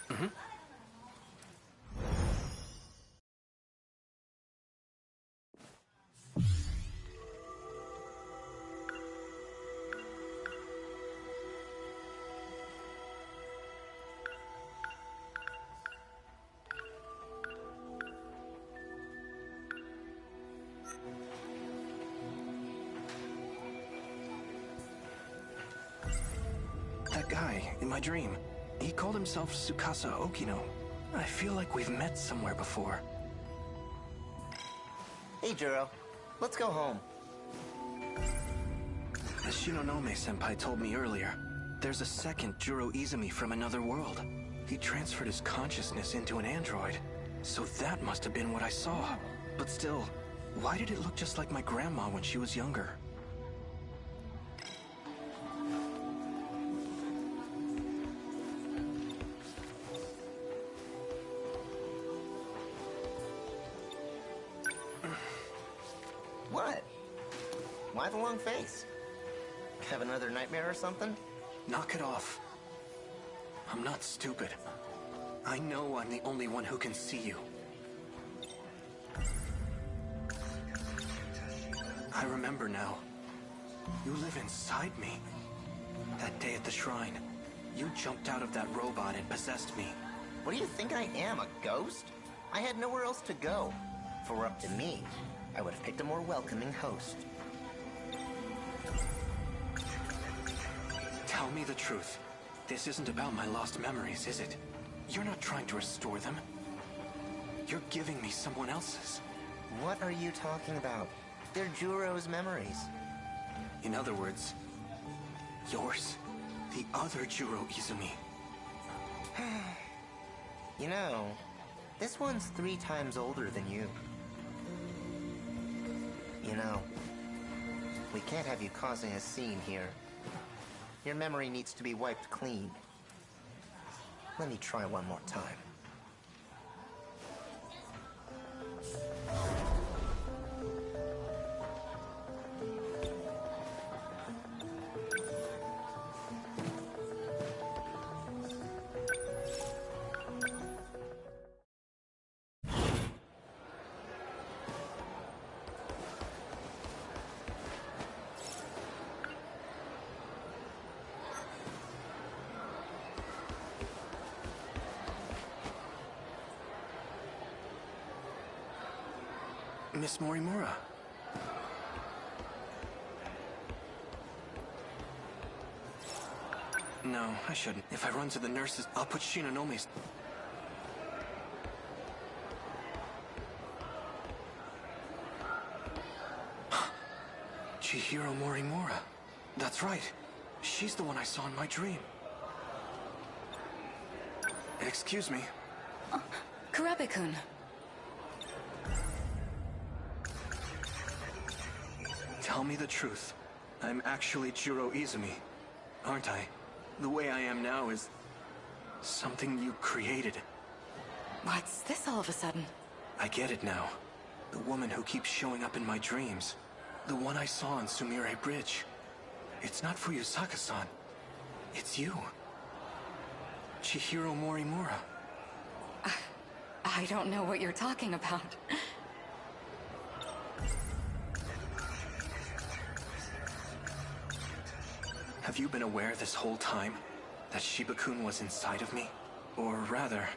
Mm-hmm. That guy in my dream, he called himself Tsukasa Okino. I feel like we've met somewhere before. Hey, Juro. Let's go home. As Shinonome-senpai told me earlier, there's a second Juro Izumi from another world. He transferred his consciousness into an android. So that must have been what I saw. But still, why did it look just like my grandma when she was younger? What? Why the long face? Have another nightmare or something? Knock it off. I'm not stupid. I know I'm the only one who can see you. I remember now. You live inside me. That day at the shrine, you jumped out of that robot and possessed me. What do you think I am, a ghost? I had nowhere else to go. If it were up to me, I would have picked a more welcoming host. Tell me the truth. This isn't about my lost memories, is it? You're not trying to restore them. You're giving me someone else's. What are you talking about? They're Juro's memories. In other words, yours. The other Juro Izumi. You know, this one's 3 times older than you. You know, we can't have you causing a scene here. Your memory needs to be wiped clean. Let me try one more time. Miss Morimura. No, I shouldn't. If I run to the nurses, I'll put Shinonome's... Chihiro Morimura. That's right. She's the one I saw in my dream. Excuse me. Kurabe-kun. Tell me the truth. I'm actually Juro Izumi, aren't I? The way I am now is... something you created. What's this all of a sudden? I get it now. The woman who keeps showing up in my dreams. The one I saw on Sumire Bridge. It's not Fuyusaka-san. It's you. Chihiro Morimura. I don't know what you're talking about. Have you been aware this whole time that Shiba-kun was inside of me? Or rather,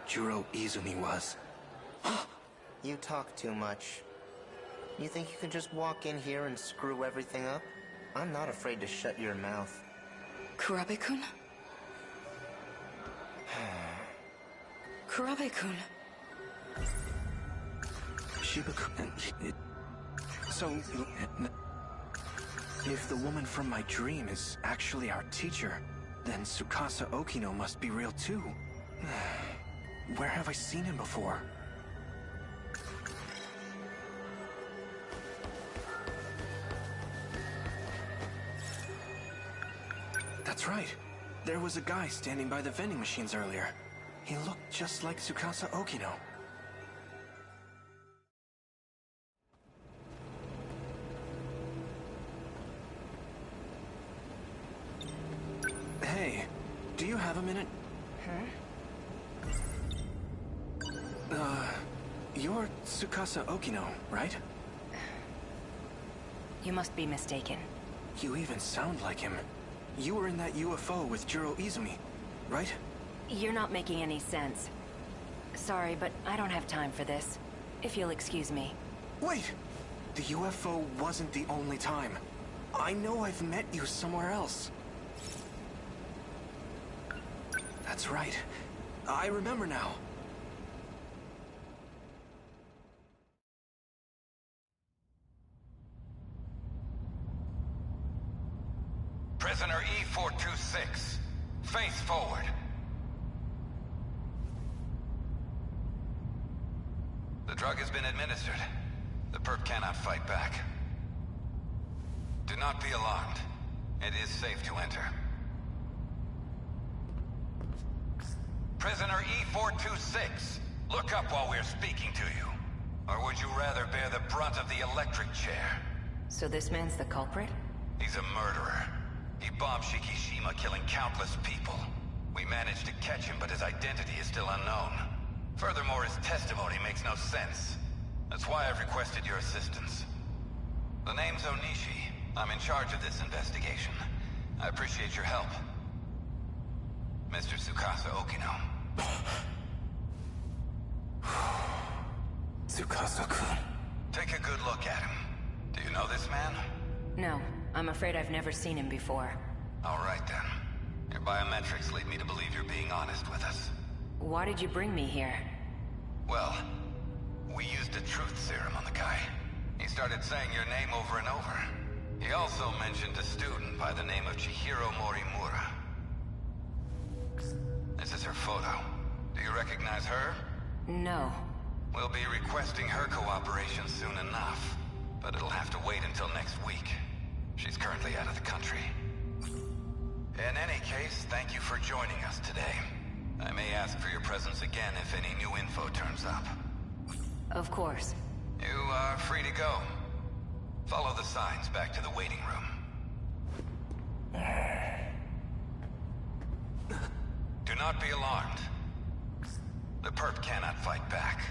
Juro Izumi was. You talk too much. You think you can just walk in here and screw everything up? I'm not afraid to shut your mouth. Kurabe-kun? Kurabe-kun. Shiba-kun... So... if the woman from my dream is actually our teacher, then Tsukasa Okino must be real too. Where have I seen him before? That's right. There was a guy standing by the vending machines earlier. He looked just like Tsukasa Okino. Hey, do you have a minute? You're Tsukasa Okino, right? You must be mistaken. You even sound like him. You were in that UFO with Juro Izumi, right? You're not making any sense. Sorry, but I don't have time for this. If you'll excuse me. Wait! The UFO wasn't the only time. I know I've met you somewhere else. That's right. I remember now. Prisoner E426, face forward. The drug has been administered. The perp cannot fight back. Do not be alarmed. It is safe to enter. Prisoner E426, look up while we're speaking to you. Or would you rather bear the brunt of the electric chair? So this man's the culprit? He's a murderer. He bombed Shikishima, killing countless people. We managed to catch him, but his identity is still unknown. Furthermore, his testimony makes no sense. That's why I've requested your assistance. The name's Onishi. I'm in charge of this investigation. I appreciate your help. Mr. Tsukasa Okino. Tsukasa-kun. Take a good look at him. Do you know this man? No, I'm afraid I've never seen him before. All right then. Your biometrics lead me to believe you're being honest with us. Why did you bring me here? Well, we used a truth serum on the guy. He started saying your name over and over. He also mentioned a student by the name of Chihiro Morimura. This is her photo. Do you recognize her? No. We'll be requesting her cooperation soon enough, but it'll have to wait until next week. She's currently out of the country. In any case, thank you for joining us today. I may ask for your presence again if any new info turns up. Of course. You are free to go. Follow the signs back to the waiting room. Do not be alarmed. The perp cannot fight back.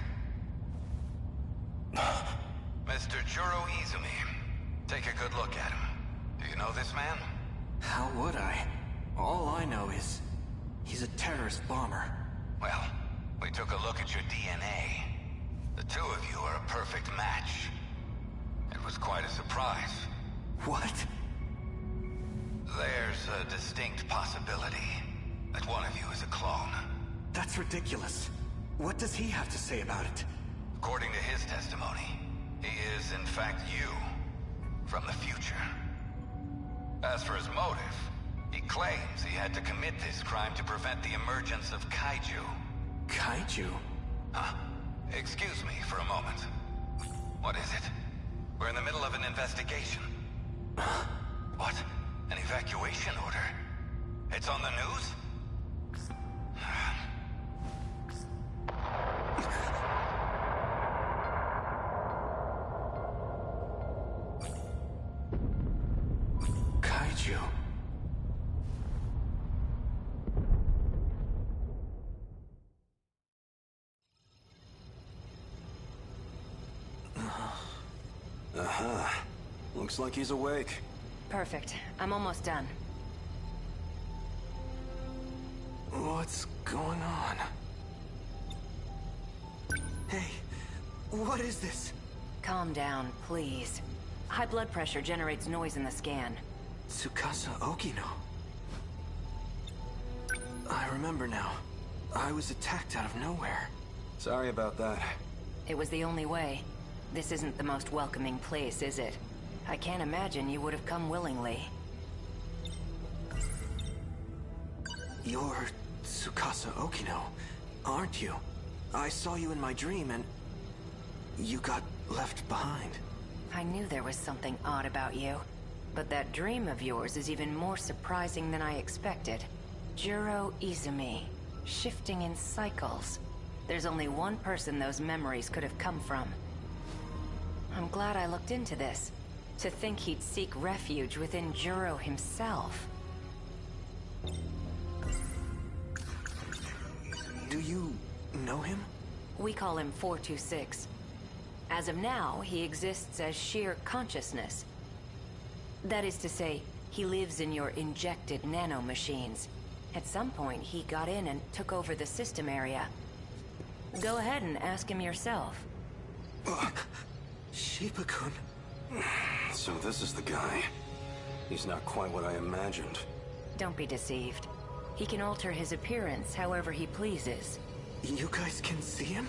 Mr. Juro Izumi, take a good look at him. Do you know this man? How would I? All I know is he's a terrorist bomber. Well, we took a look at your DNA. The two of you are a perfect match. It was quite a surprise. What? There's a distinct possibility that one of you is a clone. That's ridiculous. What does he have to say about it? According to his testimony, he is in fact you, from the future. As for his motive, he claims he had to commit this crime to prevent the emergence of kaiju. Kaiju? Huh? Excuse me for a moment. What is it? We're in the middle of an investigation. What? An evacuation order? It's on the news? Kaiju. Looks like he's awake. Perfect. I'm almost done. What's going on? Hey, what is this? Calm down, please. High blood pressure generates noise in the scan. Tsukasa Okino. I remember now. I was attacked out of nowhere. Sorry about that. It was the only way. This isn't the most welcoming place, is it? I can't imagine you would have come willingly. You're Tsukasa Okino, aren't you? I saw you in my dream and you got left behind. I knew there was something odd about you. But that dream of yours is even more surprising than I expected. Juro Izumi, shifting in cycles. There's only one person those memories could have come from. I'm glad I looked into this. To think he'd seek refuge within Juro himself. Do you know him? We call him 426. As of now, he exists as sheer consciousness. That is to say, he lives in your injected nanomachines. At some point, he got in and took over the system area. Go ahead and ask him yourself. Shiba-kun. So this is the guy. He's not quite what I imagined. Don't be deceived. He can alter his appearance however he pleases. You guys can see him?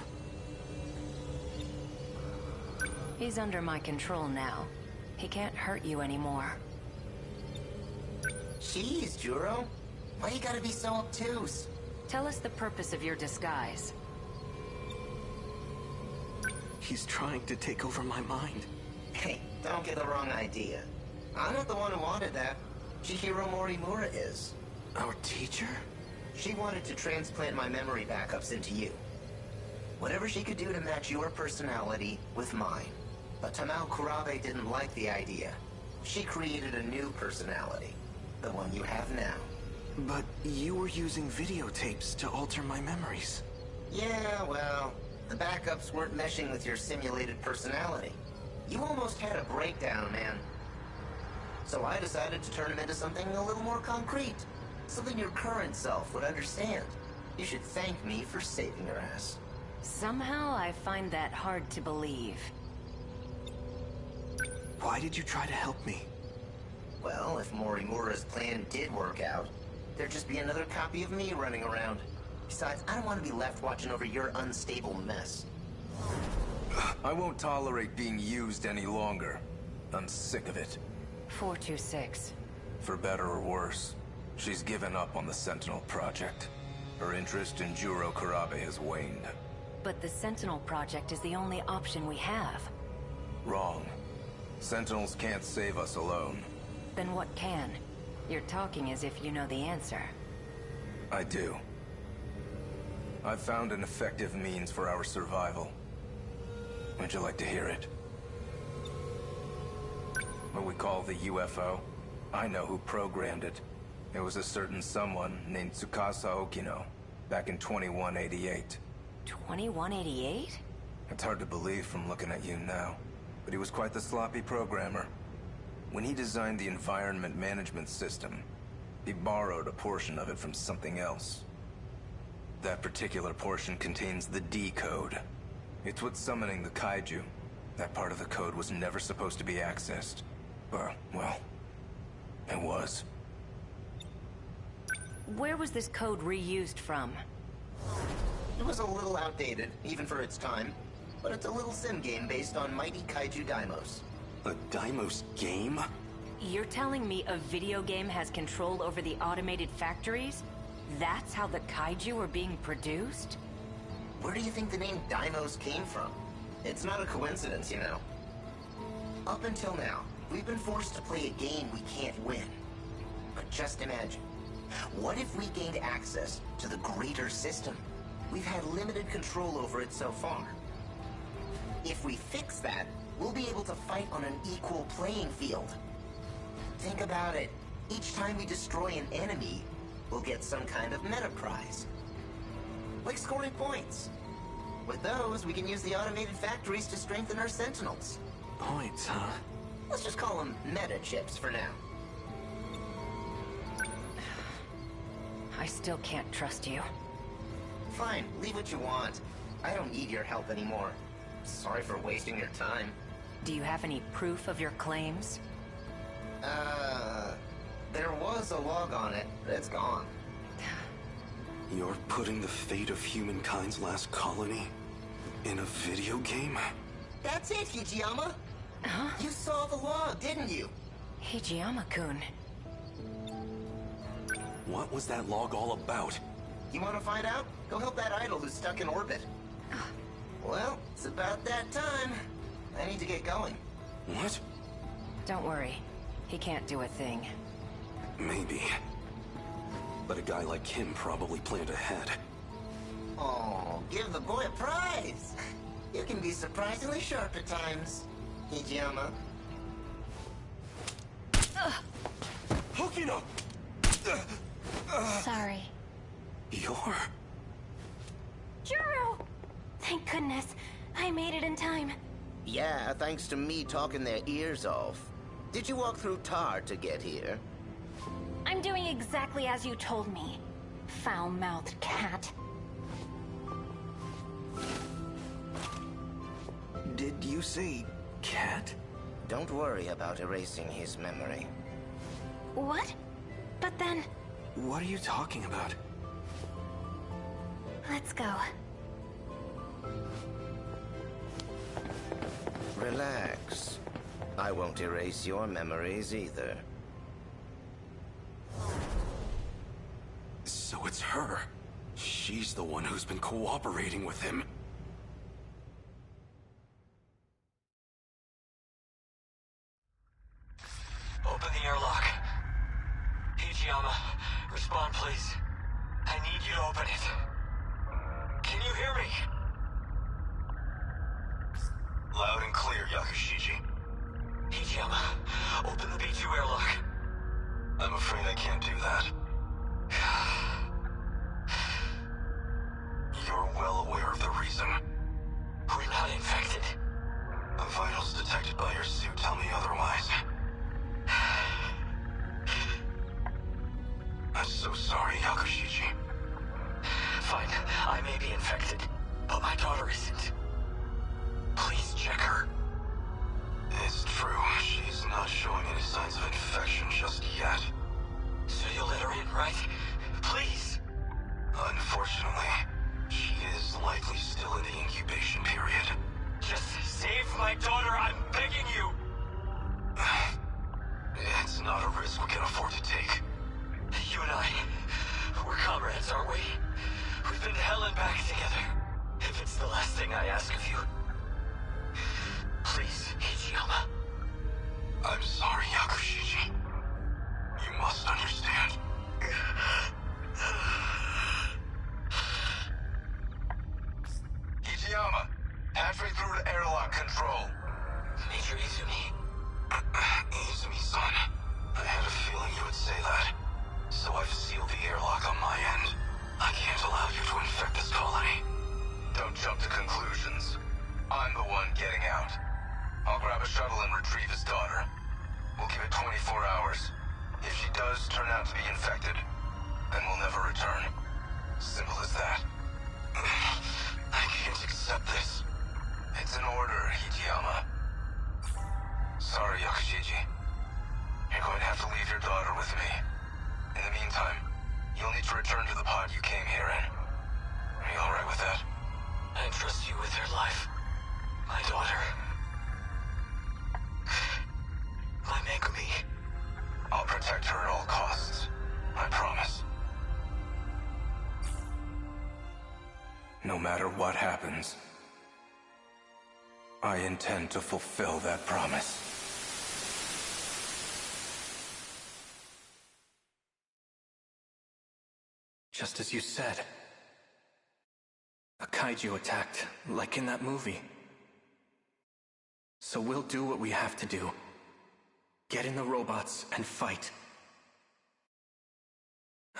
He's under my control now. He can't hurt you anymore. Jeez, Juro. Why you gotta be so obtuse? Tell us the purpose of your disguise. He's trying to take over my mind. Hey, don't get the wrong idea. I'm not the one who wanted that. Chihiro Morimura is. Our teacher? She wanted to transplant my memory backups into you. Whatever she could do to match your personality with mine. But Tamao Kurabe didn't like the idea. She created a new personality. The one you have now. But you were using videotapes to alter my memories. Yeah, well, the backups weren't meshing with your simulated personality. You almost had a breakdown, man. So I decided to turn him into something a little more concrete. Something your current self would understand. You should thank me for saving your ass. Somehow I find that hard to believe. Why did you try to help me? Well, if Morimura's plan did work out, there'd just be another copy of me running around. Besides, I don't want to be left watching over your unstable mess. I won't tolerate being used any longer. I'm sick of it. 426. For better or worse, she's given up on the Sentinel project. Her interest in Juro Kurabe has waned. But the Sentinel project is the only option we have. Wrong. Sentinels can't save us alone. Then what can? You're talking as if you know the answer. I do. I've found an effective means for our survival. Would you like to hear it? What we call the UFO? I know who programmed it. It was a certain someone named Tsukasa Okino, back in 2188. 2188? It's hard to believe from looking at you now, but he was quite the sloppy programmer. When he designed the environment management system, he borrowed a portion of it from something else. That particular portion contains the D code. It's what's summoning the kaiju. That part of the code was never supposed to be accessed. Well, it was. Where was this code reused from? It was a little outdated, even for its time. But it's a little sim game based on mighty kaiju daimos. A Daimos game? You're telling me a video game has control over the automated factories? That's how the kaiju were being produced? Where do you think the name Daimos came from? It's not a coincidence, you know. Up until now, we've been forced to play a game we can't win. But just imagine, what if we gained access to the greater system? We've had limited control over it so far. If we fix that, we'll be able to fight on an equal playing field. Think about it. Each time we destroy an enemy, we'll get some kind of meta prize. Like scoring points. With those, we can use the automated factories to strengthen our Sentinels. Points, huh? Let's just call them meta chips for now. I still can't trust you. Fine, leave what you want. I don't need your help anymore. Sorry for wasting your time. Do you have any proof of your claims? There was a log on it, but it's gone. You're putting the fate of humankind's last colony in a video game? That's it, Hijiyama! Huh? You saw the log, didn't you? Hijiyama-kun. What was that log all about? You want to find out? Go help that idol who's stuck in orbit. Well, it's about that time. I need to get going. What? Don't worry. He can't do a thing. Maybe. But a guy like him probably planned ahead. Oh, give the boy a prize! You can be surprisingly sharp at times, Hijiyama. Okino! Sorry. You're... Thank goodness. I made it in time. Yeah, thanks to me talking their ears off. Did you walk through tar to get here? I'm doing exactly as you told me. Foul-mouthed cat. Did you say cat? Don't worry about erasing his memory. What? But then... What are you talking about? Let's go. Relax. I won't erase your memories either. So it's her. She's the one who's been cooperating with him. Open the airlock. Hijiyama, respond please. I need you to open it. Can you hear me? Loud and clear, Yakushiji. Hijiyama, open the B2 airlock. I'm afraid I can't do that. You're well aware of the reason. We're not infected. The vitals detected by your suit tell me otherwise. I'm so sorry, Yakushiji. Fine, I may be infected, but my daughter isn't. Please check her. It's true, she's not showing any signs of infection just yet. So you'll let her in, right? Please? Unfortunately, she is likely still in the incubation period. Just save my daughter, I'm begging you! It's not a risk we can afford to take. You and I, we're comrades, aren't we? We've been to hell and back together. If it's the last thing I ask of you. Please, Hijiyama. I'm sorry, Yakushiji. You must understand. Hijiyama, halfway through to airlock control. Major Izumi. Izumi-san, I had a feeling you would say that. So I've sealed the airlock on my end. I can't allow you to infect this colony. Don't jump to conclusions. I'm the one getting out. I'll grab a shuttle and retrieve his daughter. We'll give it 24 hours. If she does turn out to be infected, then we'll never return. Simple as that. I can't accept this. It's an order, Hijiyama. Sorry, Yakushiji. You're going to have to leave your daughter with me. In the meantime, you'll need to return to the pod you came here in. Are you alright with that? I entrust you with her life. My daughter. My Megumi. I'll protect her at all costs. I promise. No matter what happens, I intend to fulfill that promise. Just as you said. A kaiju attacked, like in that movie. So we'll do what we have to do. Get in the robots and fight.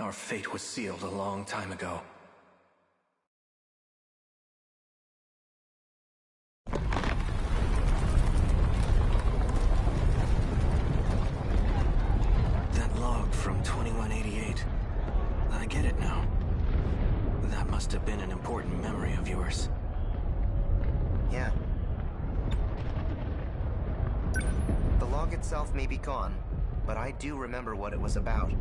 Our fate was sealed a long time ago. That log from 2188. I get it now. That must have been an important memory of yours. Yeah. The log itself may be gone, but I do remember what it was about.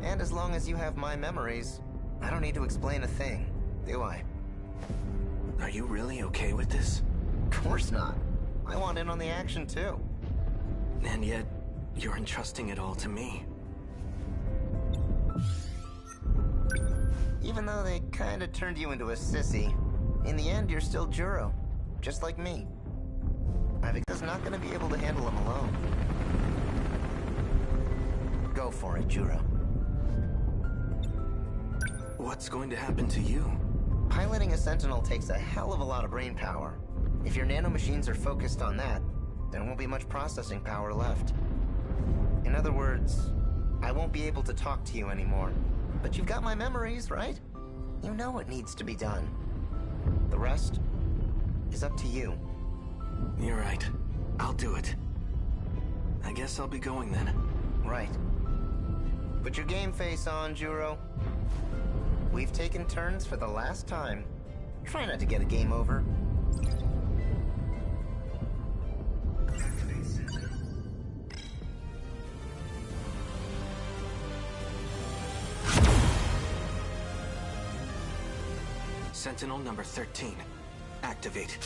And as long as you have my memories, I don't need to explain a thing, do I? Are you really okay with this? Of course not. I want in on the action too. And yet, you're entrusting it all to me. Even though they kinda turned you into a sissy, in the end you're still Juro, just like me. Ivica's not gonna be able to handle him alone. Go for it, Juro. What's going to happen to you? Piloting a Sentinel takes a hell of a lot of brain power. If your nanomachines are focused on that, there won't be much processing power left. In other words, I won't be able to talk to you anymore. But you've got my memories, right? You know what needs to be done. The rest is up to you. You're right. I'll do it. I guess I'll be going then. Right. Put your game face on, Juro. We've taken turns for the last time. Try not to get a game over. Sentinel number 13. Activate.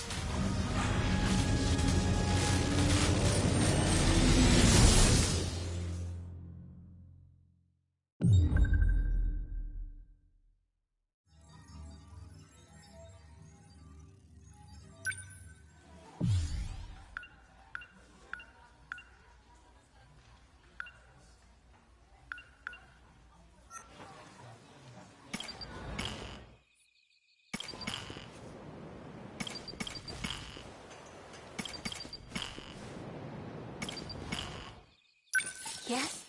Yes?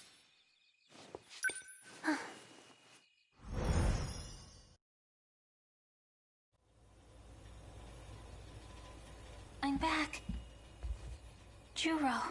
I'm back. Juro.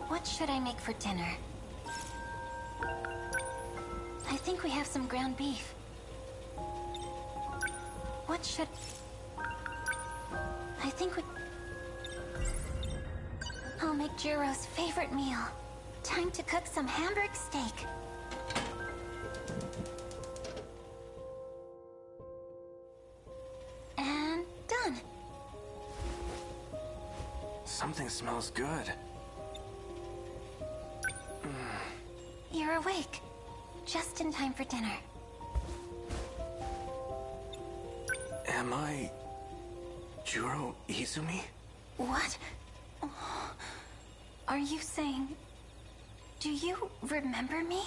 What should I make for dinner? I think we have some ground beef. What should... I think we... I'll make Juro's favorite meal. Time to cook some Hamburg steak. And done. Something smells good. You're awake. Just in time for dinner. Am I... Juro Izumi? What? Are you saying... Do you remember me?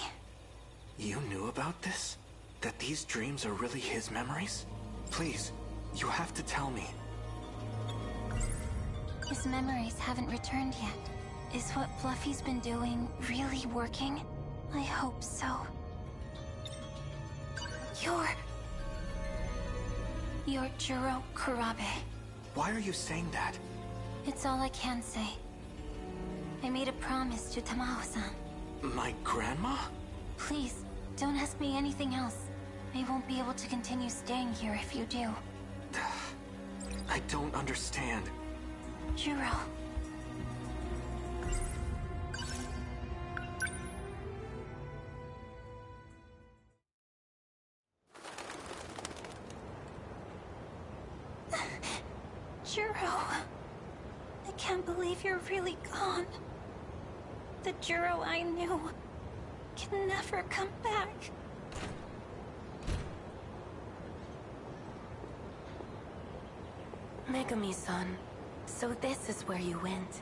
You knew about this? That these dreams are really his memories? Please, you have to tell me. His memories haven't returned yet. Is what Fluffy's been doing really working? I hope so. You're Juro Kurabe. Why are you saying that? It's all I can say. I made a promise to Tamao-san. My grandma? Please, don't ask me anything else. I won't be able to continue staying here if you do. I don't understand. Juro. Juro. I can't believe you're really gone. The Juro I knew can never come back. Megami-san, so this is where you went.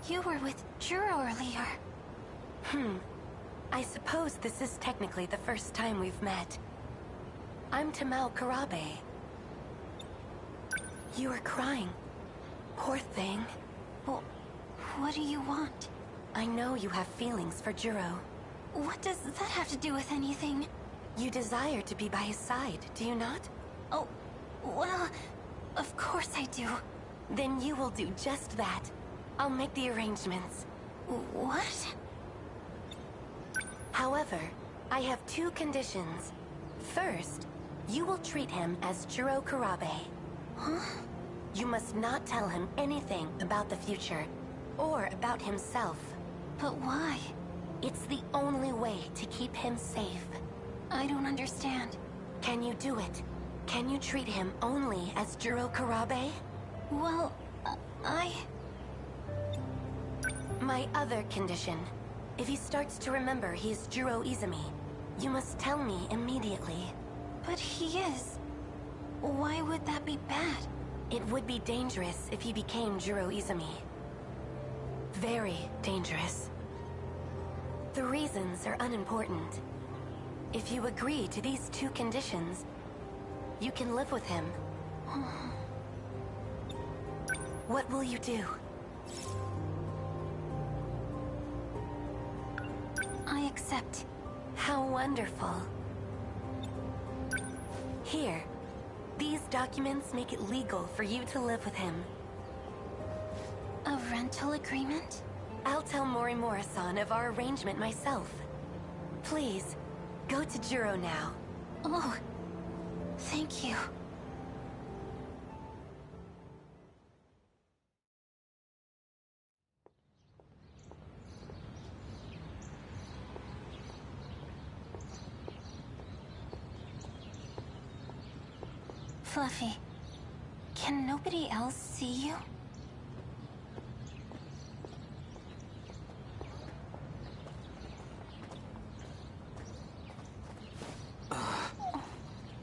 You were with Juro earlier. I suppose this is technically the first time we've met. I'm Tamao Kurabe. You were crying. Poor thing. Well, what do you want? I know you have feelings for Juro. What does that have to do with anything? You desire to be by his side, do you not? Oh, well, of course I do. Then you will do just that. I'll make the arrangements. What? However, I have two conditions. First, you will treat him as Juro Kurabe. Huh? You must not tell him anything about the future, or about himself. But why? It's the only way to keep him safe. I don't understand. Can you do it? Can you treat him only as Juro Kurabe? Well, My other condition. If he starts to remember he's Juro Izumi, you must tell me immediately. But he is. Why would that be bad? It would be dangerous if he became Juro Izumi. Very dangerous. The reasons are unimportant. If you agree to these two conditions, you can live with him. What will you do? I accept. How wonderful. Here, these documents make it legal for you to live with him. A rental agreement? I'll tell Morimura-san of our arrangement myself. Please, go to Juro now. Oh, thank you. Fluffy, can nobody else see you?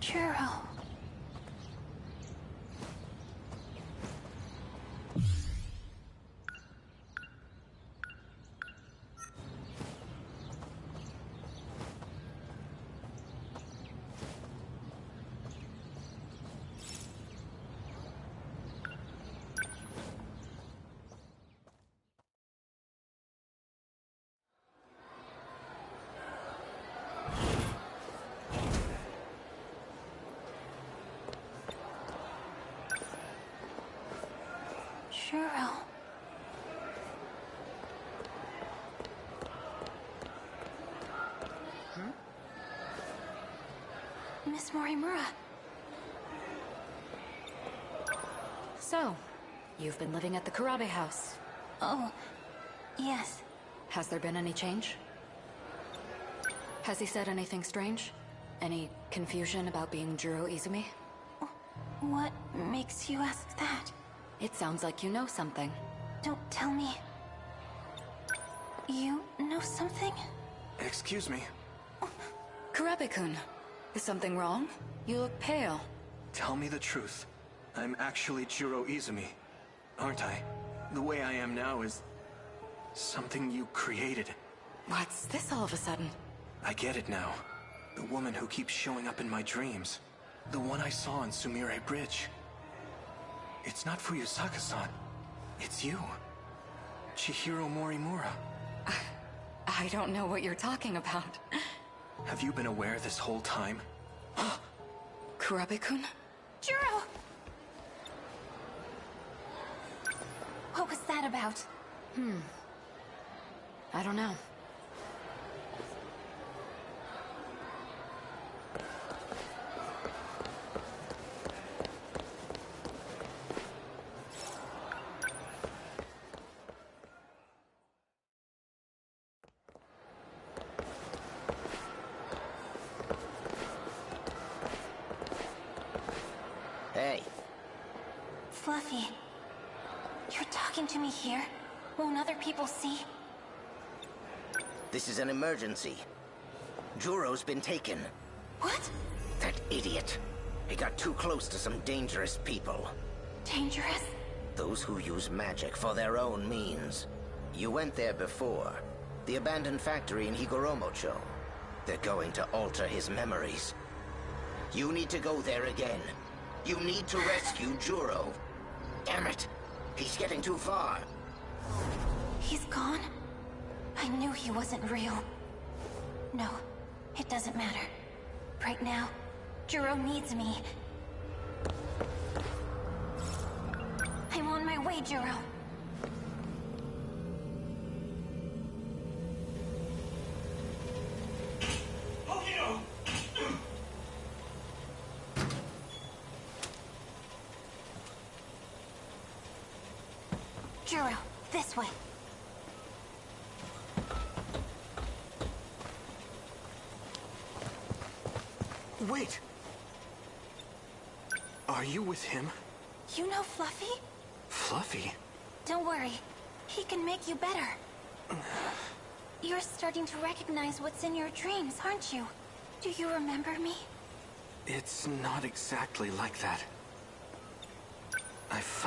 Juro. Juro. Miss Morimura. So, you've been living at the Kurabe house. Oh, yes. Has there been any change? Has he said anything strange? Any confusion about being Juro Izumi? What makes you ask that? It sounds like you know something. Don't tell me. You know something? Excuse me. Kurabe-kun, is something wrong? You look pale. Tell me the truth. I'm actually Juro Izumi, aren't I? The way I am now is something you created. What's this all of a sudden? I get it now. The woman who keeps showing up in my dreams. The one I saw on Sumire Bridge. It's not Fuyusaka-san. It's you. Chihiro Morimura. I don't know what you're talking about. Have you been aware this whole time? Kurabe-kun? Juro! What was that about? I don't know. Hey, Fluffy, you're talking to me here? Won't other people see? this is an emergency. Juro's been taken. What? That idiot. He got too close to some dangerous people. Dangerous? Those who use magic for their own means. You went there before. The abandoned factory in Higoromocho. They're going to alter his memories. You need to go there again. You need to rescue Juro. Damn it. He's getting too far. He's gone? I knew he wasn't real. No, it doesn't matter. Right now, Juro needs me. I'm on my way, Juro. Juro, this way. Wait! Are you with him? You know Fluffy? Fluffy? Don't worry. He can make you better. You're starting to recognize what's in your dreams, aren't you? Do you remember me? It's not exactly like that.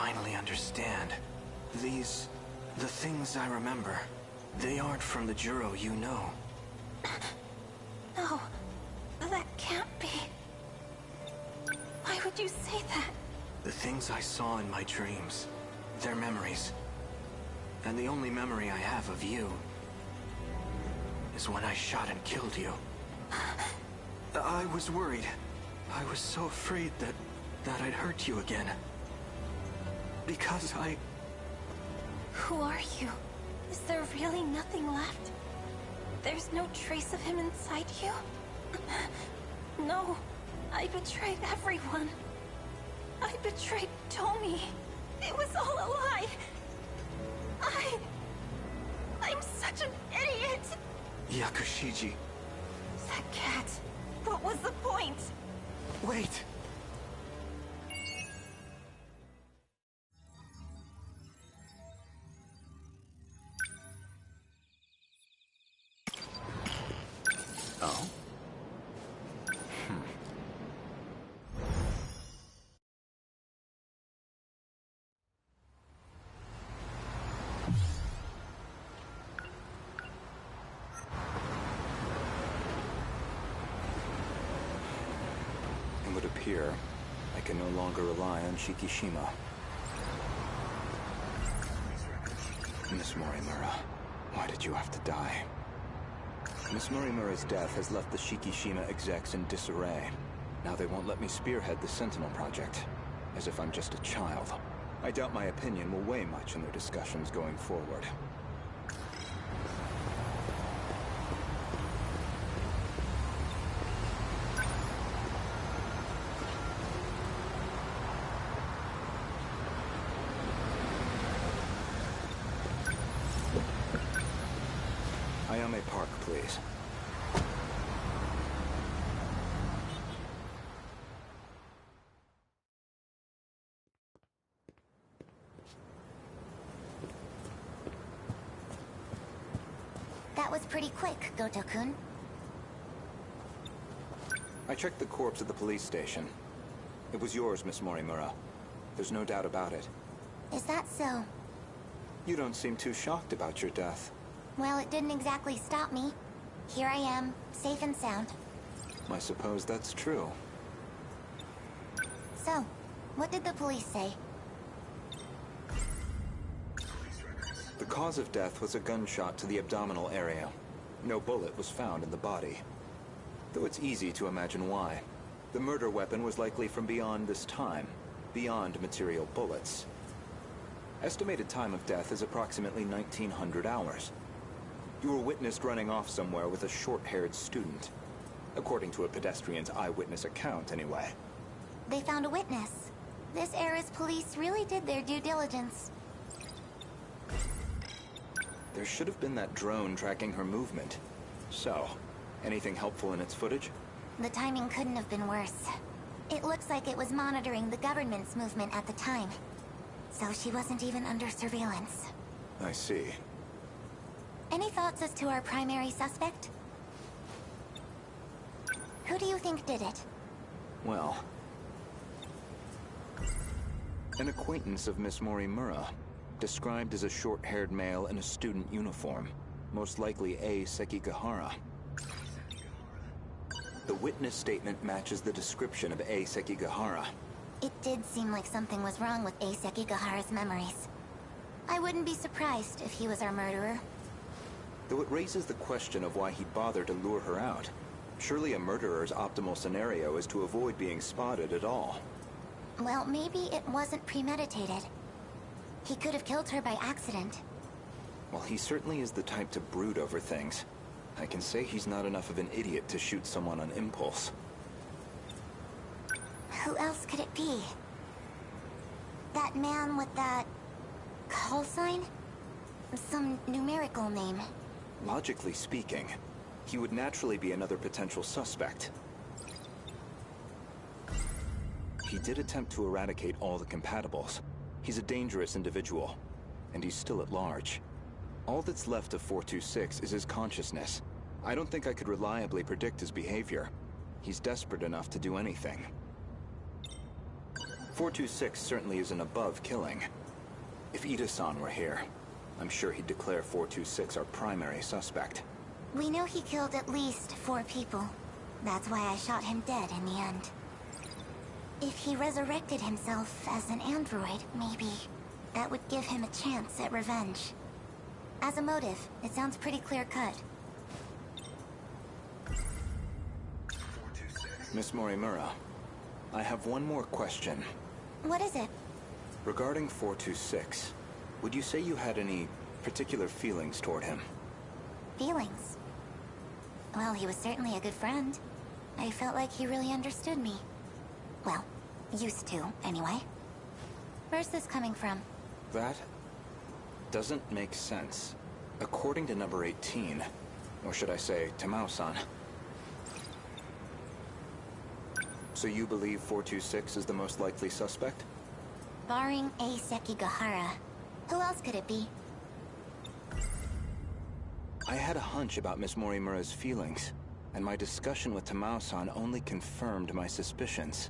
finally understand. The things I remember, they aren't from the Juro you know. No, that can't be. Why would you say that? The things I saw in my dreams, they're memories. And the only memory I have of you is when I shot and killed you. I was worried. I was so afraid that I'd hurt you again. Because I... Who are you? Is there really nothing left? There's no trace of him inside you? No, I betrayed everyone. I betrayed Tomi. It was all a lie. I'm such an idiot. Yakushiji. That cat. What was the point? Wait. Oh? It would appear I can no longer rely on Shikishima. Miss Morimura, why did you have to die? Miss Morimura's death has left the Shikishima execs in disarray. Now they won't let me spearhead the Sentinel project, as if I'm just a child. I doubt my opinion will weigh much in their discussions going forward. Ayame Park, please. That was pretty quick, Goto-kun. I checked the corpse at the police station. It was yours, Miss Morimura. There's no doubt about it. Is that so? You don't seem too shocked about your death. Well, it didn't exactly stop me. Here I am, safe and sound. I suppose that's true. So, what did the police say? The cause of death was a gunshot to the abdominal area. No bullet was found in the body. Though it's easy to imagine why. The murder weapon was likely from beyond this time, beyond material bullets. Estimated time of death is approximately 1900 hours. You were witnessed running off somewhere with a short-haired student. According to a pedestrian's eyewitness account, anyway. They found a witness. This era's police really did their due diligence. There should have been that drone tracking her movement. So, anything helpful in its footage? The timing couldn't have been worse. It looks like it was monitoring the government's movement at the time. So she wasn't even under surveillance. I see. Any thoughts as to our primary suspect? Who do you think did it? Well... an acquaintance of Miss Morimura, described as a short-haired male in a student uniform, most likely A. Sekigahara. The witness statement matches the description of A. Sekigahara. It did seem like something was wrong with A. Sekigahara's memories. I wouldn't be surprised if he was our murderer. Though it raises the question of why he'd bother to lure her out. Surely a murderer's optimal scenario is to avoid being spotted at all. Well, maybe it wasn't premeditated. He could have killed her by accident. Well, he certainly is the type to brood over things. I can say he's not enough of an idiot to shoot someone on impulse. Who else could it be? That man with that... call sign? Some numerical name. Logically speaking, he would naturally be another potential suspect. He did attempt to eradicate all the compatibles. He's a dangerous individual, and he's still at large. All that's left of 426 is his consciousness. I don't think I could reliably predict his behavior. He's desperate enough to do anything. 426 certainly isn't above killing. If Ida-san were here, I'm sure he'd declare 426 our primary suspect. We know he killed at least 4 people. That's why I shot him dead in the end. If he resurrected himself as an android, maybe that would give him a chance at revenge. As a motive, it sounds pretty clear-cut. Miss Morimura, I have one more question. What is it? Regarding 426, would you say you had any particular feelings toward him? Feelings? Well, he was certainly a good friend. I felt like he really understood me. Well, used to, anyway. Where's this coming from? That doesn't make sense. According to number 18, or should I say, Tamao-san. So you believe 426 is the most likely suspect? Barring A. Sekigahara. Who else could it be? I had a hunch about Miss Morimura's feelings, and my discussion with Tamao-san only confirmed my suspicions.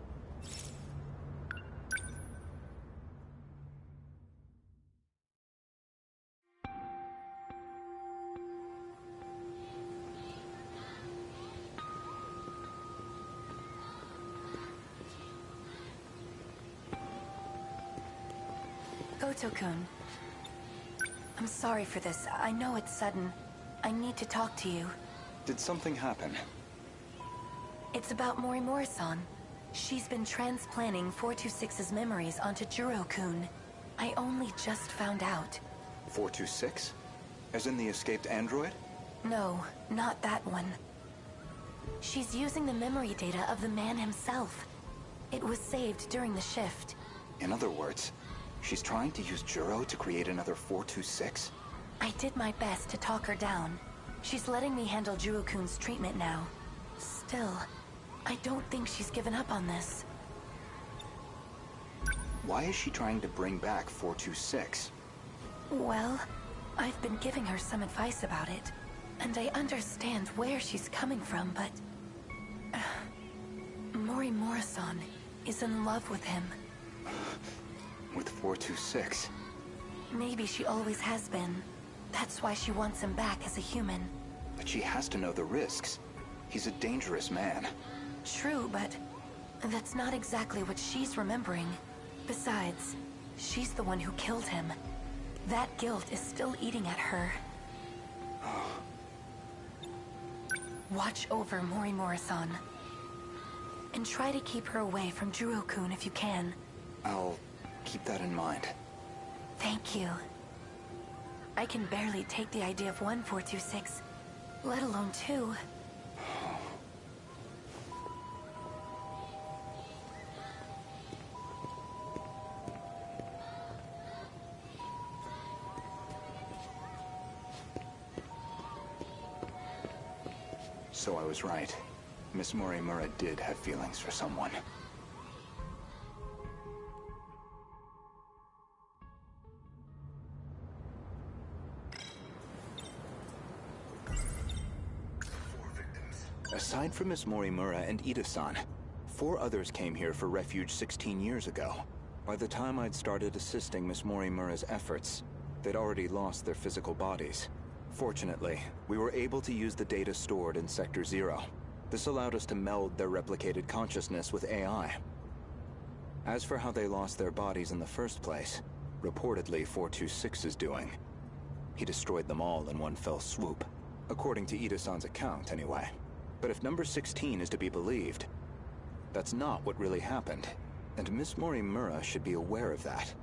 Goto-kun. I'm sorry for this. I know it's sudden. I need to talk to you. Did something happen? It's about Morimura-san. She's been transplanting 426's memories onto Juro-kun. I only just found out. 426? As in the escaped android? No, not that one. She's using the memory data of the man himself. It was saved during the shift. In other words, she's trying to use Juro to create another 426? I did my best to talk her down. She's letting me handle Juro-kun's treatment now. Still, I don't think she's given up on this. Why is she trying to bring back 426? Well, I've been giving her some advice about it, and I understand where she's coming from, but... Morimura-san is in love with him. With 426? Maybe she always has been. That's why she wants him back as a human. But she has to know the risks. He's a dangerous man. True, but that's not exactly what she's remembering. Besides, she's the one who killed him. That guilt is still eating at her. Watch over Morimura-san. And try to keep her away from Juro-kun if you can. I'll keep that in mind. Thank you. I can barely take the idea of one 426, let alone 2. So I was right. Miss Morimura did have feelings for someone. Aside from Miss Morimura and Ida-san, 4 others came here for refuge 16 years ago. By the time I'd started assisting Miss Morimura's efforts, they'd already lost their physical bodies. Fortunately, we were able to use the data stored in Sector 0. This allowed us to meld their replicated consciousness with AI. As for how they lost their bodies in the first place, reportedly 426 is doing. He destroyed them all in one fell swoop. According to Ida-san's account, anyway. But if number 16 is to be believed, that's not what really happened. And Miss Morimura should be aware of that.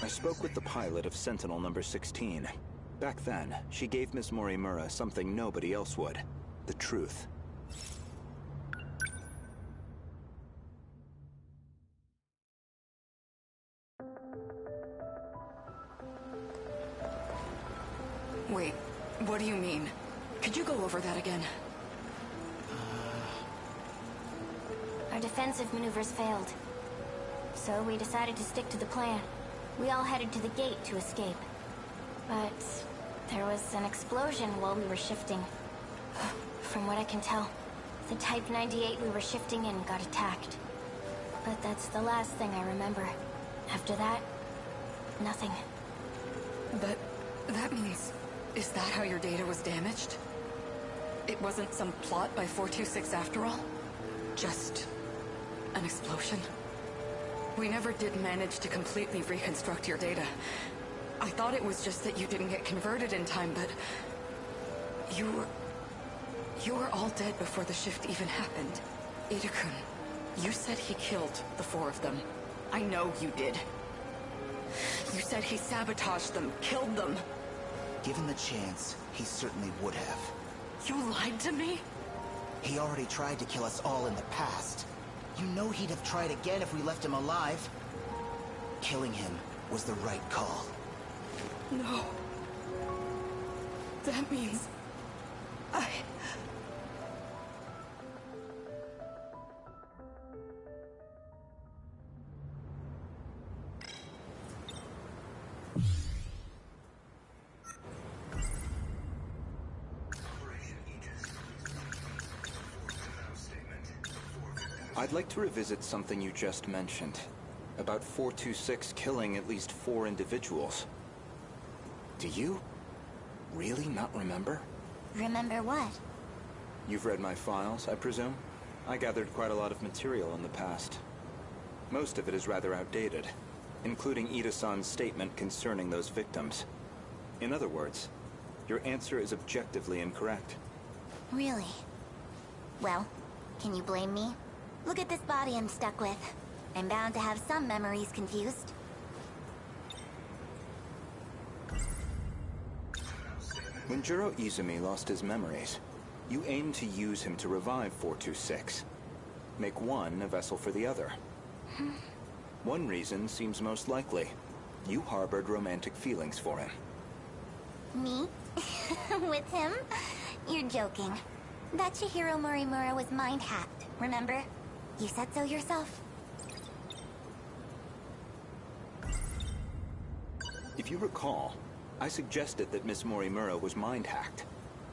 I spoke with the pilot of Sentinel number 16. Back then, she gave Miss Morimura something nobody else would. The truth. Wait, what do you mean? Could you go over that again? Our defensive maneuvers failed. So we decided to stick to the plan. We all headed to the gate to escape. But there was an explosion while we were shifting. From what I can tell, The Type 98 we were shifting in got attacked. But that's the last thing I remember. After that, nothing. But that means... is that how your data was damaged? It wasn't some plot by 426 after all? Just... an explosion? We never did manage to completely reconstruct your data. I thought it was just that you didn't get converted in time, but... You were all dead before the shift even happened. Ida-kun, you said he killed the 4 of them. I know you did. You said he sabotaged them, killed them. Given the chance, he certainly would have. You lied to me? He already tried to kill us all in the past. You know he'd have tried again if we left him alive. Killing him was the right call. No. That means... I'd like to revisit something you just mentioned. About 426 killing at least 4 individuals. Do you really not remember? Remember what? You've read my files, I presume? I gathered quite a lot of material in the past. Most of it is rather outdated, including Ida-san's statement concerning those victims. In other words, your answer is objectively incorrect. Really? Well, can you blame me? Look at this body I'm stuck with. I'm bound to have some memories confused. When Juro Izumi lost his memories, you aimed to use him to revive 426. Make one a vessel for the other. One reason seems most likely. You harbored romantic feelings for him. Me? With him? You're joking. That Chihiro Morimura was mind-hacked, remember? You said so yourself. If you recall, I suggested that Miss Morimura was mind-hacked.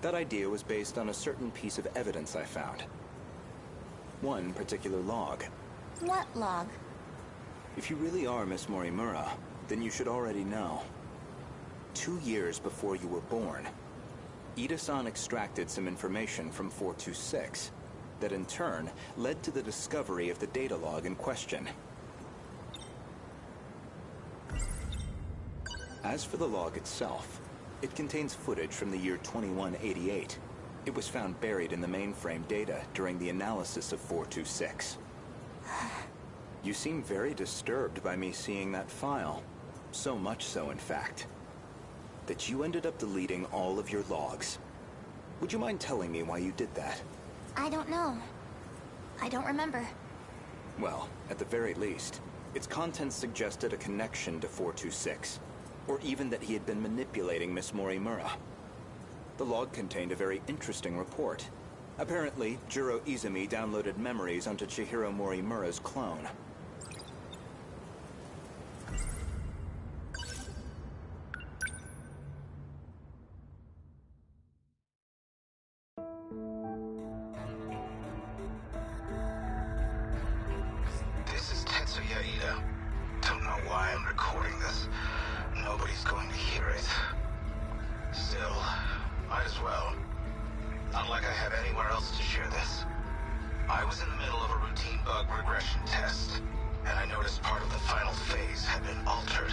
That idea was based on a certain piece of evidence I found. One particular log. What log? If you really are Miss Morimura, then you should already know. 2 years before you were born, Ida-san extracted some information from 426 that in turn led to the discovery of the data log in question. As for the log itself, it contains footage from the year 2188. It was found buried in the mainframe data during the analysis of 426. You seem very disturbed by me seeing that file. So much so, in fact, that you ended up deleting all of your logs. Would you mind telling me why you did that? I don't know. I don't remember. Well, at the very least, its contents suggested a connection to 426. Or even that he had been manipulating Miss Morimura. The log contained a very interesting report. Apparently, Juro Izumi downloaded memories onto Chihiro Morimura's clone. This is Tetsuya Ida. Don't know why I'm recording this. Nobody's going to hear it. Still, might as well. Not like I have anywhere else to share this. I was in the middle of a routine bug regression test, and I noticed part of the final phase had been altered.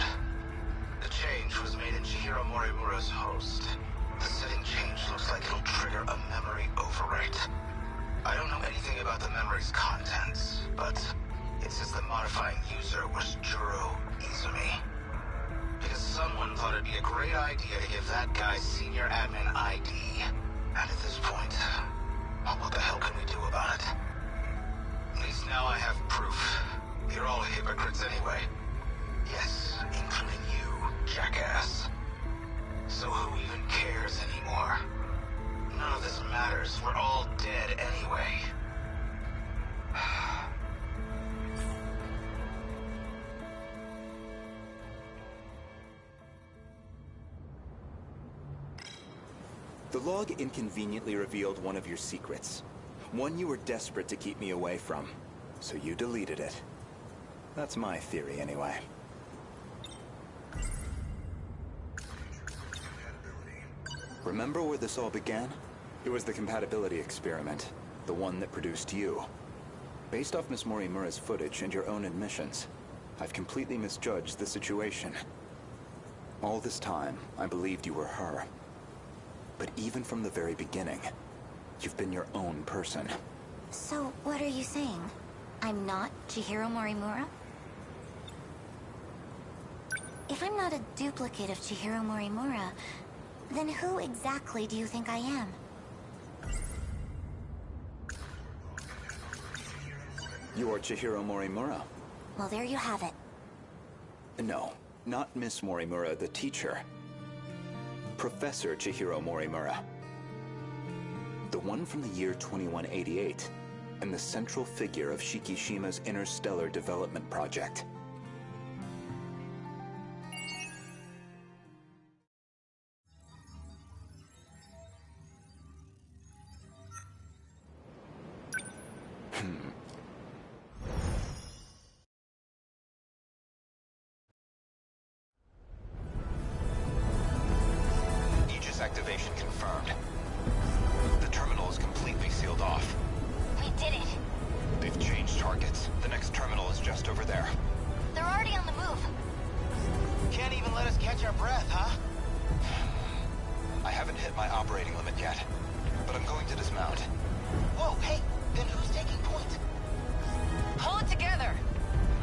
The change was made in Chihiro Morimura's host. The setting change looks like it'll trigger a memory overwrite. I don't know anything about the memory's contents, but it says the modifying user was Juro Izumi. Because someone thought it'd be a great idea to give that guy senior admin ID. And at this point, well, what the hell can we do about it? At least now I have proof. You're all hypocrites anyway. Yes, including you, jackass. So who even cares anymore? None of this matters. We're all dead anyway. The log inconveniently revealed one of your secrets. One you were desperate to keep me away from, so you deleted it. That's my theory, anyway. Remember where this all began? It was the compatibility experiment, the one that produced you. Based off Miss Morimura's footage and your own admissions, I've completely misjudged the situation. All this time, I believed you were her. But even from the very beginning, you've been your own person. So, what are you saying? I'm not Chihiro Morimura? If I'm not a duplicate of Chihiro Morimura, then who exactly do you think I am? You are Chihiro Morimura. Well, there you have it. No, not Miss Morimura, the teacher. Professor Chihiro Morimura. The one from the year 2188, and the central figure of Shikishima's interstellar development project. Aegis activation confirmed. The terminal is completely sealed off. We did it. They've changed targets. The next terminal is just over there. They're already on the move. Can't even let us catch our breath, huh? I haven't hit my operating limit yet, but I'm going to dismount. Whoa, hey, then who's taking point? Pull it together.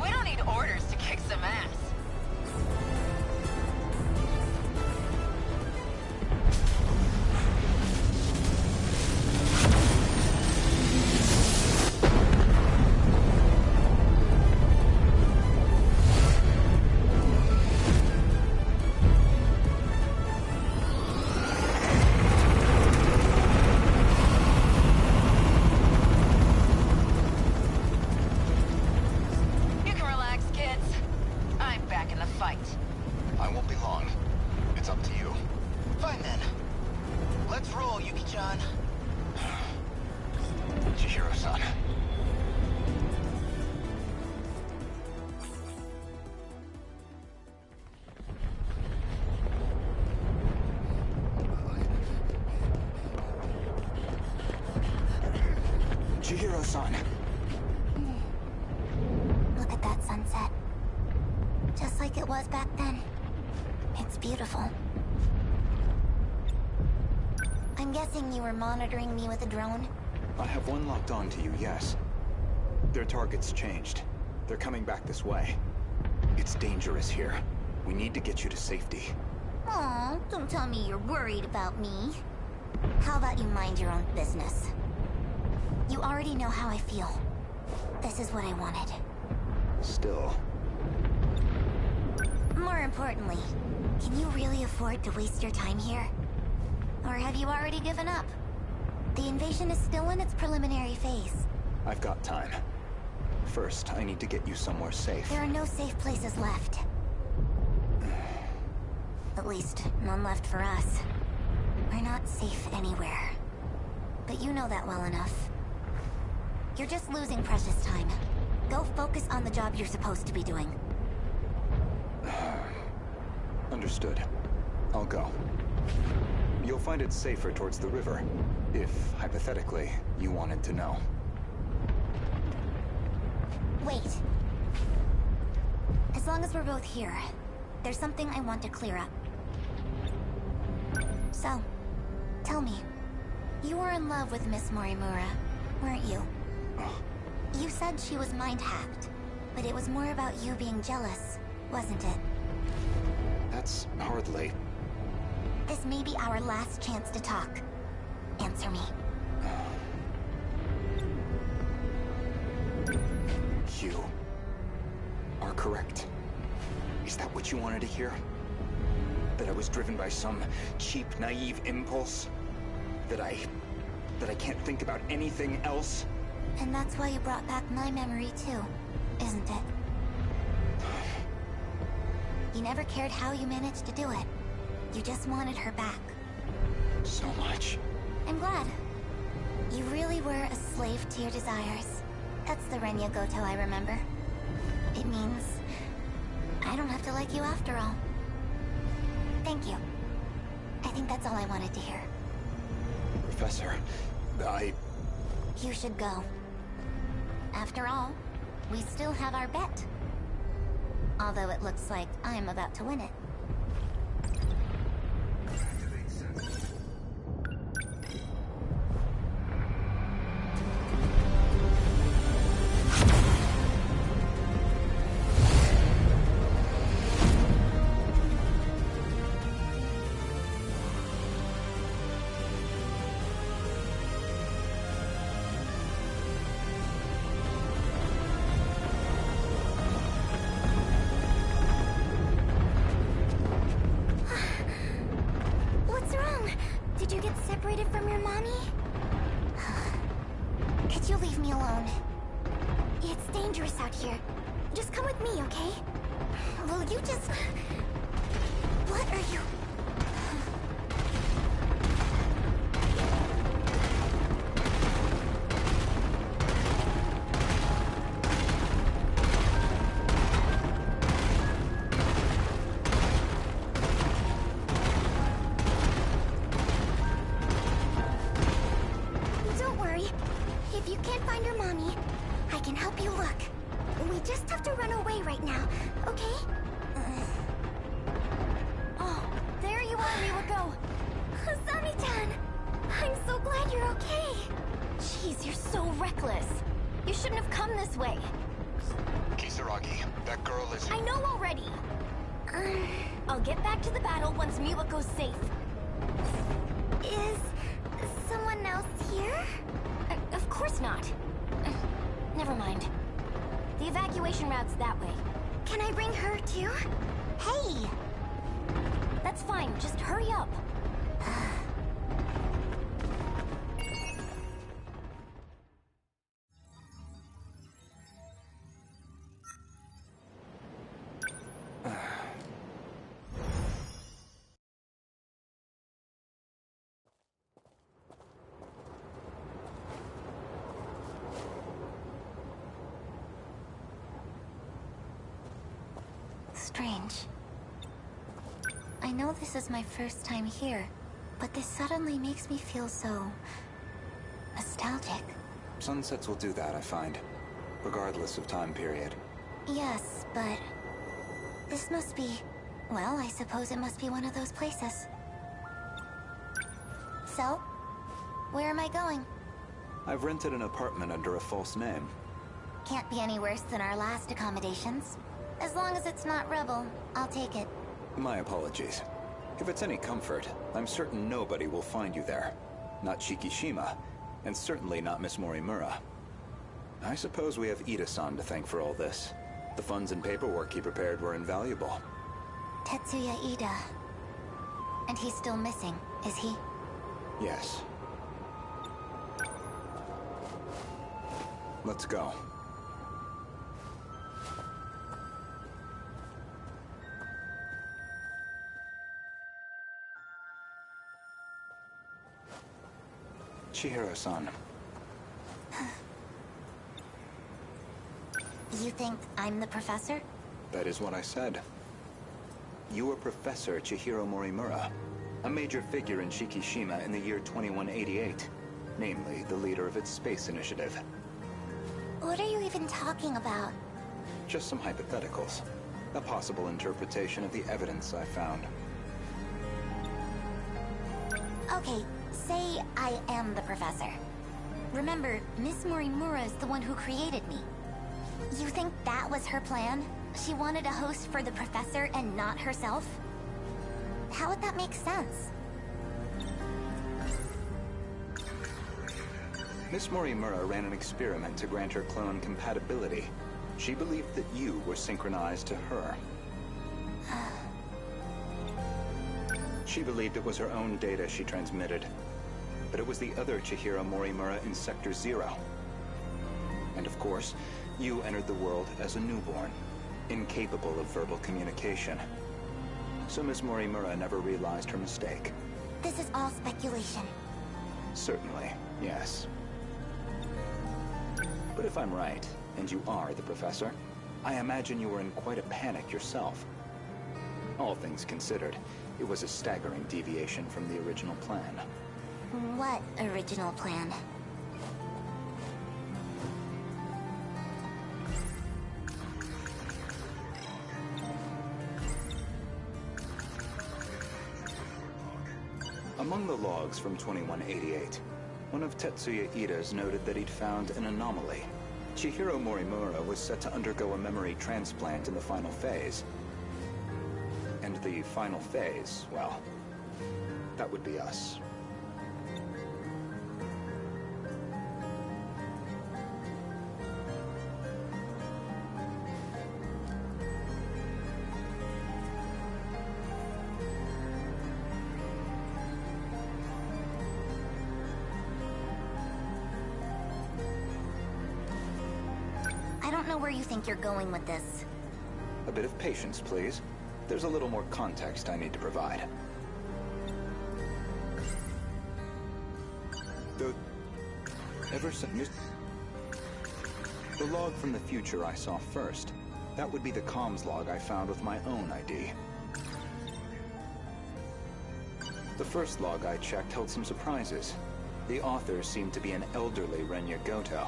We don't need orders to kick some ass. You can relax, kids. I'm back in the fight. I won't be long. It's up to you. Fine then. Let's roll, Yuki-chan. Chihiro-san. Chihiro-san. Look at that sunset. Just like it was back then. It's beautiful. I'm guessing you were monitoring me with a drone? I have one locked on to you, yes. Their target's changed. They're coming back this way. It's dangerous here. We need to get you to safety. Aw, don't tell me you're worried about me. How about you mind your own business? You already know how I feel. This is what I wanted. Still. More importantly, can you really afford to waste your time here? Or have you already given up? The invasion is still in its preliminary phase. I've got time. First, I need to get you somewhere safe. There are no safe places left. At least, none left for us. We're not safe anywhere. But you know that well enough. You're just losing precious time. Go focus on the job you're supposed to be doing. Understood. I'll go. You'll find it safer towards the river, if, hypothetically, you wanted to know. Wait. As long as we're both here, there's something I want to clear up. So, tell me, you were in love with Miss Morimura, weren't you? You said she was mind-hacked, but it was more about you being jealous, wasn't it? That's hardly... This may be our last chance to talk. Answer me. You are correct. Is that what you wanted to hear? That I was driven by some cheap, naive impulse? That I can't think about anything else? And that's why you brought back my memory too, isn't it? You never cared how you managed to do it. You just wanted her back. So much. I'm glad. You really were a slave to your desires. That's the Renya Goto I remember. It means I don't have to like you after all. Thank you. I think that's all I wanted to hear. Professor, You should go. After all, we still have our bet. Although it looks like I'm about to win it. What's wrong? Did you get separated from your mommy? Could you leave me alone? It's dangerous out here. Just come with me, okay? Will you just... What are you... Don't worry. If you can't find your mommy, I can help you look. We just have to run away right now, okay? Oh, there you are, Miwako. Asami-chan! I'm so glad you're okay. Jeez, you're so reckless. You shouldn't have come this way. Kisaragi, that girl is... I know already. I'll get back to the battle once Miwako's safe. Is someone else here? Of course not. Never mind. The evacuation route's that way. Can I bring her too? Hey! That's fine, just hurry up. Strange. I know this is my first time here, but this suddenly makes me feel so... nostalgic. Sunsets will do that, I find. Regardless of time period. Yes, but... this must be... well, I suppose it must be one of those places. So? Where am I going? I've rented an apartment under a false name. Can't be any worse than our last accommodations. As long as it's not Rebel, I'll take it. My apologies. If it's any comfort, I'm certain nobody will find you there. Not Shikishima, and certainly not Miss Morimura. I suppose we have Ida-san to thank for all this. The funds and paperwork he prepared were invaluable. Tetsuya Ida. And he's still missing, is he? Yes. Let's go. Chihiro-san. You think I'm the professor? That is what I said. You are Professor Chihiro Morimura, a major figure in Shikishima in the year 2188, namely the leader of its space initiative. What are you even talking about? Just some hypotheticals. A possible interpretation of the evidence I found. Okay, say I am the professor. Remember, Miss Morimura is the one who created me. You think that was her plan? She wanted a host for the professor and not herself? How would that make sense? Miss Morimura ran an experiment to grant her clone compatibility. She believed that you were synchronized to her. She believed it was her own data she transmitted. But it was the other Chihiro Morimura in Sector 0. And of course, you entered the world as a newborn, incapable of verbal communication. So Miss Morimura never realized her mistake. This is all speculation. Certainly, yes. But if I'm right, and you are the professor, I imagine you were in quite a panic yourself. All things considered, it was a staggering deviation from the original plan. What original plan? Among the logs from 2188, one of Tetsuya Ida's noted that he'd found an anomaly. Chihiro Morimura was set to undergo a memory transplant in the final phase. And the final phase, well, that would be us. I don't know where you think you're going with this. A bit of patience, please. There's a little more context I need to provide. Ever since the log from the future I saw first, that would be the comms log I found with my own ID. The first log I checked held some surprises. The author seemed to be an elderly Renya Goto.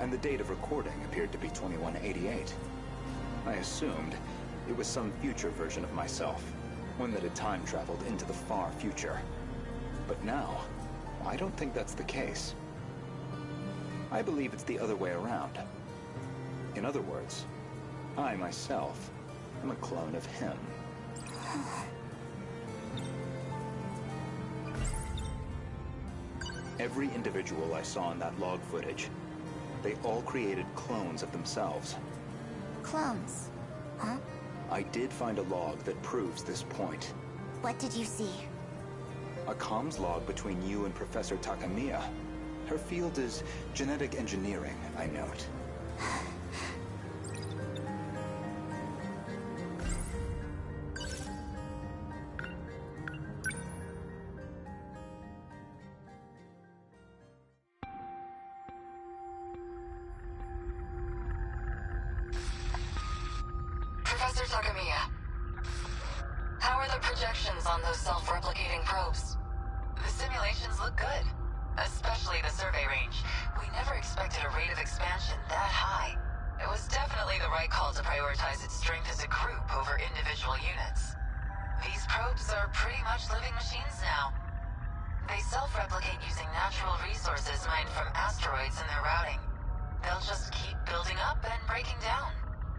And the date of recording appeared to be 2188. I assumed it was some future version of myself, one that had time traveled into the far future. But now, I don't think that's the case. I believe it's the other way around. In other words, I myself am a clone of him. Every individual I saw in that log footage, they all created clones of themselves. Clones? Huh? I did find a log that proves this point. What did you see? A comms log between you and Professor Takamiya. Her field is genetic engineering, I note. Professor Takamiya, how are the projections on those self-replicating probes? The simulations look good, especially the survey range. We never expected a rate of expansion that high. It was definitely the right call to prioritize its strength as a group over individual units. These probes are pretty much living machines now. They self-replicate using natural resources mined from asteroids in their routing. They'll just keep building up and breaking down.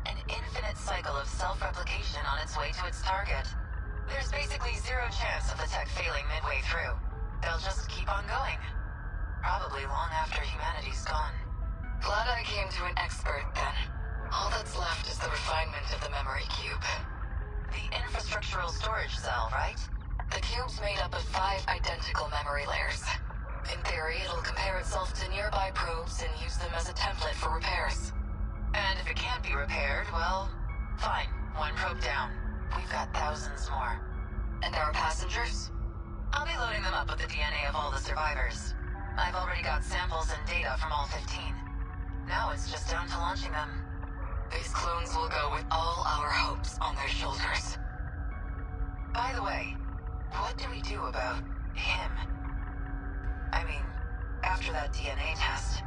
An infinite cycle of self-replication on its way to its target. There's basically zero chance of the tech failing midway through. They'll just keep on going. Probably long after humanity's gone. Glad I came to an expert, then. All that's left is the refinement of the memory cube. The infrastructural storage cell, right? The cube's made up of 5 identical memory layers. In theory, it'll compare itself to nearby probes and use them as a template for repairs. And if it can't be repaired, well, fine. One probe down. We've got thousands more. And our passengers? I'll be loading them up with the DNA of all the survivors. I've already got samples and data from all 15. Now it's just down to launching them. These clones will go with all our hopes on their shoulders. By the way, what do we do about him? I mean, after that DNA test.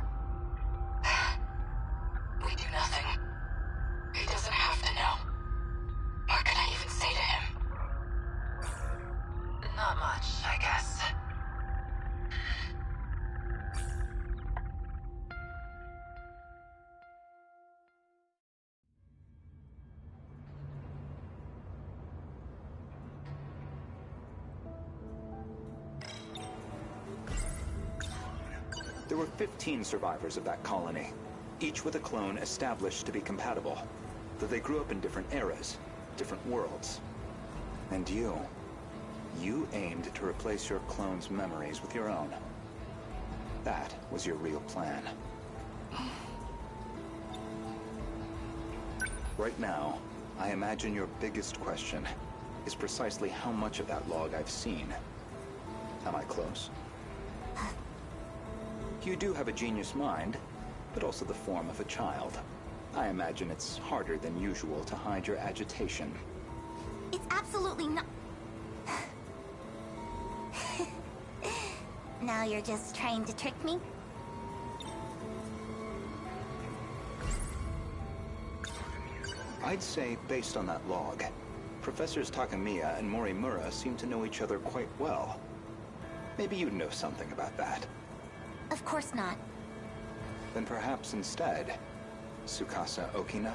We do nothing. He doesn't have to know. What can I even say to him? Not much, I guess. There were 15 survivors of that colony, each with a clone established to be compatible, though they grew up in different eras, different worlds. And you aimed to replace your clone's memories with your own. That was your real plan. Right now, I imagine your biggest question is precisely how much of that log I've seen. Am I close? You do have a genius mind, but also the form of a child. I imagine it's harder than usual to hide your agitation. It's absolutely not... Now you're just trying to trick me? I'd say, based on that log, Professors Takamiya and Morimura seem to know each other quite well. Maybe you'd know something about that. Of course not. Then perhaps instead, Tsukasa Okino?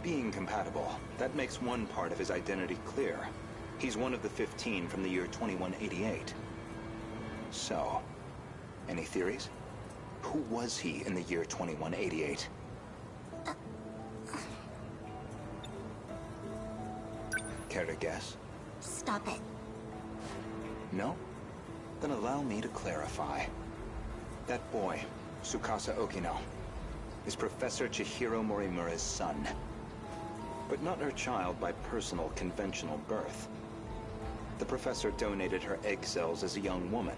Being compatible, that makes one part of his identity clear. He's one of the 15 from the year 2188. So, any theories? Who was he in the year 2188? Care to guess? Stop it. No? Then allow me to clarify. That boy, Tsukasa Okino, is Professor Chihiro Morimura's son. But not her child by personal, conventional birth. The professor donated her egg cells as a young woman,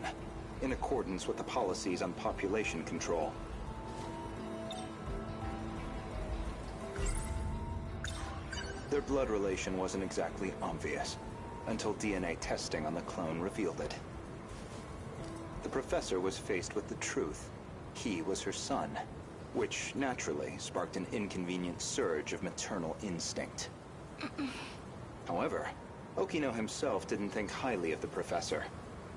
in accordance with the policies on population control. Their blood relation wasn't exactly obvious, until DNA testing on the clone revealed it. The professor was faced with the truth. He was her son, which naturally sparked an inconvenient surge of maternal instinct. However, Okino himself didn't think highly of the professor.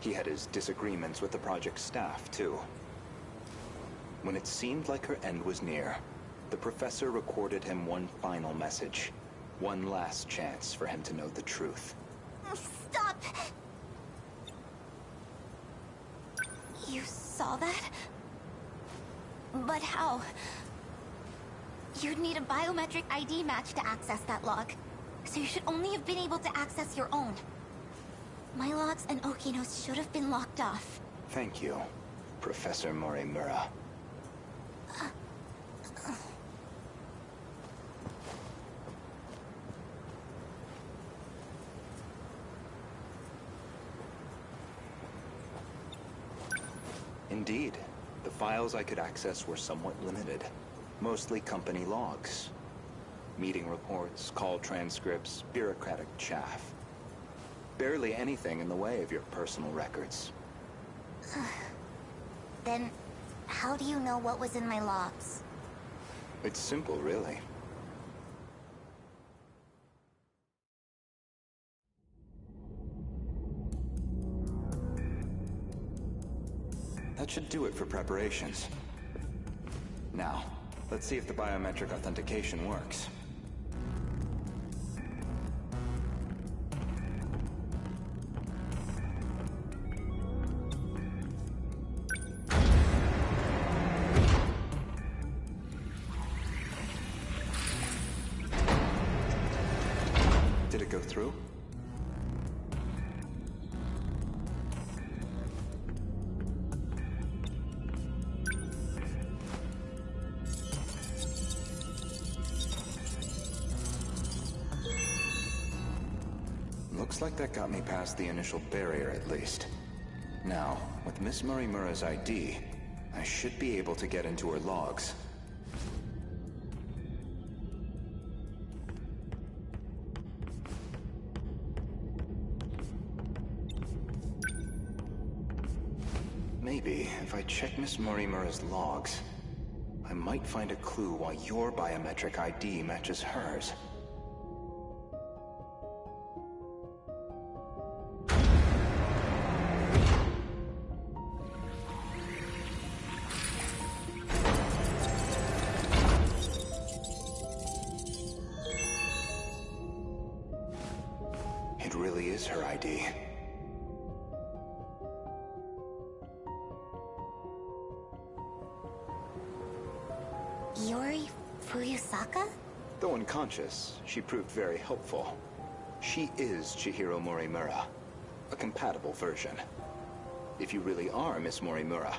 He had his disagreements with the project staff, too. When it seemed like her end was near, the professor recorded him one final message. One last chance for him to know the truth. Stop! You saw that? But how? You'd need a biometric ID match to access that log. So you should only have been able to access your own. My logs and Okino's should have been locked off. Thank you, Professor Morimura. Indeed, the files I could access were somewhat limited. Mostly company logs. Meeting reports, call transcripts, bureaucratic chaff. Barely anything in the way of your personal records. Then, how do you know what was in my logs? It's simple, really. That should do it for preparations. Now, let's see if the biometric authentication works. Did it go through? Looks like that got me past the initial barrier, at least. Now, with Miss Morimura's ID, I should be able to get into her logs. Maybe, if I check Miss Morimura's logs, I might find a clue why your biometric ID matches hers. It really is her ID. Yori Fuyusaka? Though unconscious, she proved very helpful. She is Chihiro Morimura, a compatible version. If you really are Miss Morimura,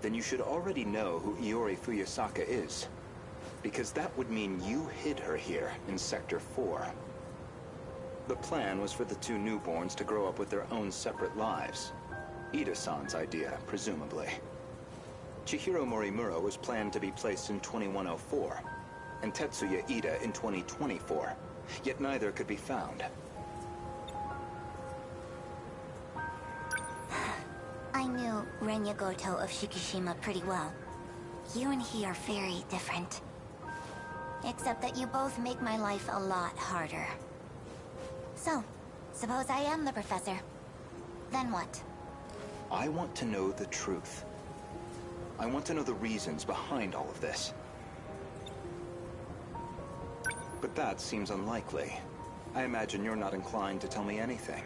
then you should already know who Iori Fuyusaka is. Because that would mean you hid her here in Sector 4. The plan was for the two newborns to grow up with their own separate lives. Ida-san's idea, presumably. Chihiro Morimura was planned to be placed in 2104, and Tetsuya Ida in 2024, yet neither could be found. I knew Renya Goto of Shikishima pretty well. You and he are very different. Except that you both make my life a lot harder. So, suppose I am the professor. Then what? I want to know the truth. I want to know the reasons behind all of this. But that seems unlikely. I imagine you're not inclined to tell me anything.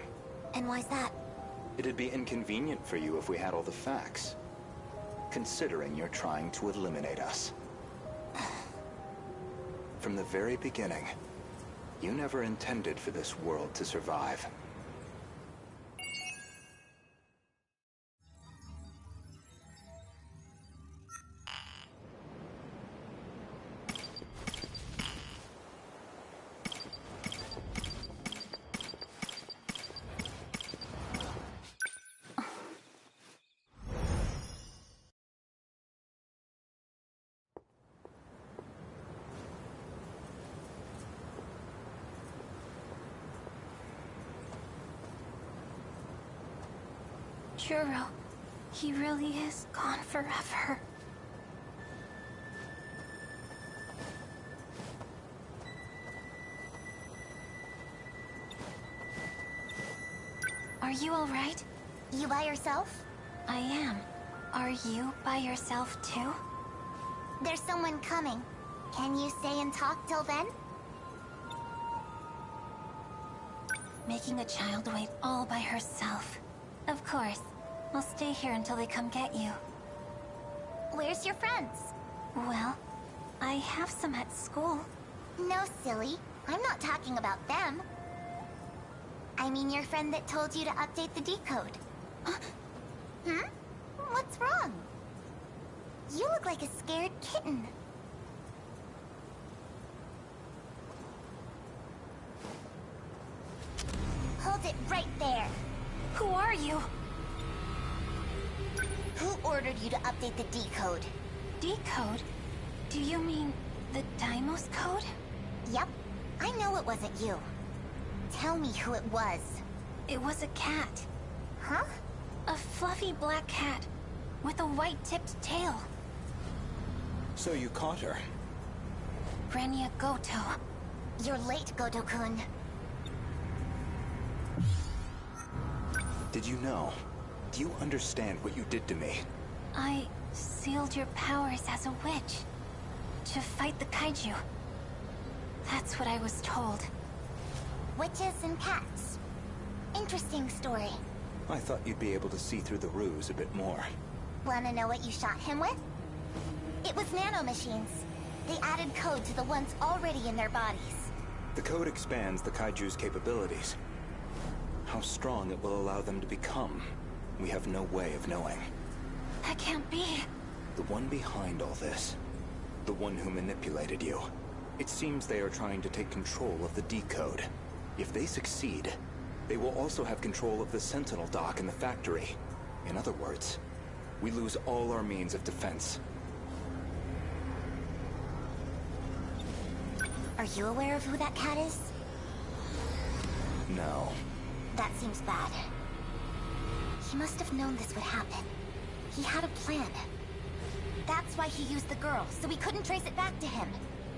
And why's that? It'd be inconvenient for you if we had all the facts. Considering you're trying to eliminate us. From the very beginning, you never intended for this world to survive. Juro, he really is gone forever. Are you alright? You by yourself? I am. Are you by yourself too? There's someone coming. Can you stay and talk till then? Making a child wait all by herself. Of course. I'll stay here until they come get you. Where's your friends? Well, I have some at school. No, silly. I'm not talking about them. I mean your friend that told you to update the decode. What's wrong? You look like a scared kitten. Hold it right there. Who are you? Who ordered you to update the decode? Decode? Do you mean the Deimos code? Yep. I know it wasn't you. Tell me who it was. It was a cat. Huh? A fluffy black cat with a white-tipped tail. So you caught her? Renya Goto. You're late, Goto-kun. Did you know? Do you understand what you did to me? I sealed your powers as a witch. To fight the kaiju. That's what I was told. Witches and cats. Interesting story. I thought you'd be able to see through the ruse a bit more. Wanna know what you shot him with? It was nanomachines. They added code to the ones already in their bodies. The code expands the kaiju's capabilities. How strong it will allow them to become, we have no way of knowing. That can't be. The one behind all this. The one who manipulated you. It seems they are trying to take control of the decode. If they succeed, they will also have control of the Sentinel dock in the factory. In other words, we lose all our means of defense. Are you aware of who that cat is? No. That seems bad. He must have known this would happen. He had a plan. That's why he used the girl, so we couldn't trace it back to him.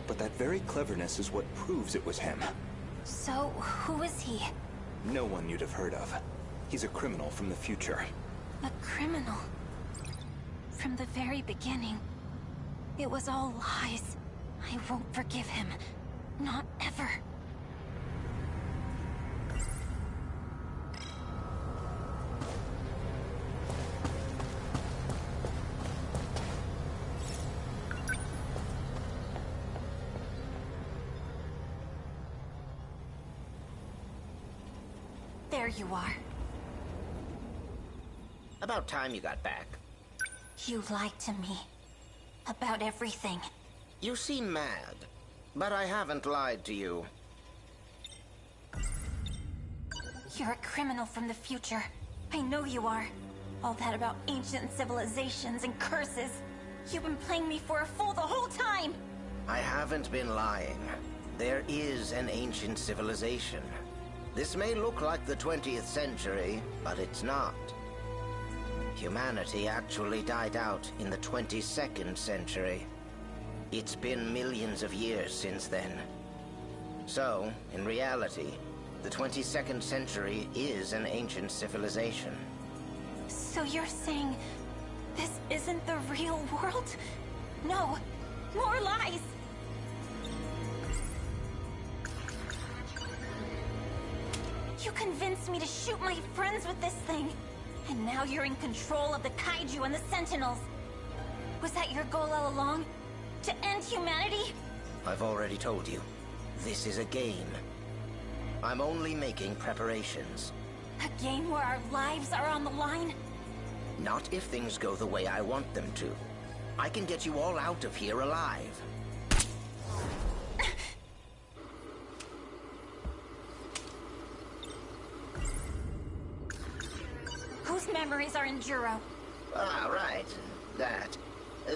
But that very cleverness is what proves it was him. So, who is he? No one you'd have heard of. He's a criminal from the future. A criminal? From the very beginning. It was all lies. I won't forgive him. Not ever. There you are. About time you got back. You lied to me. About everything. You seem mad, but I haven't lied to you. You're a criminal from the future. I know you are. All that about ancient civilizations and curses. You've been playing me for a fool the whole time! I haven't been lying. There is an ancient civilization. This may look like the 20th century, but it's not. Humanity actually died out in the 22nd century. It's been millions of years since then. So, in reality, the 22nd century is an ancient civilization. So you're saying this isn't the real world? No, more lies! You convinced me to shoot my friends with this thing. And now you're in control of the kaiju and the Sentinels. Was that your goal all along? To end humanity? I've already told you. This is a game. I'm only making preparations. A game where our lives are on the line? Not if things go the way I want them to. I can get you all out of here alive. Whose memories are in Juro? Ah, right. That.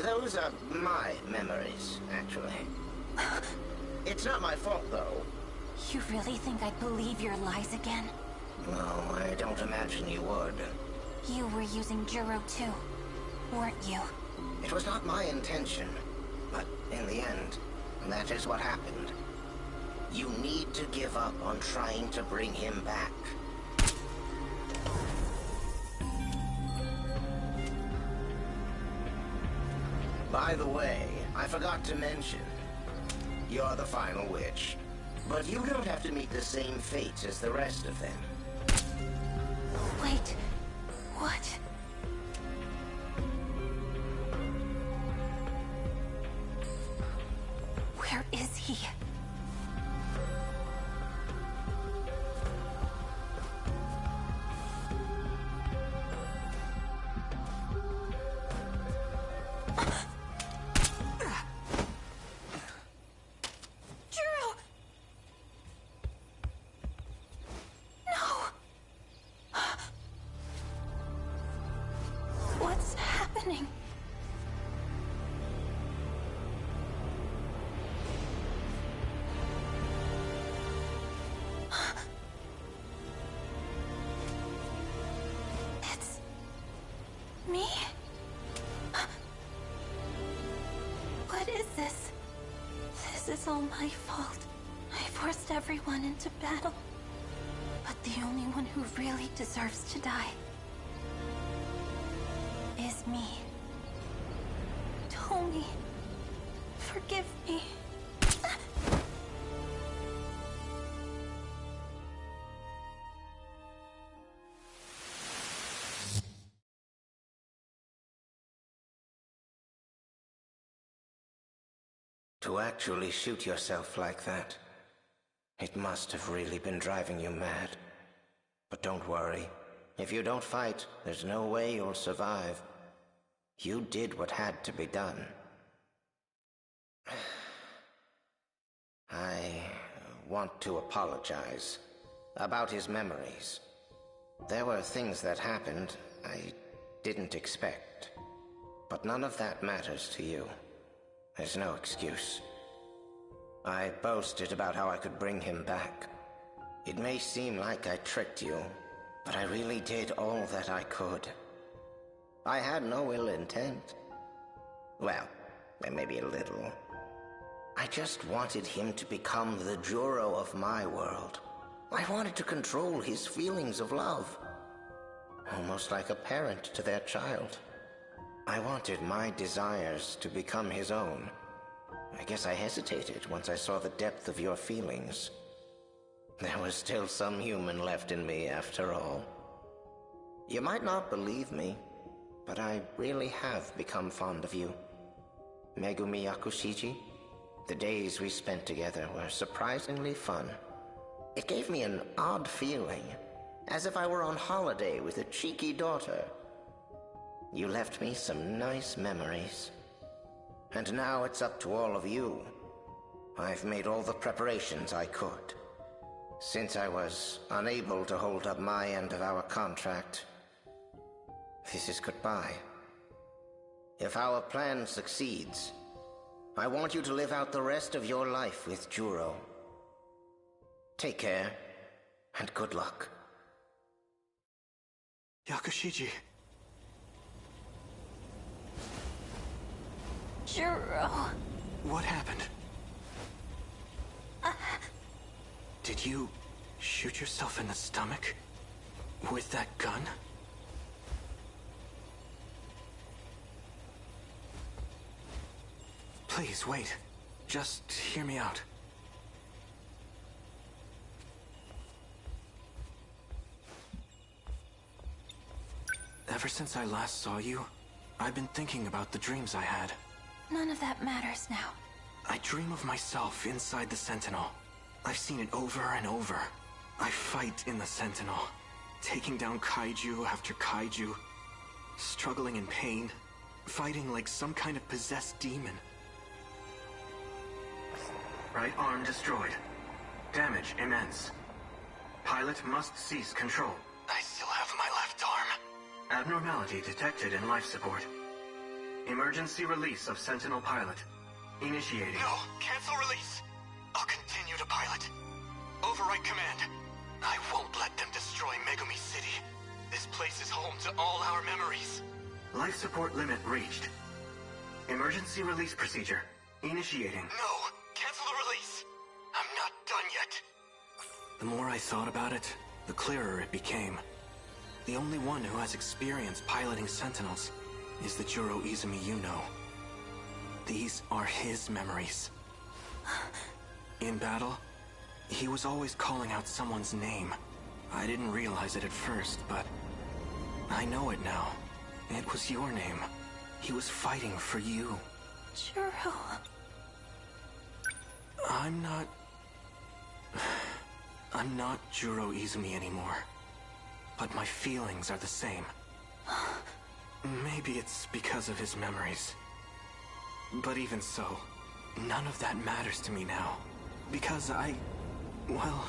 Those are my memories, actually. It's not my fault, though. You really think I'd believe your lies again? No, I don't imagine you would. You were using Juro too, weren't you? It was not my intention, but in the end, that is what happened. You need to give up on trying to bring him back. By the way, I forgot to mention, you're the final witch, but you don't have to meet the same fate as the rest of them. Wait, what? Where is he? Me? What is this? This is all my fault. I forced everyone into battle. But the only one who really deserves to die is me. Tommy, forgive me. To actually shoot yourself like that, it must have really been driving you mad. But don't worry. If you don't fight, there's no way you'll survive. You did what had to be done. I want to apologize about his memories. There were things that happened I didn't expect. But none of that matters to you. There's no excuse. I boasted about how I could bring him back. It may seem like I tricked you, but I really did all that I could. I had no ill intent. Well, maybe a little. I just wanted him to become the Juro of my world. I wanted to control his feelings of love. Almost like a parent to their child. I wanted my desires to become his own. I guess I hesitated once I saw the depth of your feelings. There was still some human left in me after all. You might not believe me, but I really have become fond of you. Megumi Yakushiji, the days we spent together were surprisingly fun. It gave me an odd feeling, as if I were on holiday with a cheeky daughter. You left me some nice memories. And now it's up to all of you. I've made all the preparations I could. Since I was unable to hold up my end of our contract, this is goodbye. If our plan succeeds, I want you to live out the rest of your life with Juro. Take care, and good luck. Yakushiji. Juro. What happened? Did you shoot yourself in the stomach? With that gun? Please, wait. Just hear me out. Ever since I last saw you, I've been thinking about the dreams I had. None of that matters now. I dream of myself inside the Sentinel. I've seen it over and over. I fight in the Sentinel, taking down kaiju after kaiju, struggling in pain, fighting like some kind of possessed demon. Right arm destroyed. Damage immense. Pilot must cease control. I still have my left arm. Abnormality detected in life support. Emergency release of Sentinel pilot. Initiating. No, cancel release. I'll continue to pilot. Override command. I won't let them destroy Megumi City. This place is home to all our memories. Life support limit reached. Emergency release procedure. Initiating. No, cancel the release. I'm not done yet. The more I thought about it, the clearer it became. The only one who has experience piloting Sentinels is the Juro Izumi you know. These are his memories. In battle, he was always calling out someone's name. I didn't realize it at first, but I know it now. It was your name. He was fighting for you. Juro. I'm not Juro Izumi anymore. But my feelings are the same. Maybe it's because of his memories. But even so, none of that matters to me now. Because well,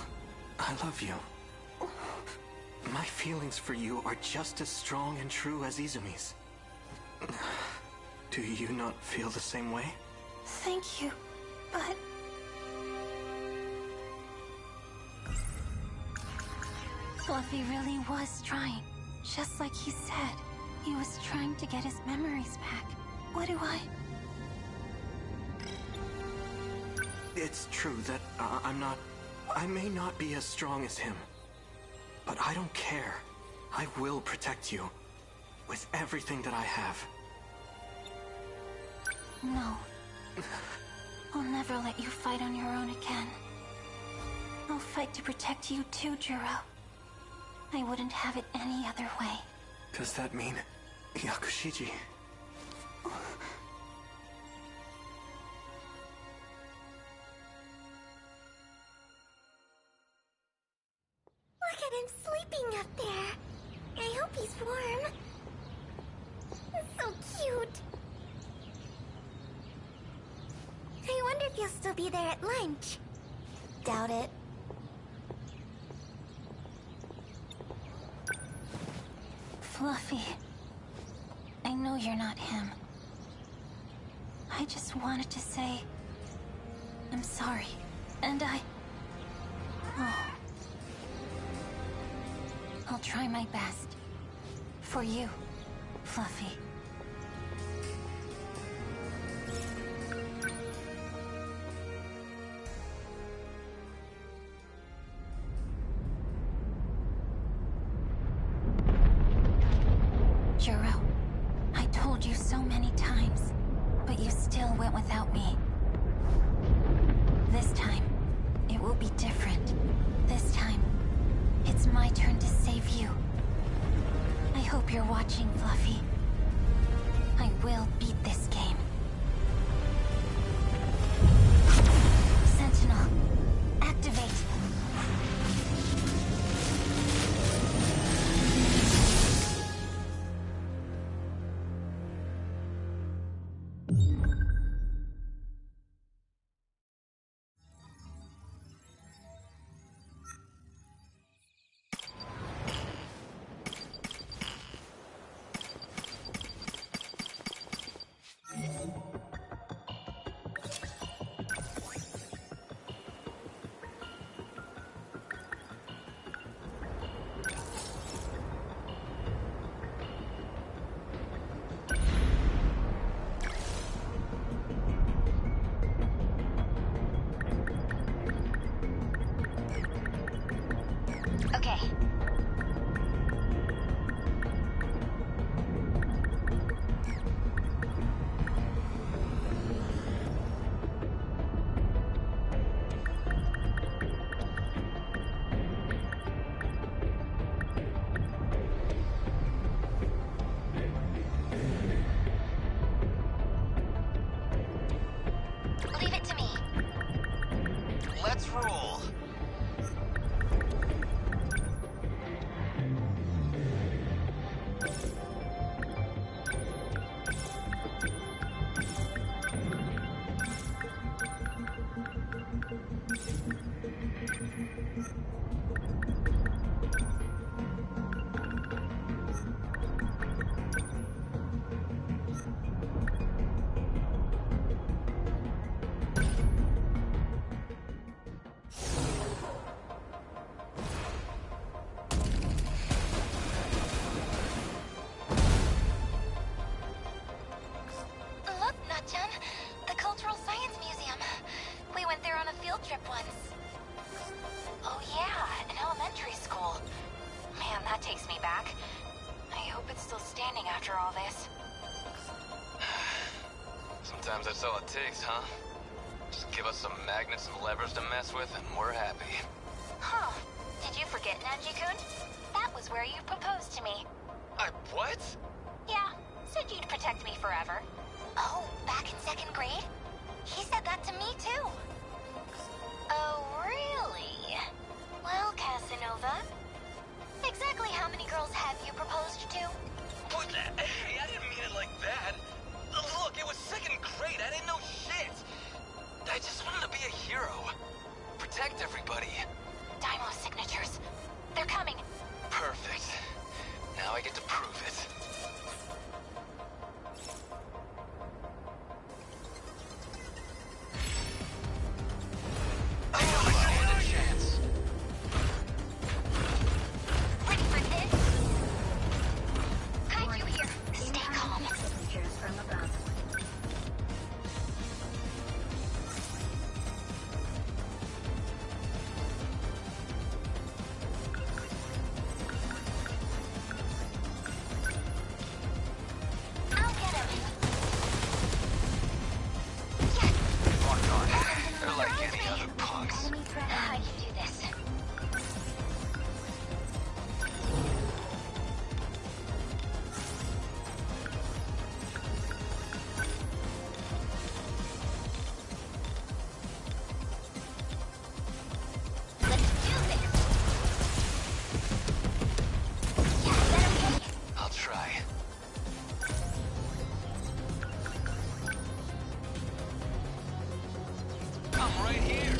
I love you. My feelings for you are just as strong and true as Izumi's. Do you not feel the same way? Thank you, but... Fluffy really was trying. Just like he said. He was trying to get his memories back. What do I... It's true that I may not be as strong as him. But I don't care. I will protect you. With everything that I have. No. I'll never let you fight on your own again. I'll fight to protect you too, Juro. I wouldn't have it any other way. Does that mean Yakushiji? Look at him sleeping up there. I hope he's warm. So cute. I wonder if he'll still be there at lunch. Doubt it. Fluffy. I know you're not him. I just wanted to say... I'm sorry. And oh. I'll try my best. For you, Fluffy. Juro, I told you so many times, but you still went without me. This time, it will be different. This time, it's my turn to save you. I hope you're watching, Fluffy. I will beat this game. Sentinel, activate. Okay. Leave it to me. Let's roll. Look, Natchan. The Cultural Science Museum. We went there on a field trip once. Oh yeah, an elementary school. Man, that takes me back. I hope it's still standing after all this. Sometimes that's all it takes, huh? Just give us some magnets and levers to mess with, and we're happy. Huh. Did you forget, Nanji-kun? That was where you proposed to me. What? Yeah, said you'd protect me forever. Oh, back in 2nd grade? He said that to me, too. Oh, really? Well, Casanova, exactly how many girls have you proposed to? What? Hey, I didn't mean it like that. Look, it was 2nd grade. I didn't know shit. I just wanted to be a hero. Protect everybody. Daimo's signatures. They're coming. Perfect. Now I get to prove it. Ready for this? Kaiju here. Stay calm. I'll get him. Yes. They're like any other punks. I can do this. Let's do this. Yeah, is that okay? I'll try. I'm right here.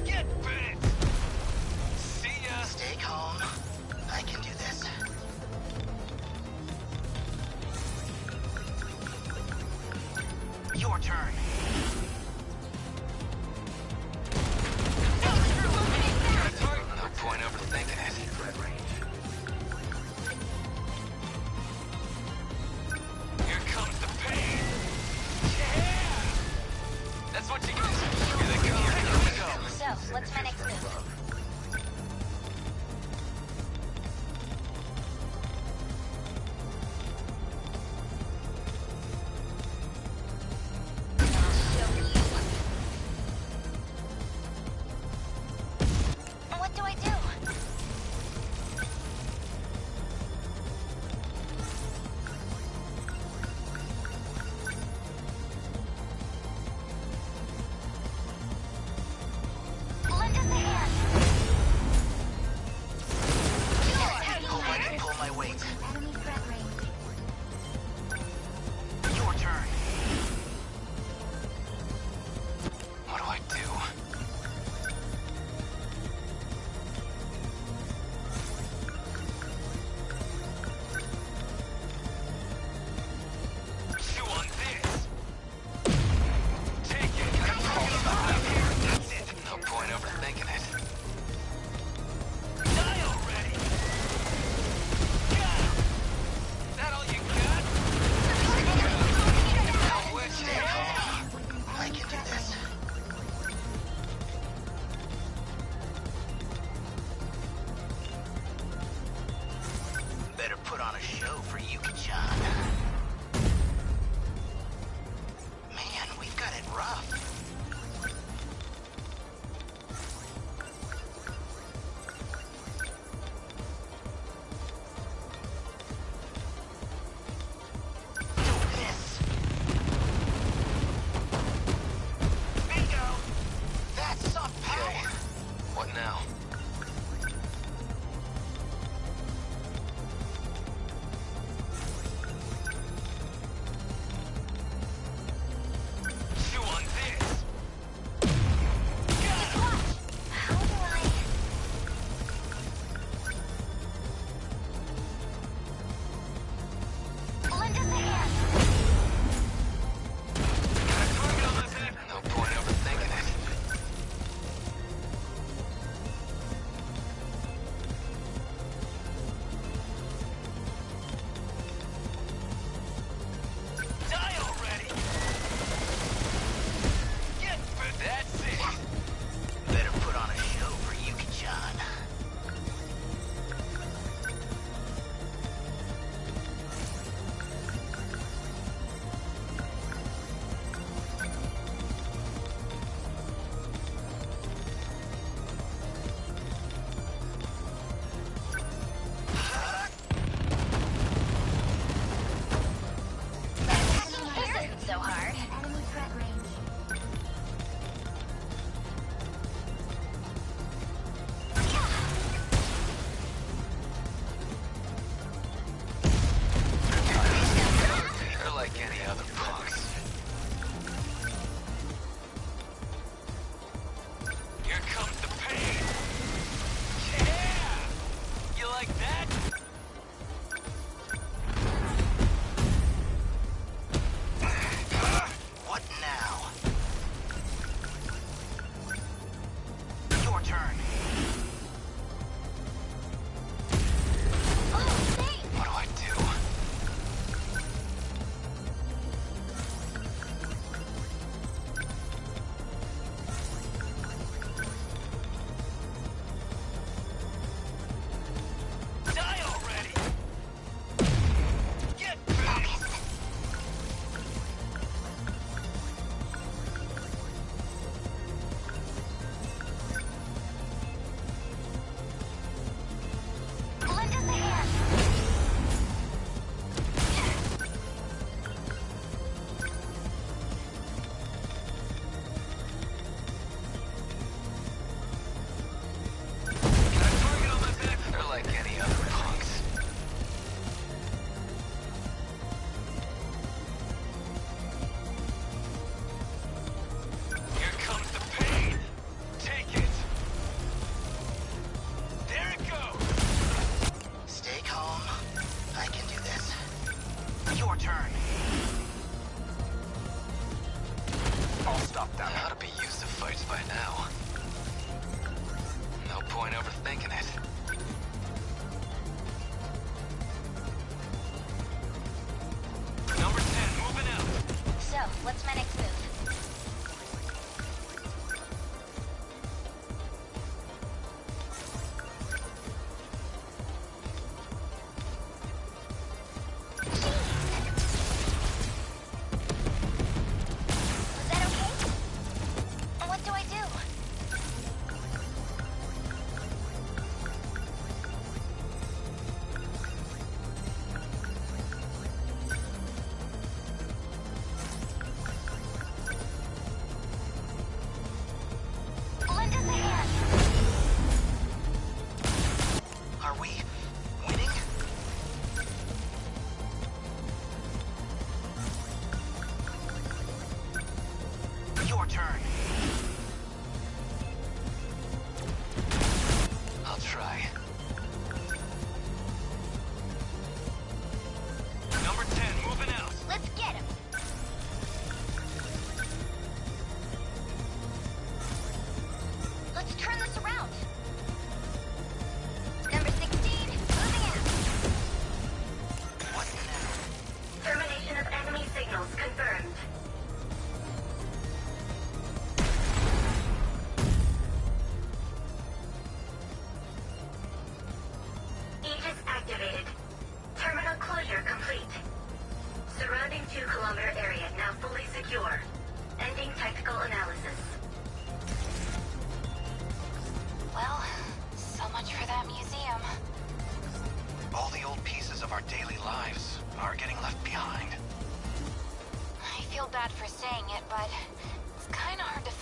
Get bit. See ya. Stay calm. I can do this. Your turn. No point overthinking it. Here comes the pain. Yeah! That's what you get. Here they come. Here we go. So, what's my next move? What do I do? Lend us a hand. Hope I can pull my weight. Enemy threat range. Your turn. What do I do? Chew on this. Take it. That's it. No point overthinking it.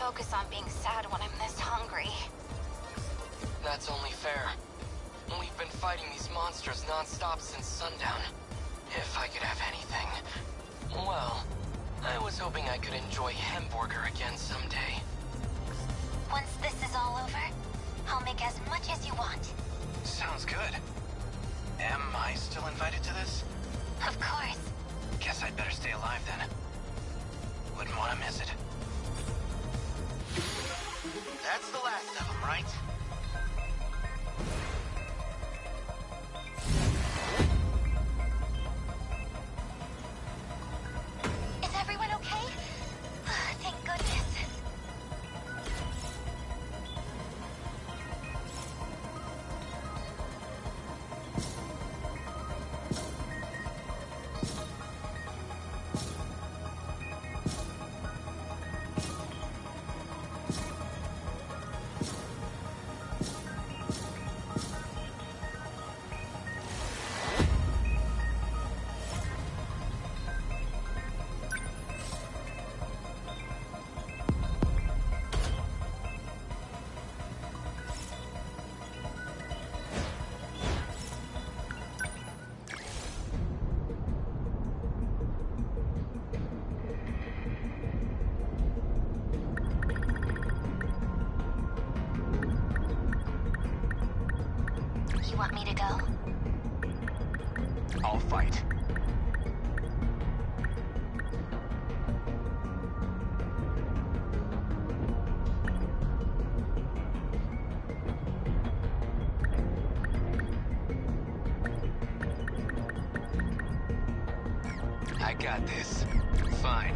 focus on being sad when I'm this hungry. That's only fair. We've been fighting these monsters non-stop since sundown. If I could have anything... Well, I was hoping I could enjoy hamburger again someday. Once this is all over, I'll make as much as you want. Sounds good. Am I still invited to this? Of course. Guess I'd better stay alive then. Wouldn't want to miss it. That's the last of them, right? Is everyone okay? Thank goodness. You want me to go? I'll fight. I got this. Fine.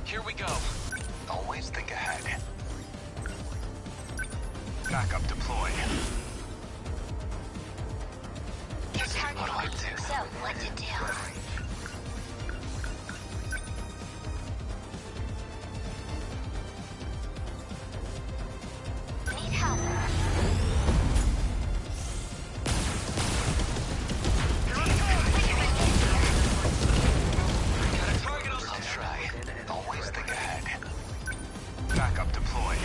Here we go. Always think ahead. Backup deploy. Your target. What do I do? So, what to do? Need help. I'll try. Always think ahead. Backup deploy.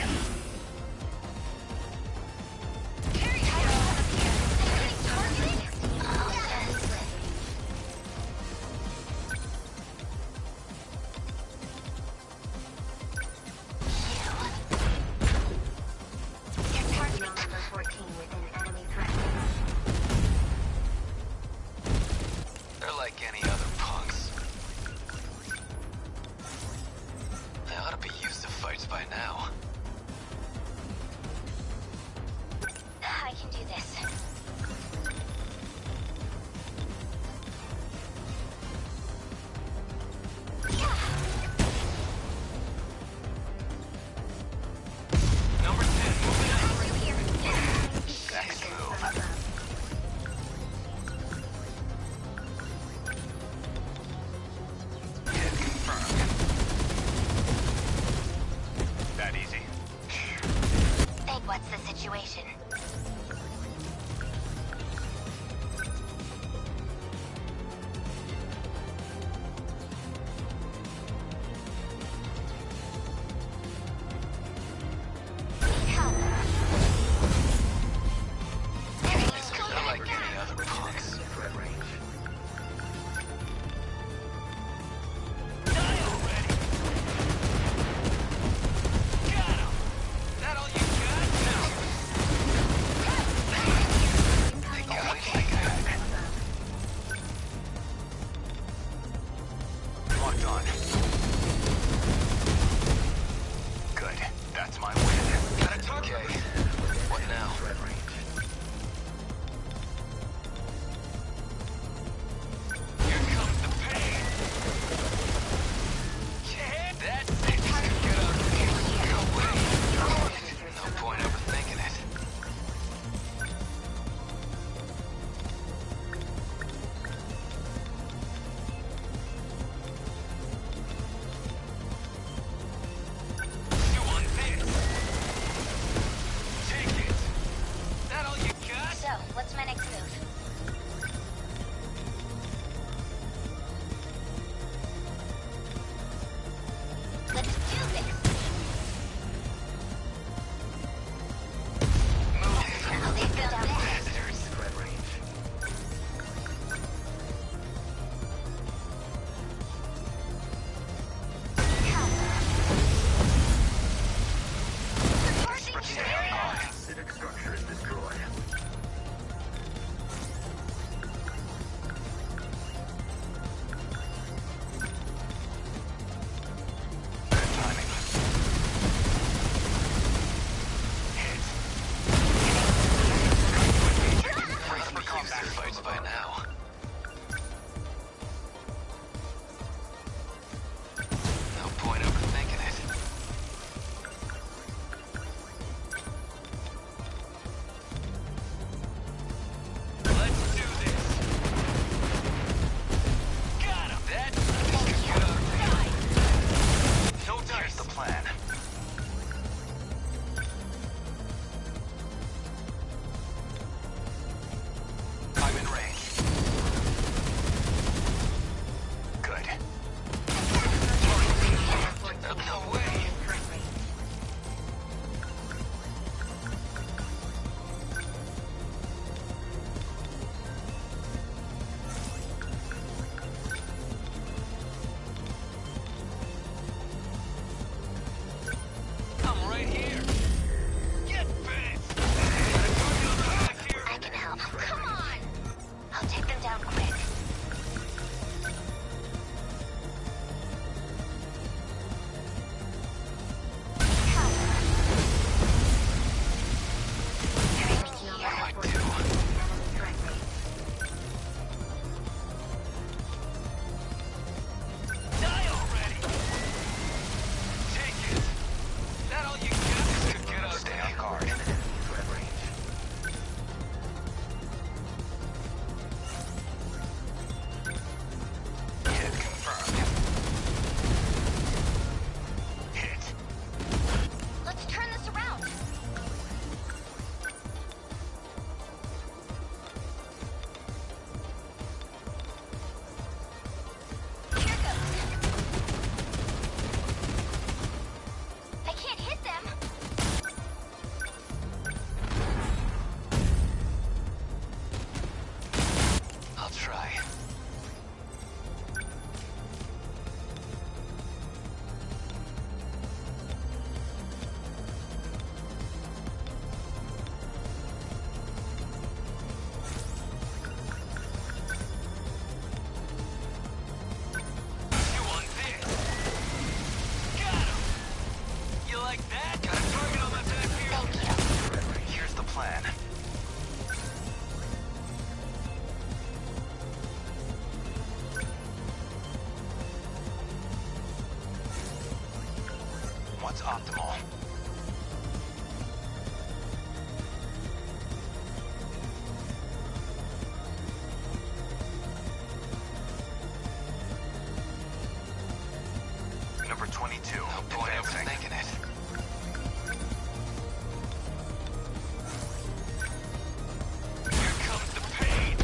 names by now. I can do this. Number 10, moving up. Next move. Hit confirmed. That easy. What's optimal? Number 22. No point overthinking it. Here comes the pain.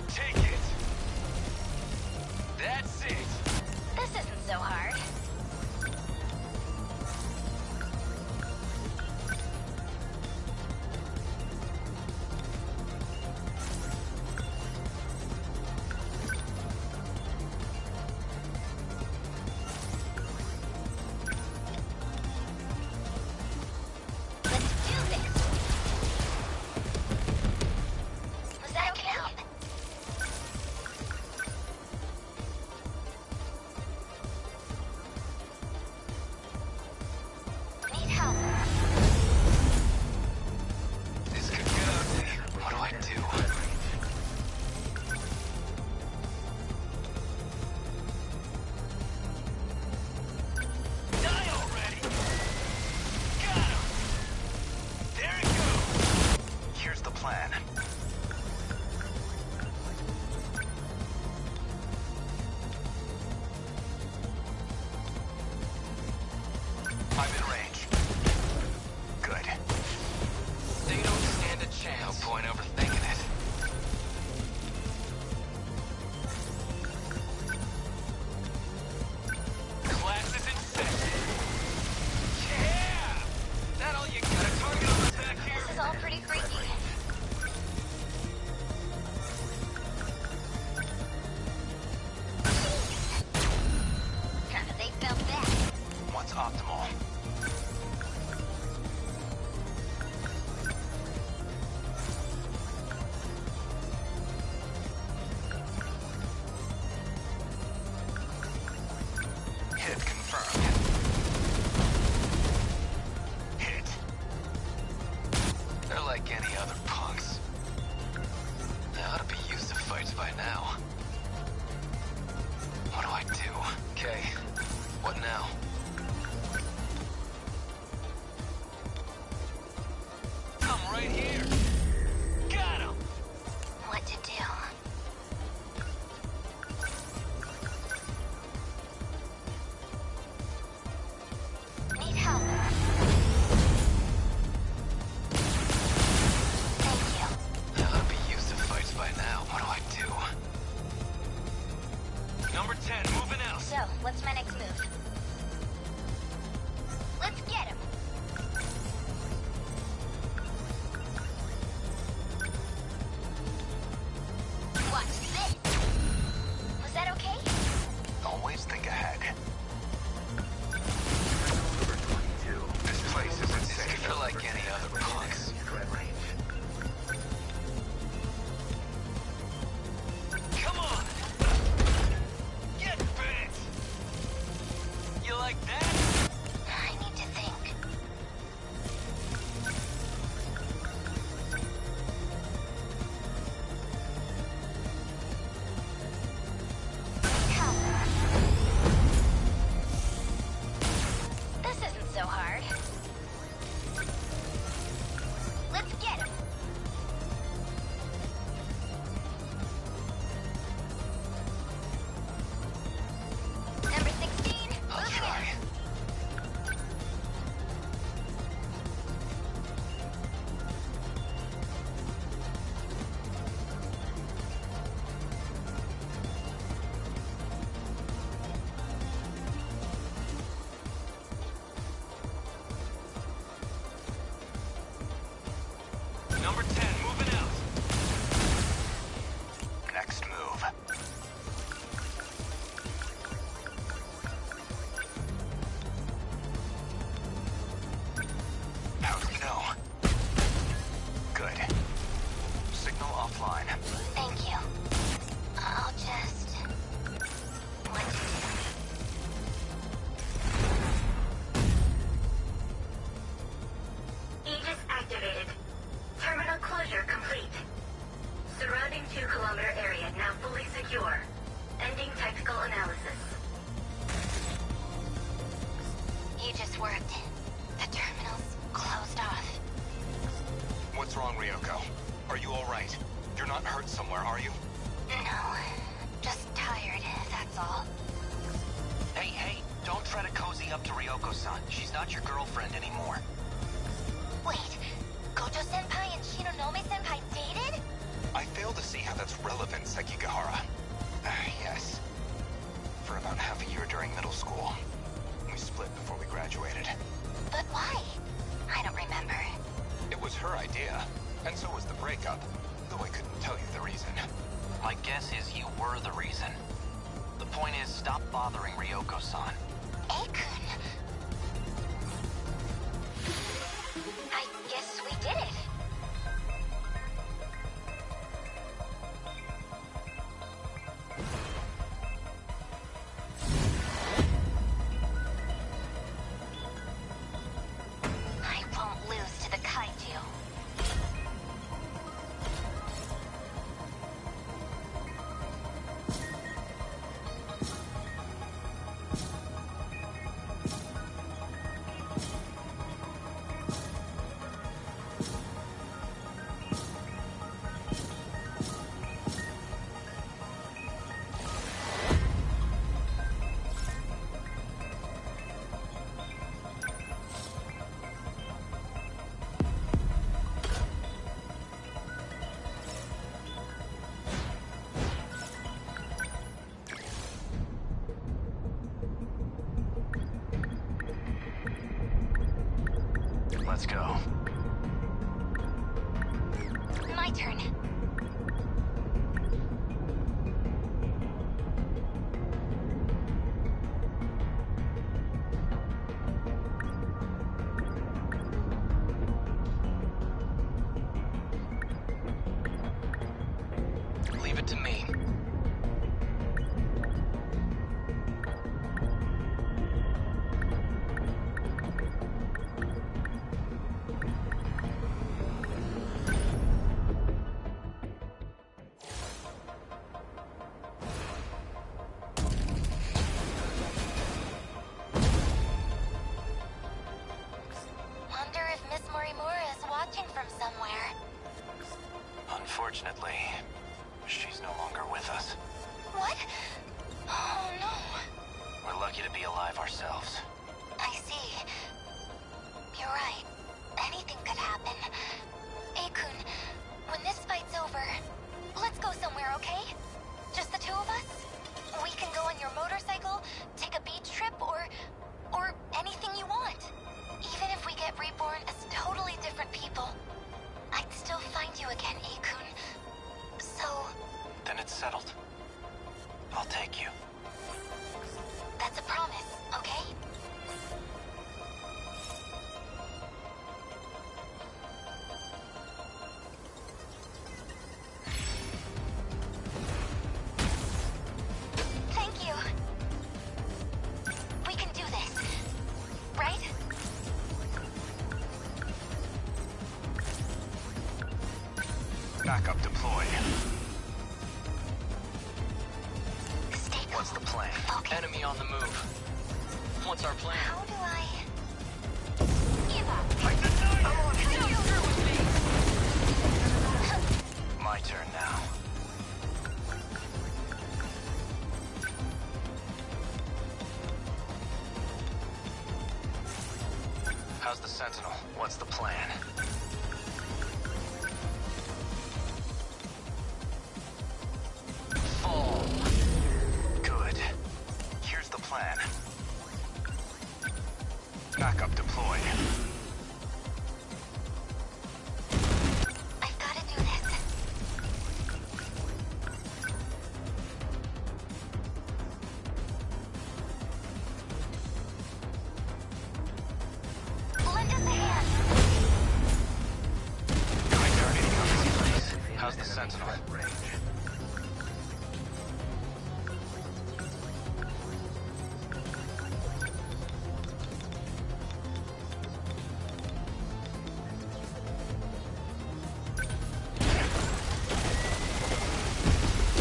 Take it. That's it. This isn't so hard. This could get ugly. What do I do? Die already! Got him! There it goes! Here's the plan. I'm in range. Good. They don't stand a chance. No point overthinking it. Class is in session. Yeah! That all you got? A target on the back here? This is all pretty freaky. They felt that. What's optimal? Hit confirmed. Hit. They're like any other punks. They ought to be used to fights by now. What do I do? Okay. What now? I'm right here. Got him. What to do? Need help. Thank you. They ought to be used to fights by now. What do I do? Number 10, moving out. So, what's my next move? Let's get him. Watch this. Was that okay? Always think ahead. This place isn't safe. They're like any other punks. Come on! Get bent! You like that? I need to think. Help. This isn't so hard. Let's get him. Number 16, I'll moving try. out. Aegis worked. The terminals closed off. What's wrong, Ryoko? Are you alright? You're not hurt somewhere, are you? No, just tired, that's all. Hey, don't try to cozy up to Ryoko-san. She's not your girlfriend anymore. Wait, Gojo-senpai and Shinonome-senpai dated? I fail to see how that's relevant, Sekigahara. Yes. For about half a year during middle school. We split before we graduated. But why? I don't remember. It was her idea, and so was the breakup, though I couldn't tell you the reason. My guess is you were the reason. The point is, stop bothering Ryoko-san. Akun. I guess we did it. I won't lose to the kaiju. Let's go. My turn. Leave it to me. Wonder if Miss Morimura is watching from somewhere. Unfortunately, she's no longer with us. What? Oh no. We're lucky to be alive ourselves. I see. You're right. Anything could happen. Akun, when this fight's over, let's go somewhere, okay? Just the two of us? We can go on your motorcycle, take a beach trip, or anything you want. Even if we get reborn as totally different people, I'd still find you again, Akun. So... Then it's settled. I'll take you. That's a promise, okay? Thank you. We can do this, right? Backup deployed. Stay calm. What's the plan? Okay. Enemy on the move. What's our plan? How do I... My turn now. How's the Sentinel? What's the plan? Fall. Good. Here's the plan. Backup deployed. I've got to do this. Lend us a hand. Targeting on this place. How's the Sentinel?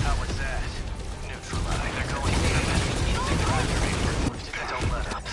How was that? Neutralized. They're going in. Don't let up.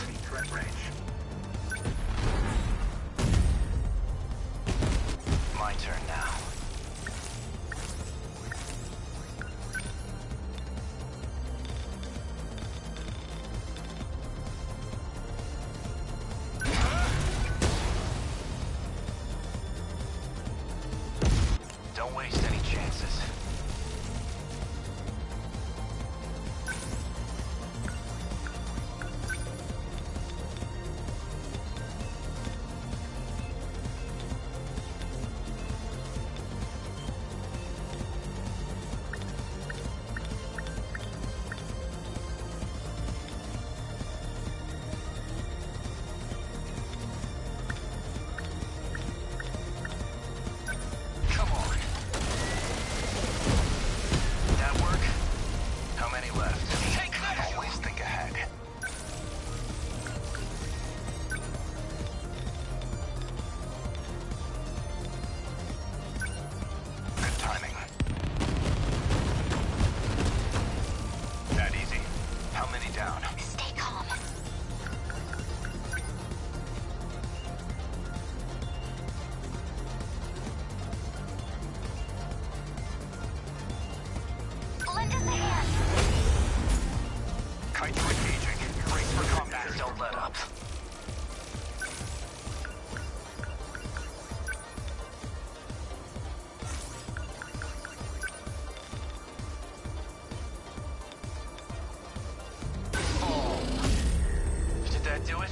that do it?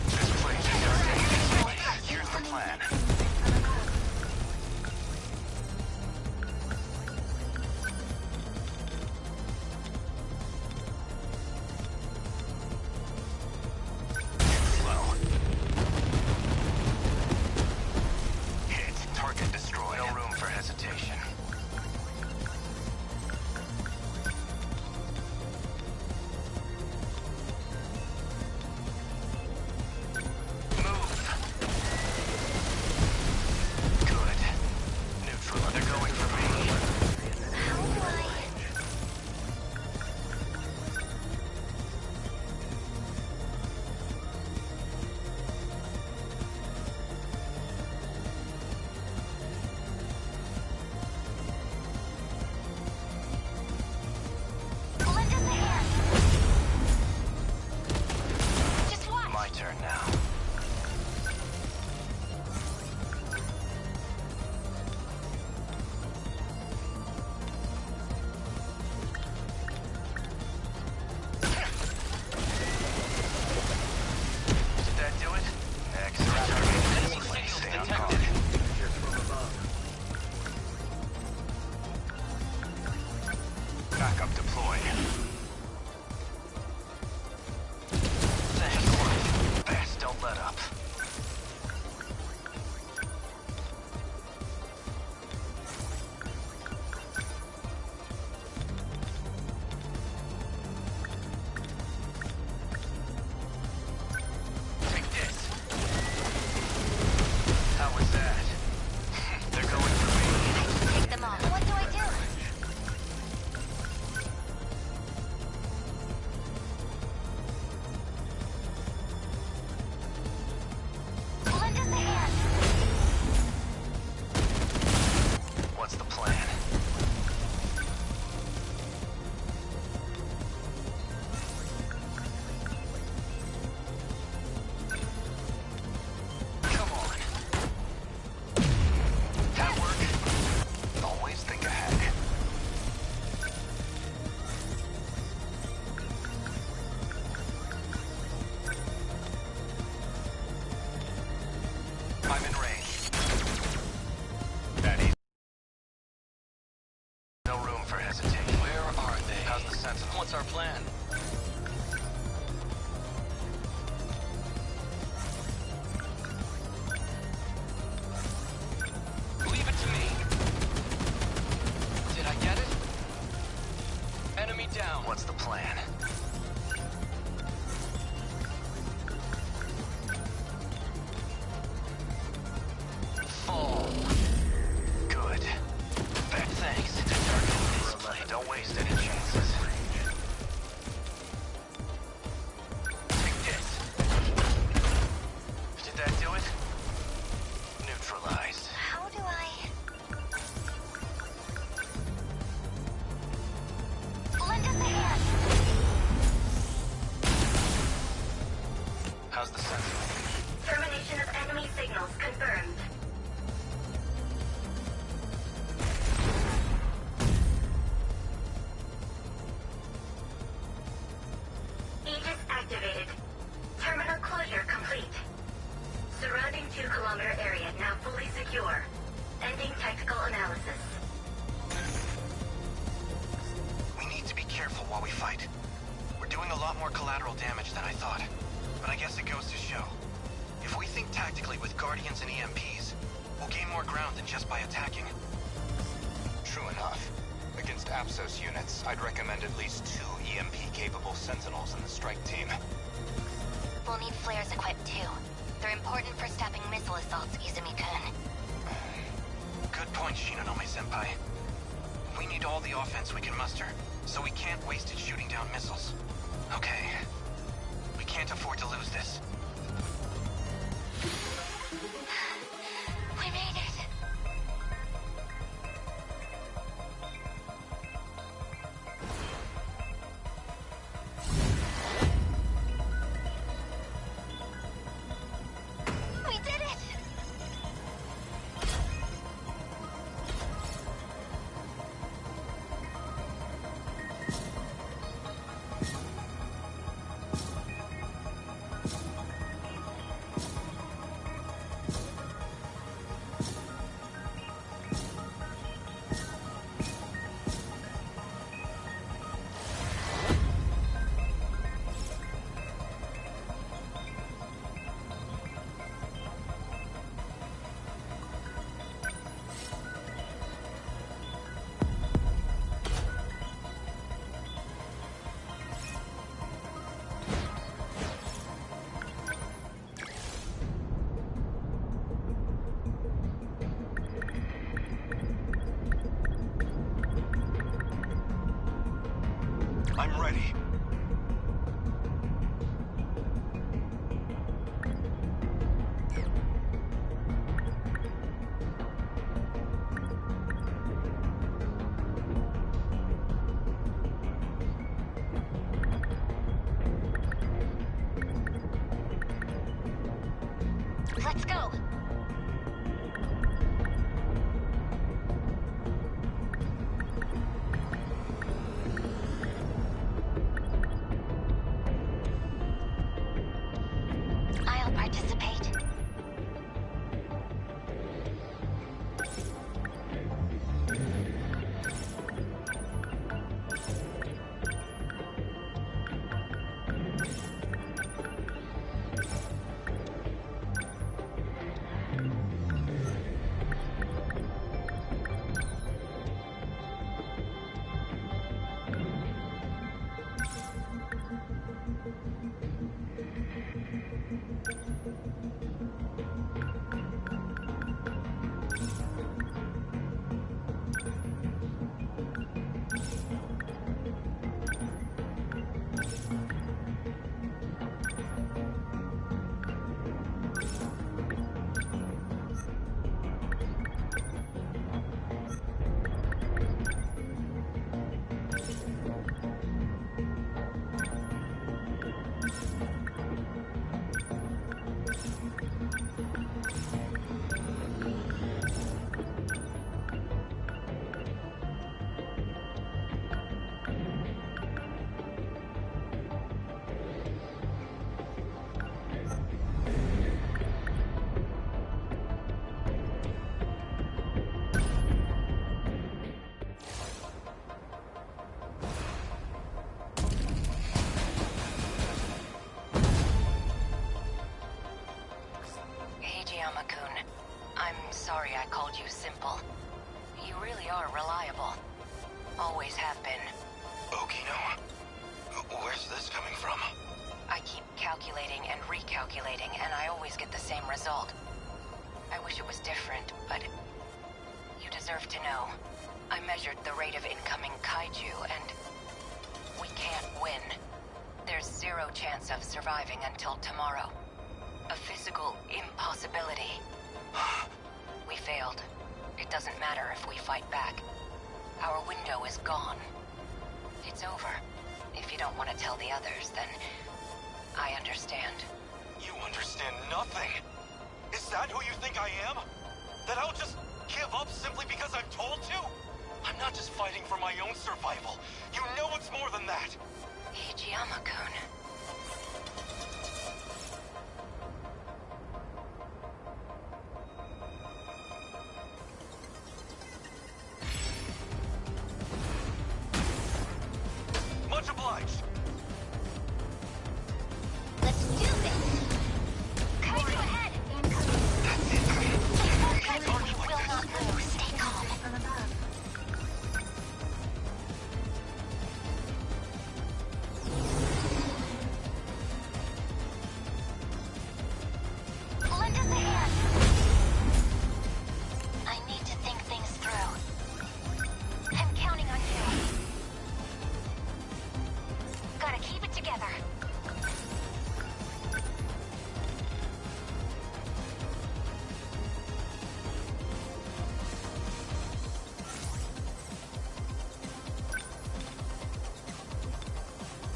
This place is dirty. Here's the plan. What's our plan? Leave it to me. Did I get it? Enemy down. What's the plan? Fall. Good. Thanks. Don't waste any chances. I'd recommend at least 2 EMP-capable Sentinels in the strike team. We'll need flares equipped too. They're important for stopping missile assaults, Izumi-kun. Good point, Shinonome-senpai. We need all the offense we can muster, so we can't waste it shooting down missiles. Okay. We can't afford to lose this. We made it! Let's go! I'll participate. I'm sorry I called you simple. You really are reliable. Always have been. Okino? Where's this coming from? I keep calculating and recalculating, and I always get the same result. I wish it was different, but you deserve to know. I measured the rate of incoming kaiju, and we can't win. There's 0 chance of surviving until tomorrow. A physical impossibility. We failed. It doesn't matter if we fight back. Our window is gone. It's over. If you don't want to tell the others, then I understand. You understand nothing. Is that who you think I am? That I'll just give up simply because I'm told to? I'm not just fighting for my own survival. You know it's more than that. Hijiyama-kun. Much obliged. Let's do this! Kaiju ahead! Kaiju will not move. Stay calm. Lend us a hand. I need to think things through. I'm counting on you. Gotta keep it together.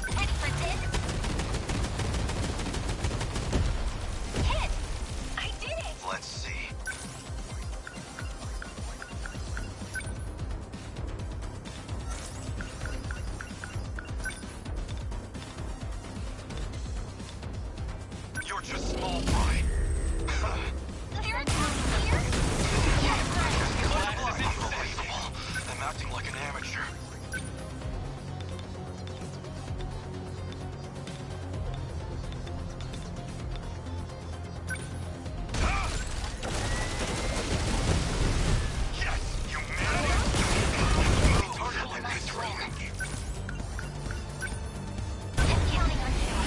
Ready for this? Hit! I did it! Let's see. You're just small fry. There are two here? Yes, Unbelievable. I'm acting like an amateur. Yes, you managed. Target in this range. I'm counting on you.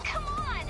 Come on!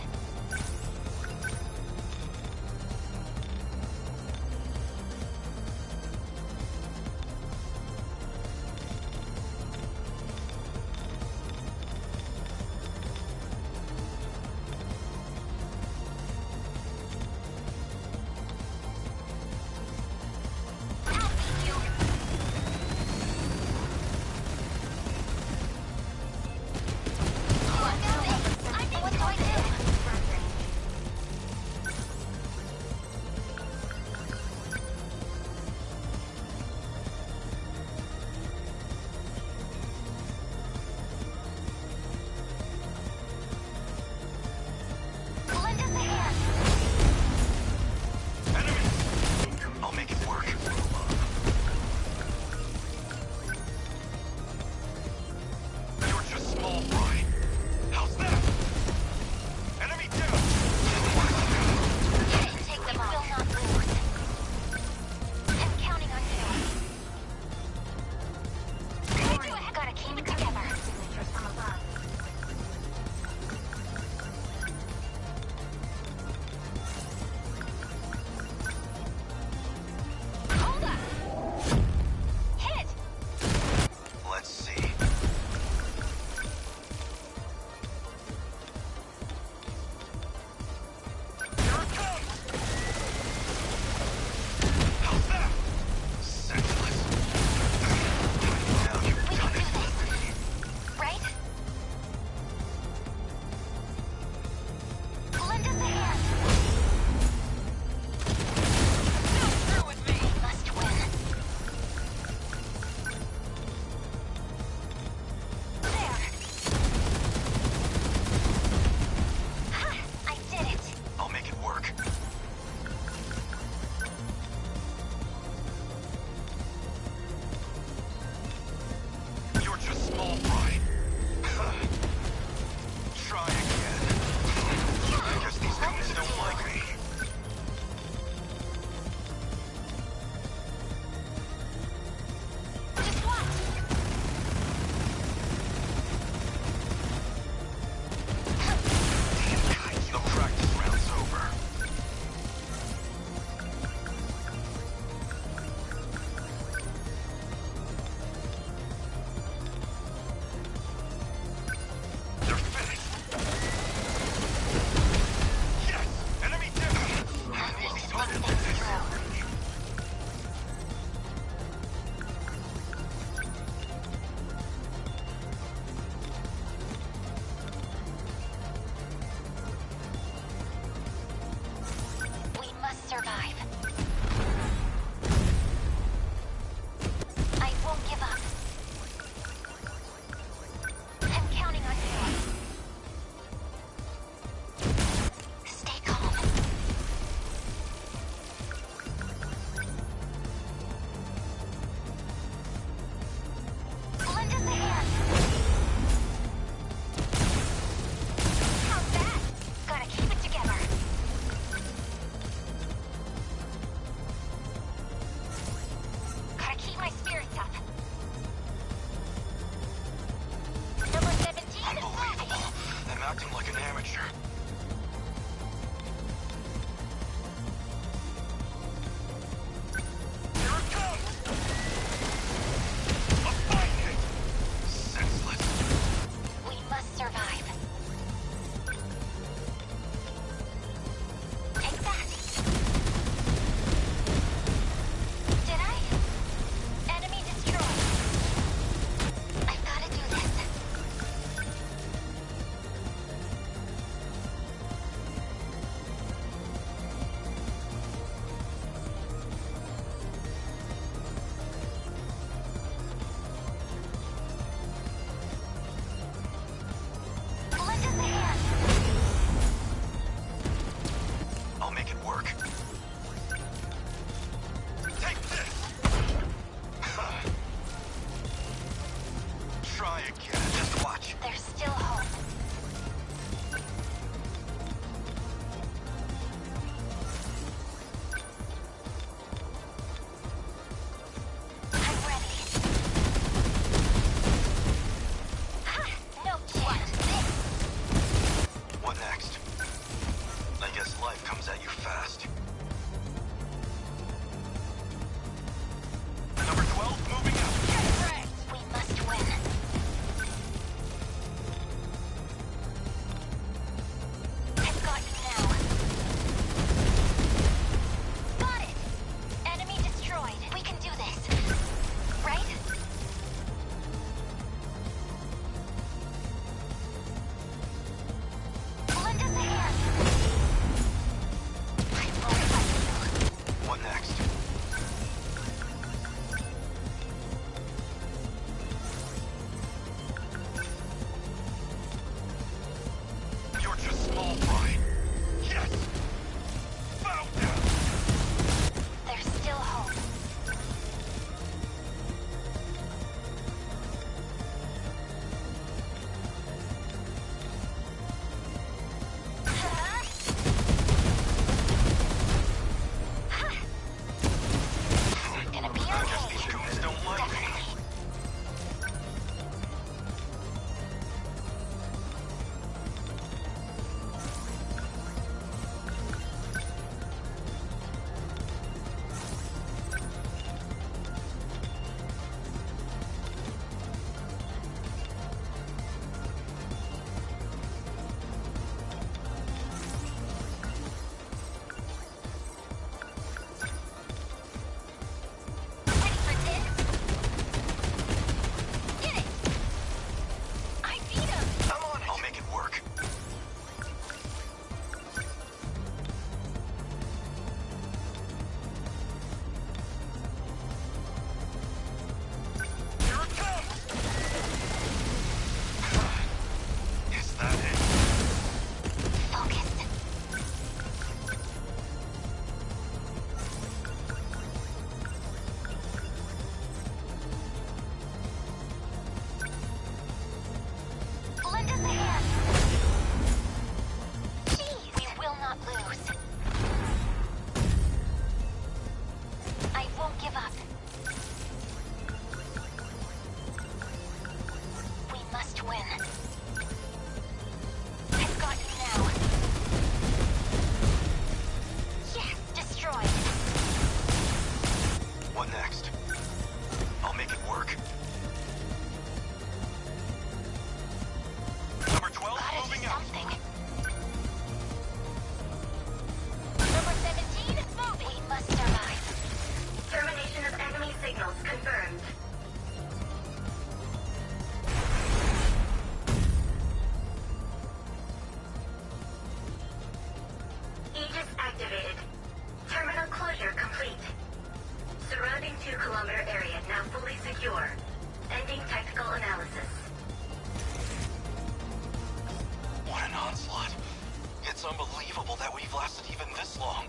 we've lasted even this long.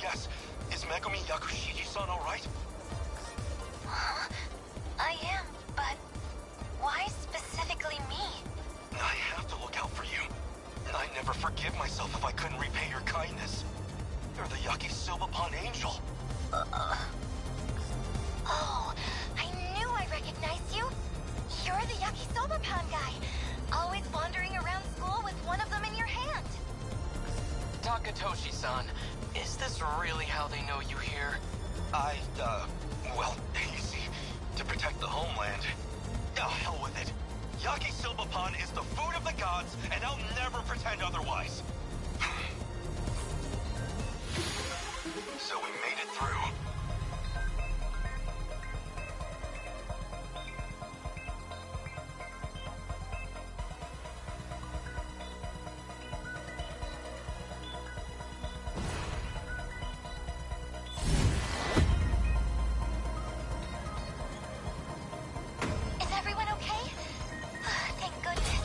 Yes. Is Megumi Yakushiji-san alright? Huh? I am, but why specifically me? I have to look out for you. I'd never forgive myself if I couldn't repay your kindness. You're the Yakisoba-pan angel. Oh, I knew I recognized you. You're the Yakisoba-pan guy. Always wandering around school with one of them in your hand. Takatoshi-san, is this really how they know you here? Well, you see, to protect the homeland. Oh, hell with it. Yakisoba-pan is the food of the gods, and I'll never pretend otherwise. So we made it through. Is everyone okay? Thank goodness.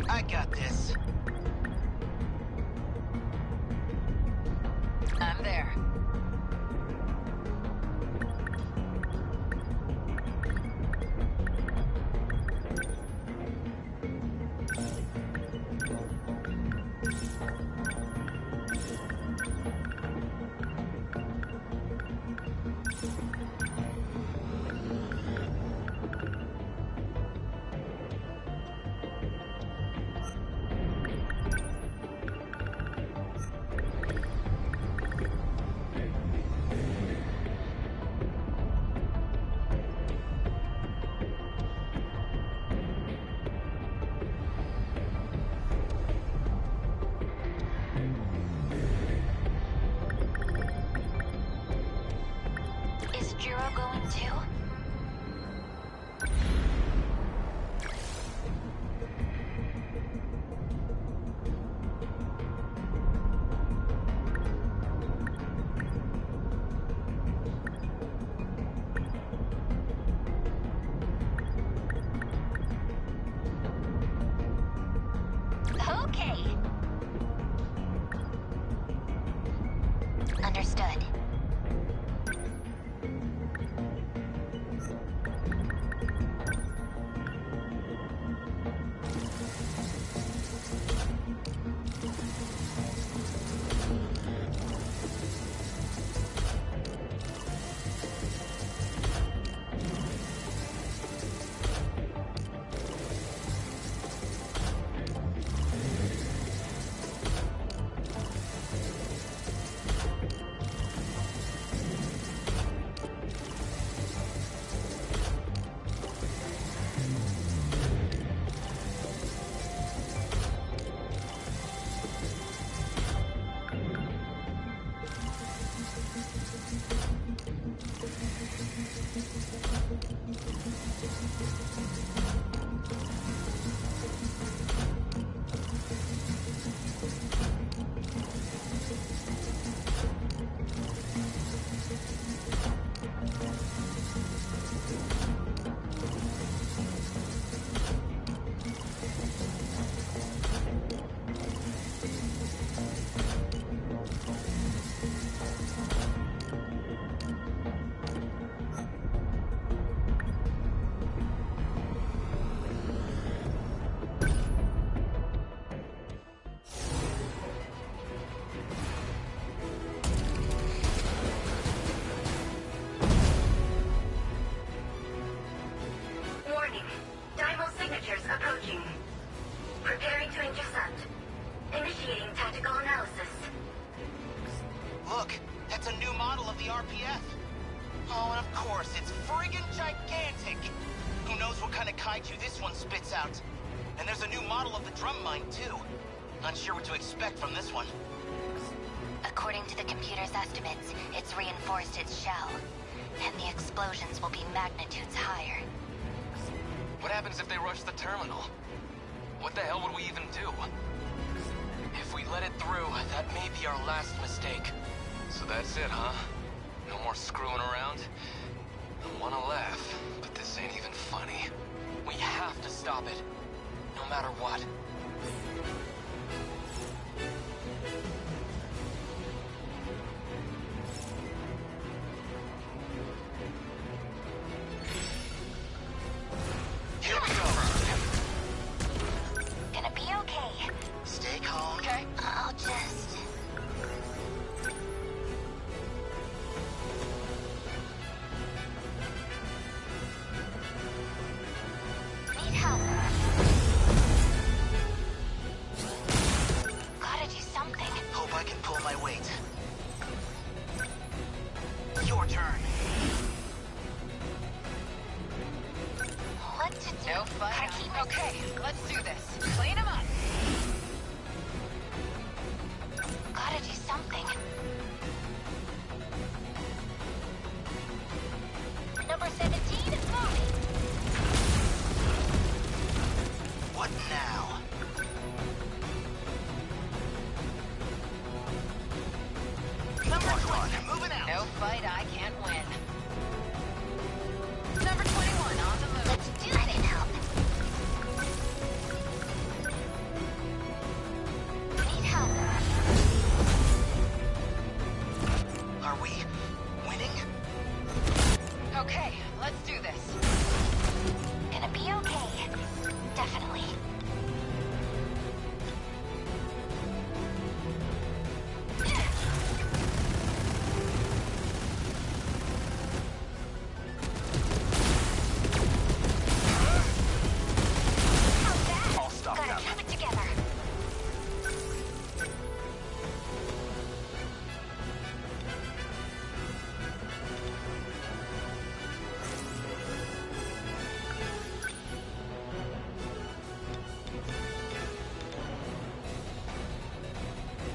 I got this. I'm there. Is Jiro going too? Okay. Understood. you, this one spits out. And there's a new model of the drum mine, too. Not sure what to expect from this one. According to the computer's estimates, it's reinforced its shell. And the explosions will be magnitudes higher. What happens if they rush the terminal? What the hell would we even do? If we let it through, that may be our last mistake. So that's it, huh? No more screwing around? I wanna laugh, but this ain't even funny. We have to stop it, no matter what. Here we go. Gonna be okay. Stay calm. Okay. I'll just... Need help. Gotta do something. Hope I can pull my weight. Your turn. What to do? No fun. Gotta keep my... Okay, let's do this. Clean him up. Gotta do something. Number 17 is moving. What now? Number 20. Moving out. No fight I can't win. Number 21 on the move. Let's do it. I can help. Need help. Are we winning? Okay, let's do this. Gonna be okay. Definitely. How's that? I'll stop Gotta them. keep it together.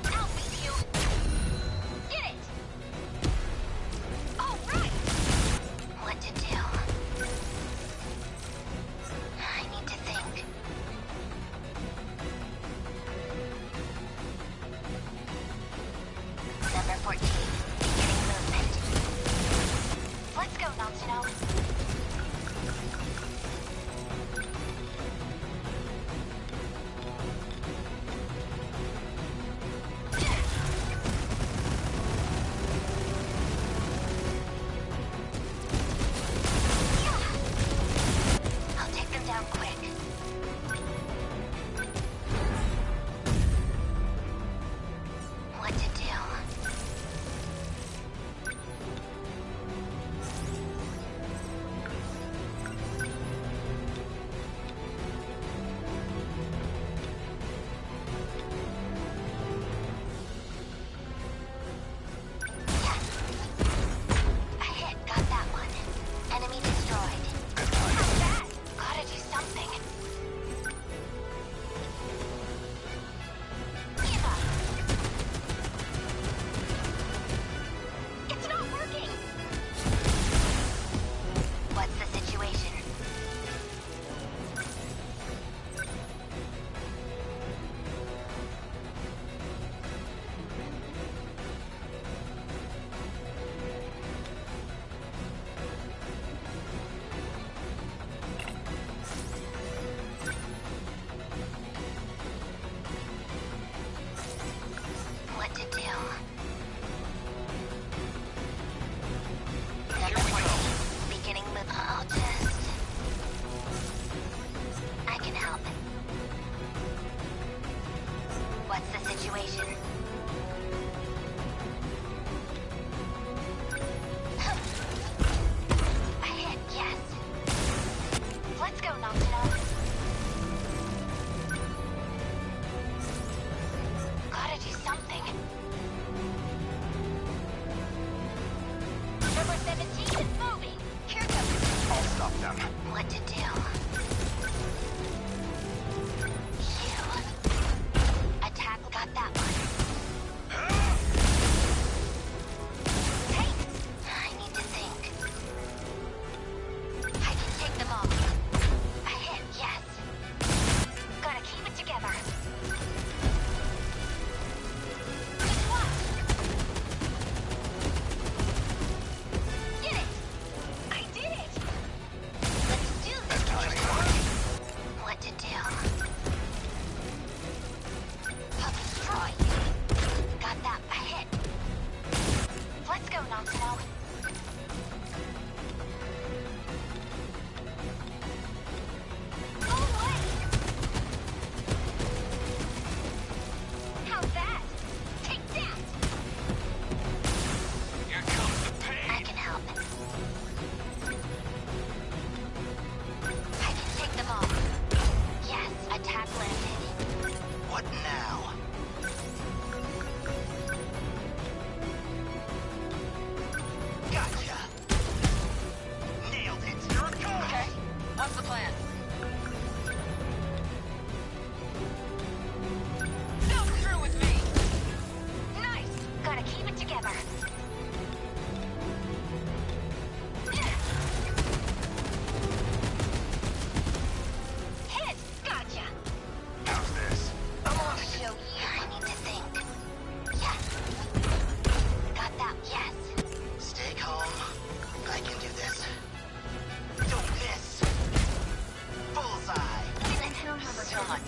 I'll beat you. Get it. All right. What to do? I need to think. Number 14. Beginning movement. Let's go, Noctino. I'll take them down quick. What to do? A hit, got that one. Enemy destroyed. How's that? Gotta do something. Give up. It's not working. What's the situation? What to do? Number 14. Beginning move. I'll just... I can help. What's the situation? A hit, yes. Let's go, Noctino. Gotta do something. Number 17 is moving. Here goes. I'll stop them. What to do?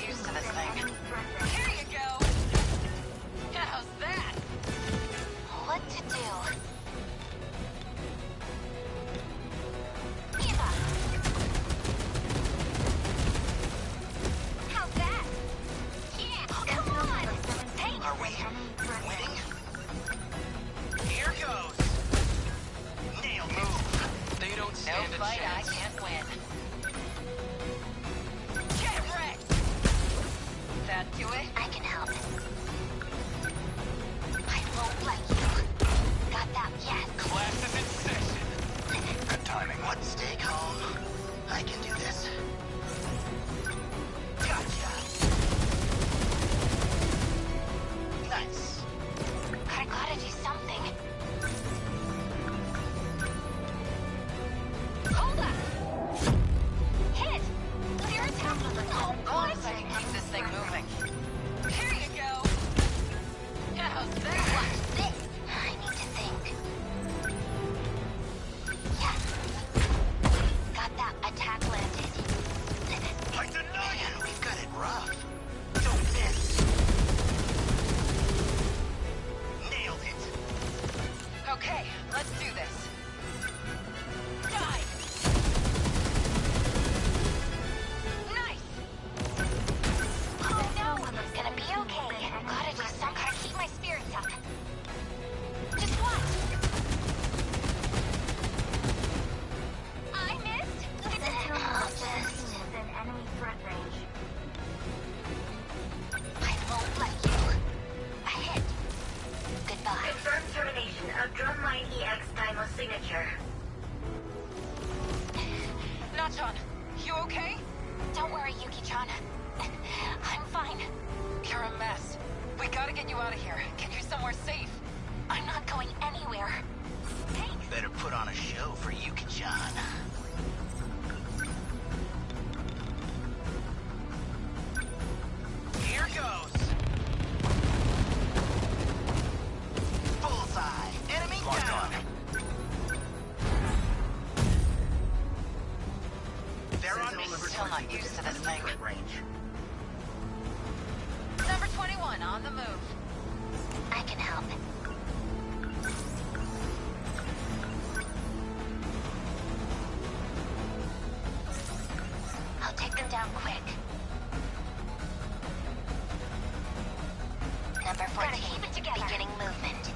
used to this thing. Here you go! How's that? What to do? How's that? Yeah, come on! Hey! Are we winning? Here goes! Nailed it! They don't No stand a fight I chance. can't win. Get wrecked! That do it? I can help. I won't let you. Got that? Yes. Class is in session. Good timing. What? Stay calm. I can do this. Gotcha. Nice. I gotta do something. Hold up! Hit! Clear attack! Oh, As long as I can keep this thing moving. Here you go! How's that? Watch this! I need to think. Yeah. Got that attack landed. I deny it. We've got it rough. Don't miss. Nailed it. Okay, let's do this. Die! Nice! Oh no! It's gonna be okay. Gotta do some kind of keep my spirits up. Just watch! I missed! I'll just... an enemy threat range. I won't let you. A hit. Goodbye. Confirm termination of Drumline EX Dynamo signature. Nachon, you okay? Don't worry, Yuki-chan. I'm fine. You're a mess. We gotta get you out of here. Get you somewhere safe. I'm not going anywhere. Thanks. Better put on a show for Yuki-chan. Here goes. Bullseye. Enemy down. They're on me. Still not used to this thing. Range. Number 21 on the move. I can help. I'll take them down quick. Number 14, keep it together. Beginning movement.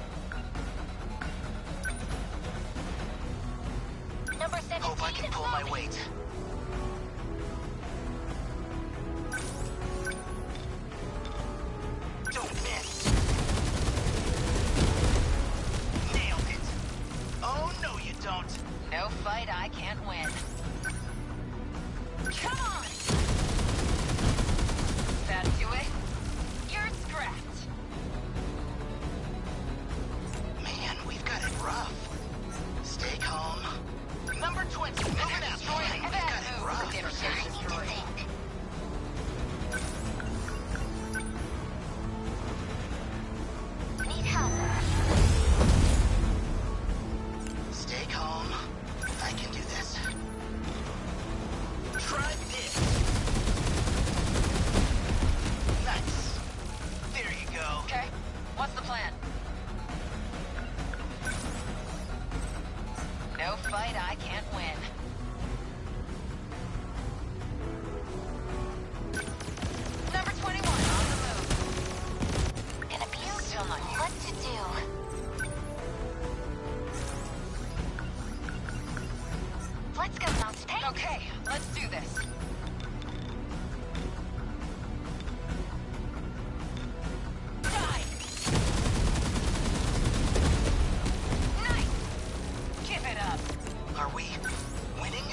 Number 17, Hope I can pull my weight. Don't miss. Nailed it. Oh, no you don't. No fight I can't win. Come on! That do it? You're scrapped! Man, we've got it rough. Stay calm. Number 20, moving out. Man, we've got it rough. I need to think. Need help. Stay calm. I can do this. Try this. Nice. There you go. Okay, what's the plan? No fight I can't win. Number 21 on the move. Gonna be Still not what to do. Let's go, Mountain. Okay, let's do this. Die! Nice! Give it up. Are we winning?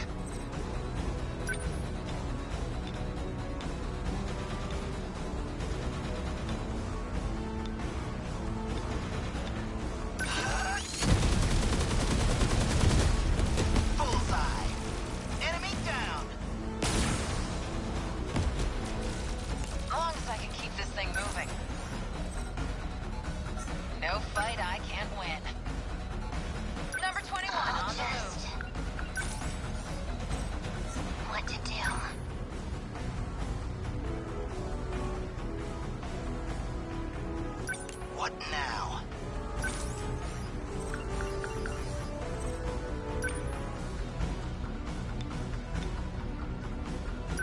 Bullseye. Enemy down. As long as I can keep this thing moving. No fight I can't win. Number 21 on the move. What to do? What now?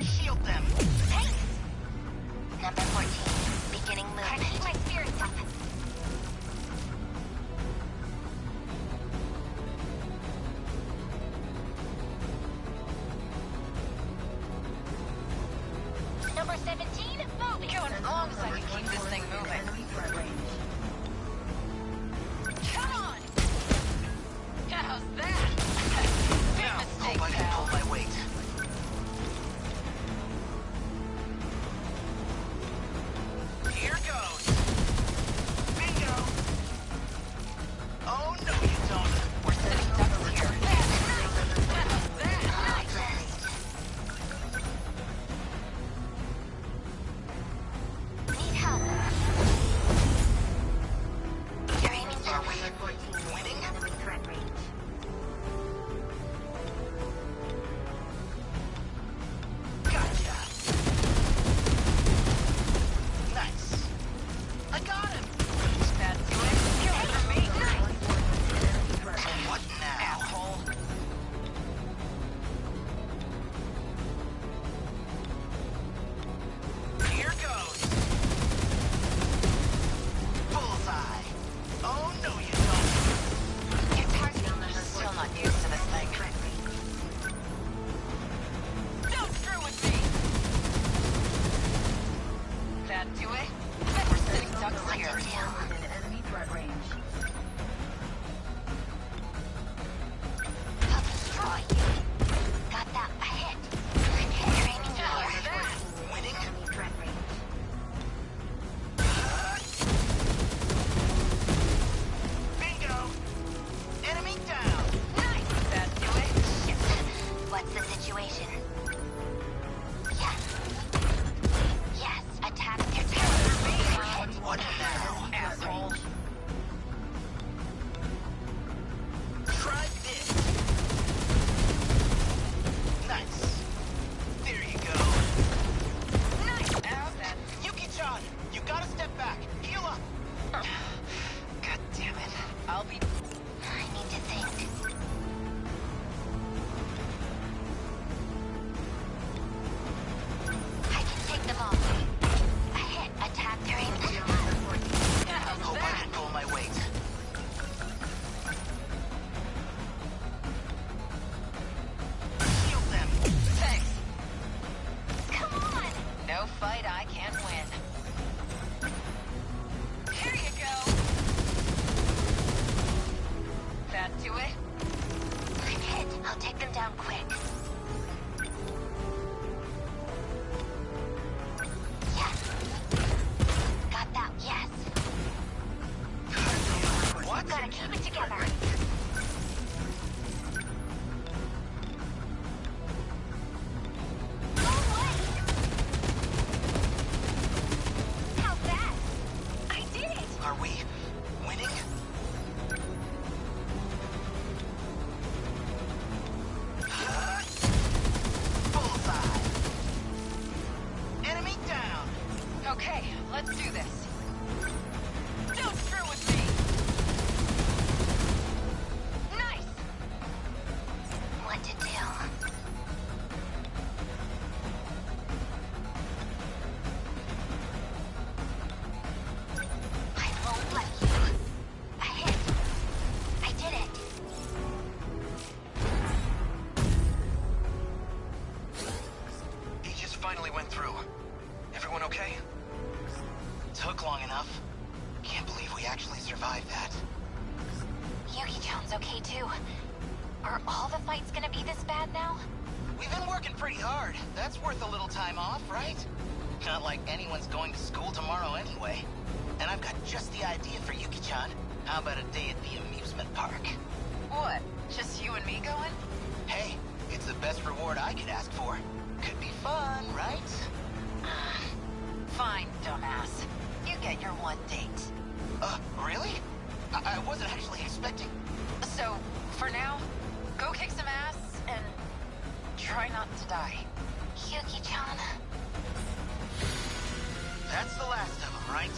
Shield them! Thanks! Number 14, beginning movement. I keep my spirits up. Number 17, moving. Going as long as I can keep this thing moving. Come on! How's that? Big mistake, Hope I can pal. pull my weight. Here goes. Bingo. Oh, no, you don't. We're sitting ducks here. How's that? Need help. You're aiming Are down. we winning? Enemy threat range. Gotcha. Nice. I got him. That's good. Kill it for me. What now? Asshole. Here goes. Bullseye. Oh, no, you don't. Your target. Still not used to this thing. Don't screw with me. That do it? We're sitting ducks here. Within enemy threat range. I'll destroy you. Got that. A hit. You're aiming How's here. that? Winning? Enemy threat range. Bingo. Enemy down. Nice. That do it? What's the situation? Yes. Yes, attack your tower. What now? Asshole. Try this. Nice. There you go. Nice. How's that? Yuki-chan, you gotta step back. Heal up. God damn it. I'll be... I need to think. I can take them all. A hit, attack their aim. How's Hope I that? can pull my weight. Shield them. Thanks. Come on! No fight I can't win. Here you go. That do it? I'm hit. I'll take them down quick. Yes. Got that. Yes. What? Gotta keep it together. How's that? I did it! Are we winning? Bullseye. Enemy down. Okay, let's do this. Don't screw with me. Nice. What to do? I won't let you. A hit. I did it. Aegis finally went through. Everyone okay? Took long enough. Can't believe we actually survived that. Yuki-chan's okay too. Are all the fights gonna be this bad now? We've been working pretty hard. That's worth a little time off, right? Not like anyone's going to school tomorrow anyway. And I've got just the idea for Yuki-chan. How about a day at the amusement park? What? Just you and me going? Hey, it's the best reward I could ask for. Could be fun, right? Fine, dumbass. You get your one date. Really? I wasn't actually expecting... So, for now, go kick some ass and try not to die. Yuki-chan. That's the last of them, right?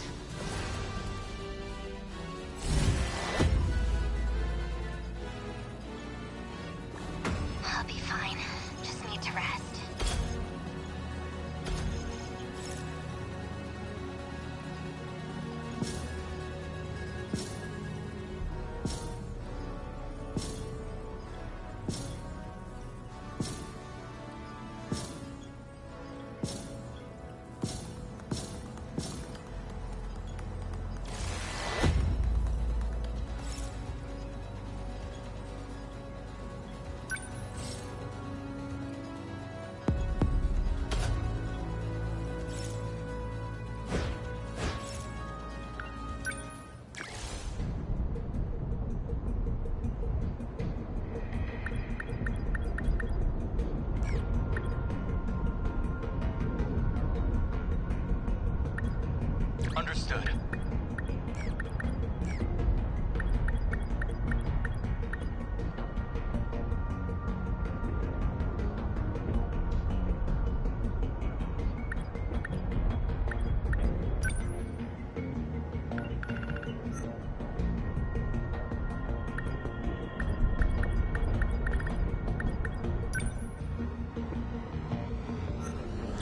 Understood.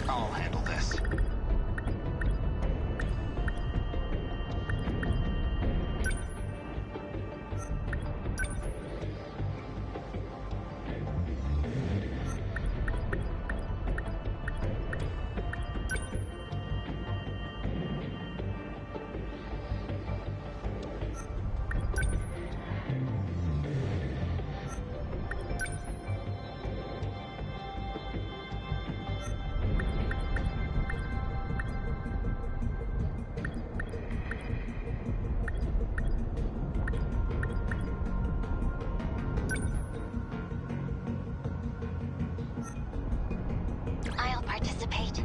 I'll handle this. I'll participate.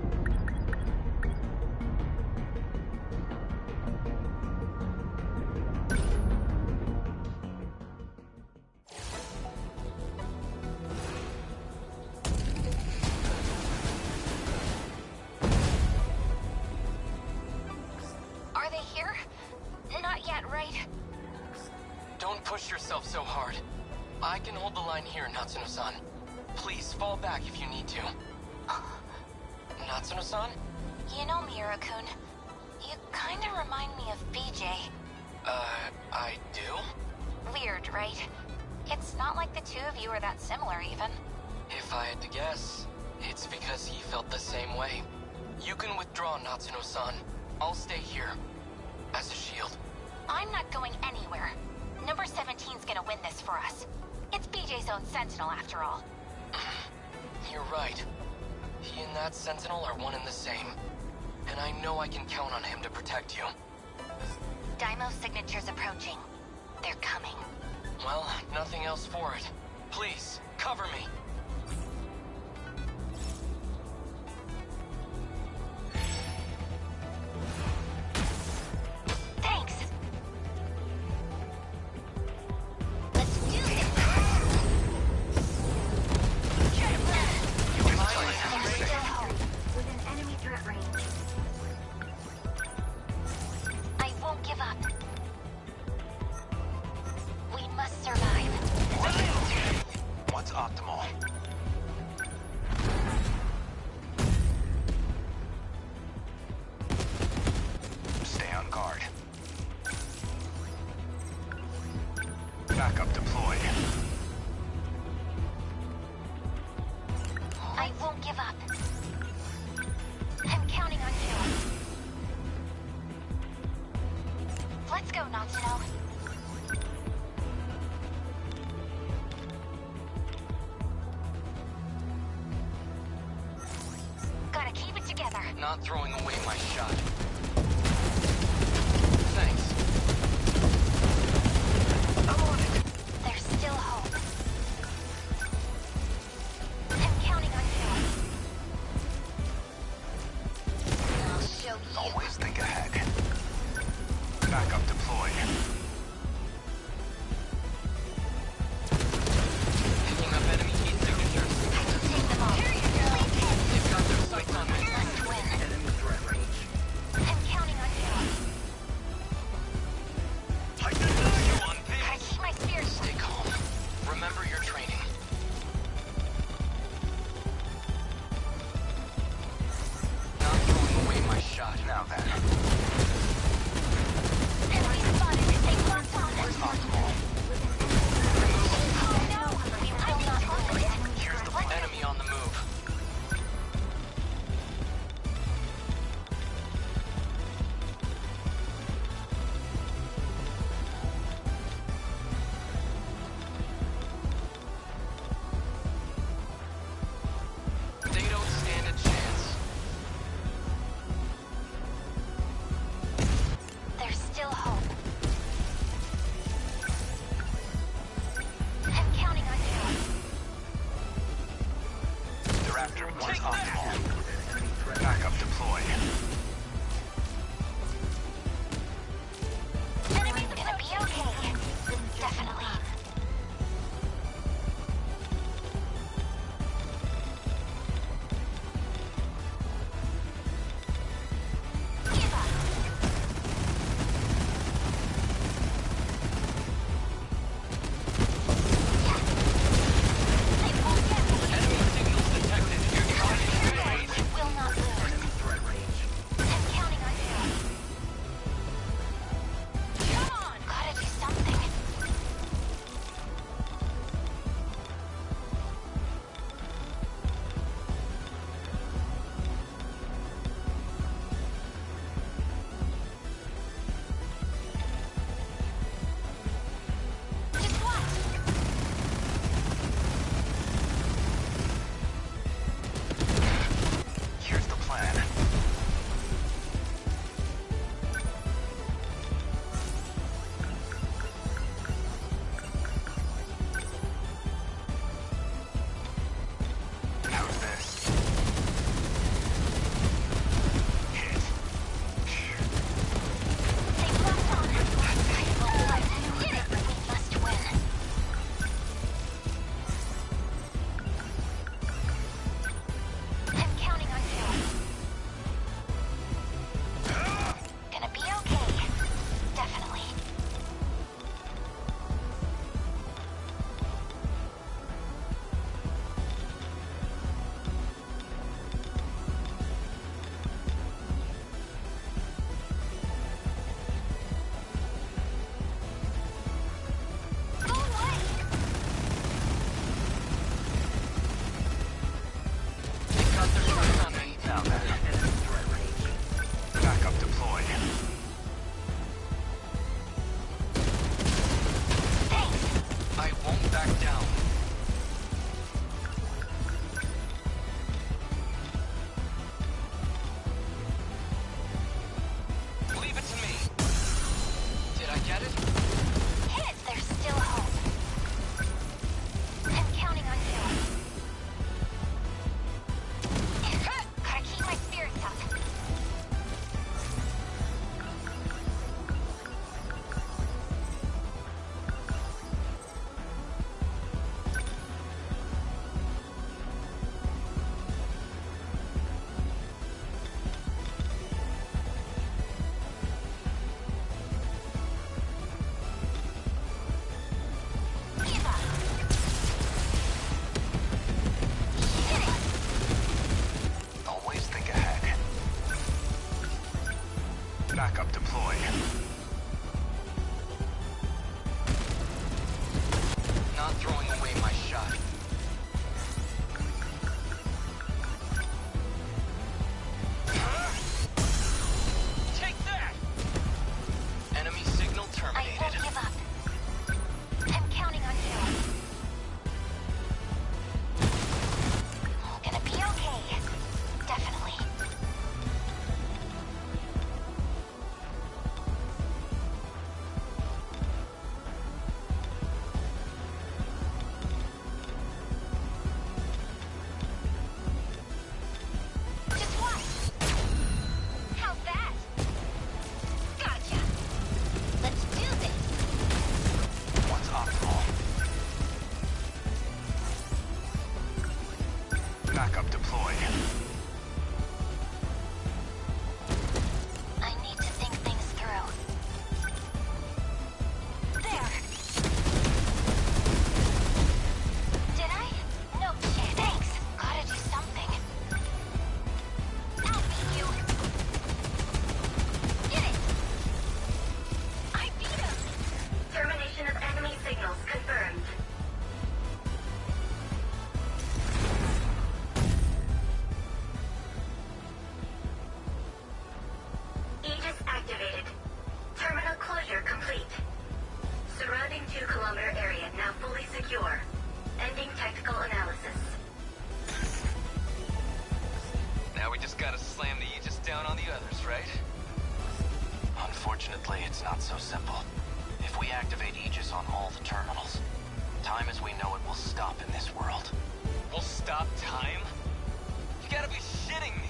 Are they here? Not yet, right? Don't push yourself so hard. I can hold the line here, Natsuno-san. Please, fall back if you need to. Natsuno-san? You know, Miura-kun, you kinda remind me of BJ. I do? Weird, right? It's not like the two of you are that similar, even. If I had to guess, it's because he felt the same way. You can withdraw, Natsuno-san. I'll stay here. As a shield. I'm not going anywhere. Number 17's gonna win this for us. It's BJ's own Sentinel, after all. You're right. He and that Sentinel are one and the same. And I know I can count on him to protect you. Daimo's signature's approaching. They're coming. Well, nothing else for it. Please, cover me. Thanks! Let's do this! Within enemy threat range. I won't give up. We must survive. What's optimal? Stay on guard. Backup deployed. I won't give up. I'm counting on you. Let's go, Natsuno. Gotta keep it together. Not throwing away my shot. Thanks. I'm on it. There's still hope. I'm counting on you. I'll show you. Always think ahead. Backup deployed. Picking up enemy heat signatures. I can take them all. Here you go. They've got their sights on me. Must win. I'm counting on you. I deny you on I this. keep my spirits. Stay calm. Remember your training. Not throwing away my shot. Now then. Enemy spotted. They locked on. What's optimal? Oh no! We will not lose it. Here's the plan. Enemy on the move. They don't stand a chance. There's still hope. plan. How's this? Hit. They locked on. I won't let you hit it. We must win. I'm counting on you. Gonna be okay. Definitely. Go away! Got their sights on me. Down there. Backup deployed. I won't back down. Leave it to me. Did I get it? Hit it! There's still hope. I'm counting on you. Gotta keep my spirits up. Give up. Hit it! Always think ahead. Backup deployed. Not throwing away my shot. Take that! Enemy signal I terminated. won't give up. I'm counting on you. Gonna be okay. Definitely. Just watch. How's that? Gotcha. Let's do this. What's optimal? Backup deployed. I need to think things through. There. Did I? No shit. Thanks. Gotta do something. I'll beat you. Get it. I beat him. Termination of enemy signals confirmed. Aegis activated. Terminal closure complete. Surrounding 2-kilometer area now fully secure. Ending technical analysis. Now we just gotta slam the Aegis down on the others, right? Unfortunately, it's not so simple. If we activate Aegis on all the terminals, time as we know it will stop in this world. We'll stop time? You gotta be shitting me!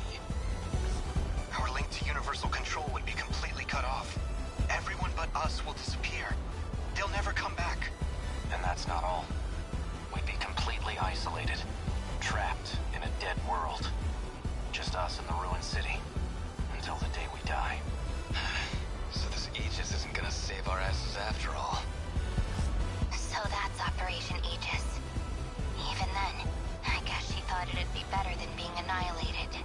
Our link to Universal Control would be completely cut off. Everyone but us will disappear. They'll never come back. And that's not all. We'd be completely isolated, trapped in a dead world. Just us and the ruined city, until the day we die. So this Aegis isn't gonna save our asses after all. So that's Operation Aegis. Even then, I guess she thought it'd be better than being annihilated.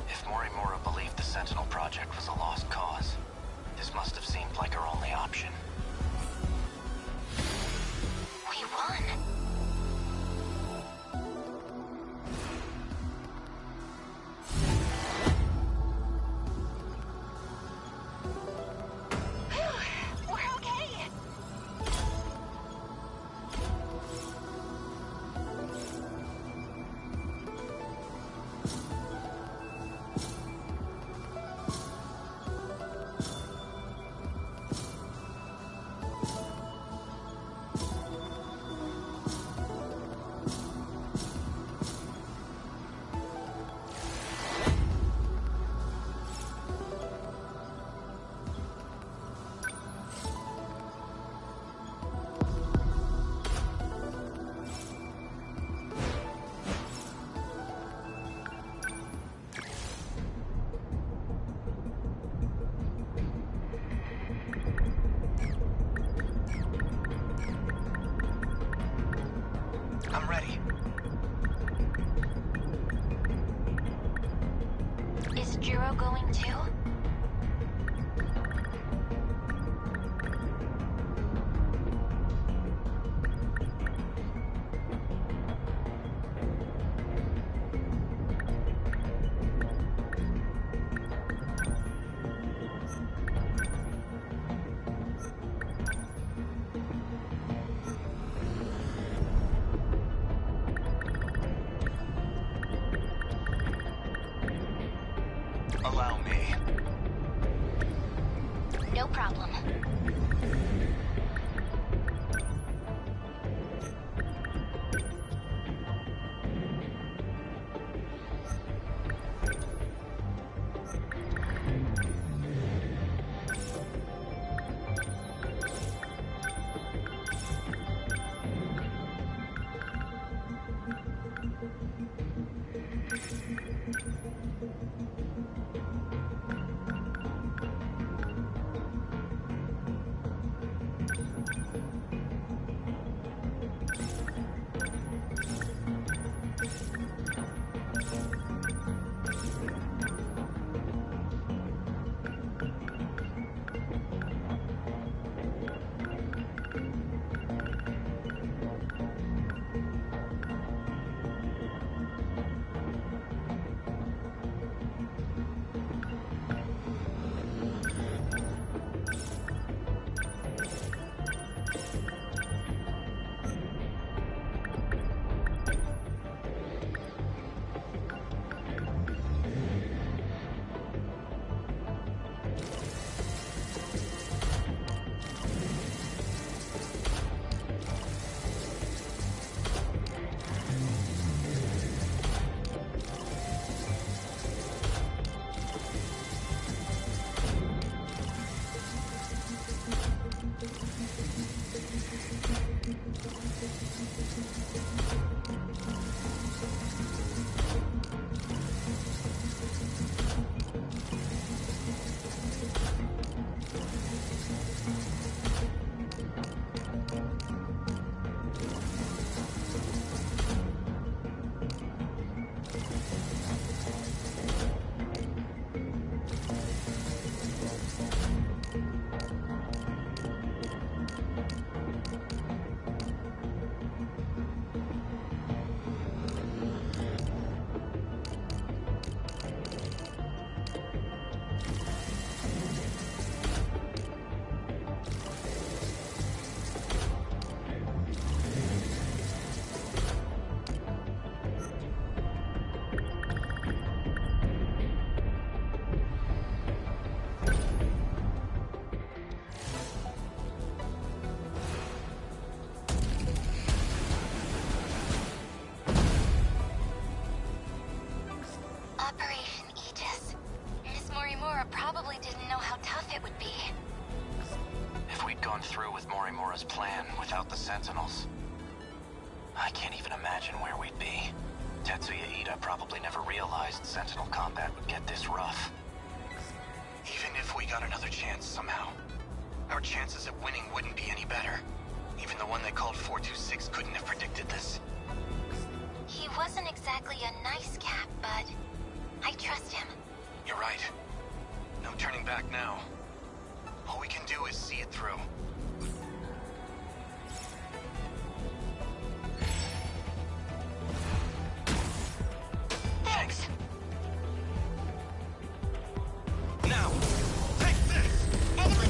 If Morimura believed the Sentinel project was a lost cause, this must have seemed like our only option. We won. Juro going too? Allow me. No problem. Operation Aegis. Miss Morimura probably didn't know how tough it would be. If we'd gone through with Morimura's plan without the Sentinels, I can't even imagine where we'd be. Tetsuya Ida probably never realized Sentinel combat would get this rough. Even if we got another chance somehow, our chances of winning wouldn't be any better. Even the one they called 426 couldn't have predicted this. He wasn't exactly a nice cat, but I trust him. You're right. No turning back now. All we can do is see it through. Thanks. Now, take this! Enemy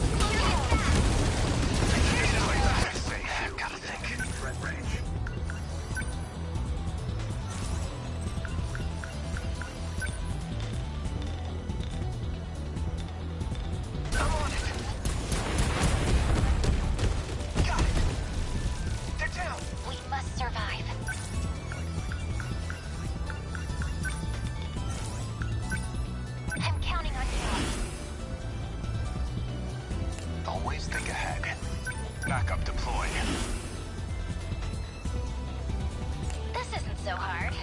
clear I've gotta think. Threat range. I'm on it! Got it! They're down! We must survive. I'm counting on you. Always think ahead. Backup deployed. This isn't so hard.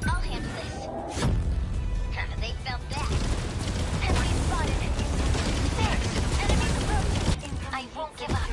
I'll handle this. They felt that. Enemy spotted. Thanks. Enemy approaching. I won't give up.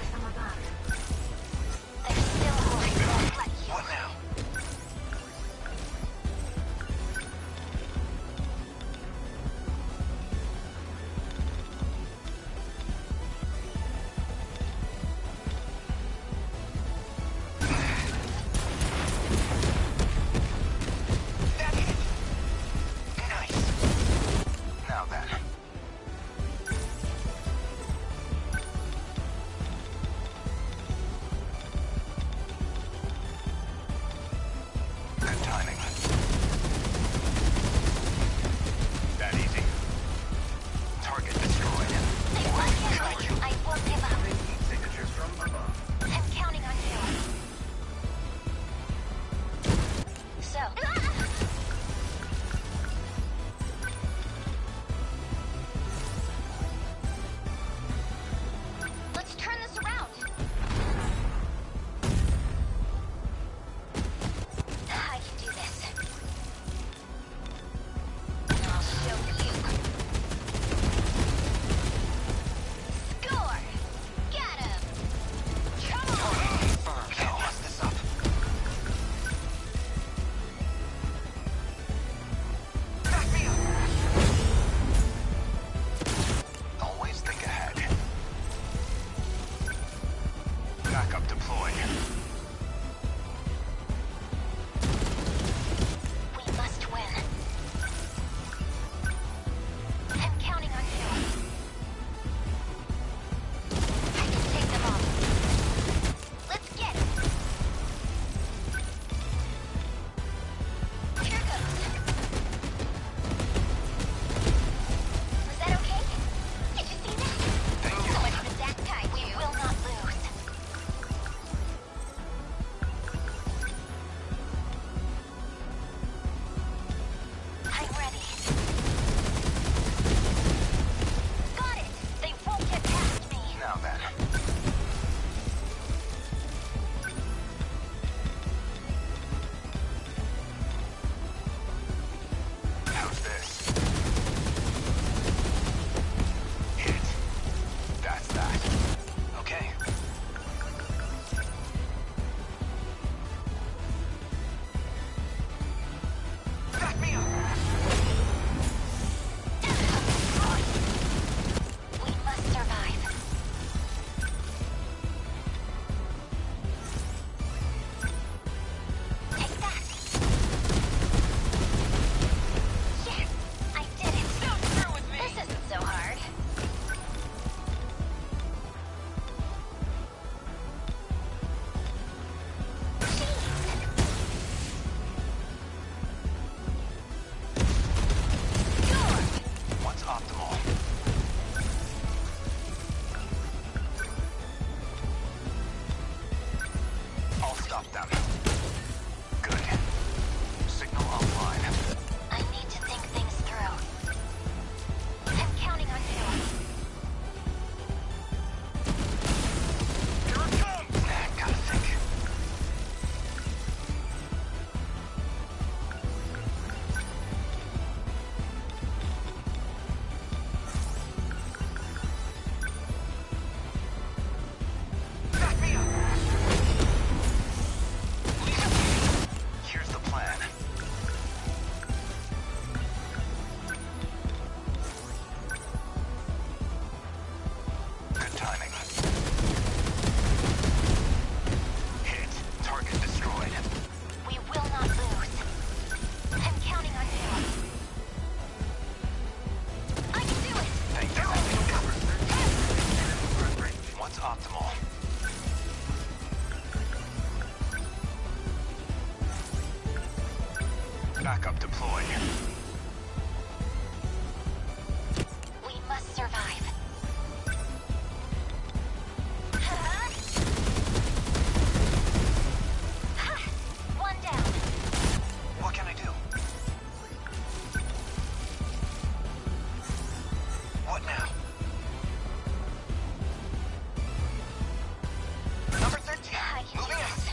deploy. We must win. I'm counting on you. I can take them off. Let's get it. Here goes. Was that okay? Did you see that? So much for that guy. We will not lose. I'm ready. Got it! They won't get past me. Now then. How's this? Hit. That's that. Okay. Back me up! We must survive. Take that. Yes, I did it. Don't screw with me. This isn't so hard. What's optimal? I'll stop them. Good. Signal offline. I need to think things through. I'm counting on you. Here it comes! Gotta think. Back me up! Here's the plan. Good timing. Hit. Target destroyed. We will not lose. I'm counting on you. I can do it! Thank you. What's optimal? Backup deployed. We must survive. One down. What can I do? What now? Number 13. I can do Moving out. this.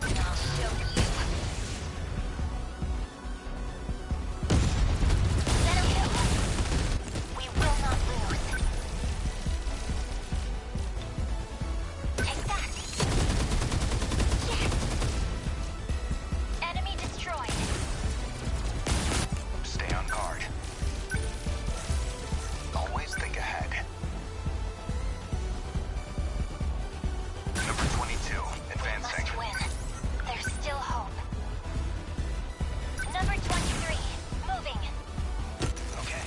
I'll show you. Let him go. We will not lose. Take that. Yes. Enemy destroyed. Stay on guard. Always think ahead. Number 22. Advancing. Must win. There's still hope. Number 23. Moving. Okay.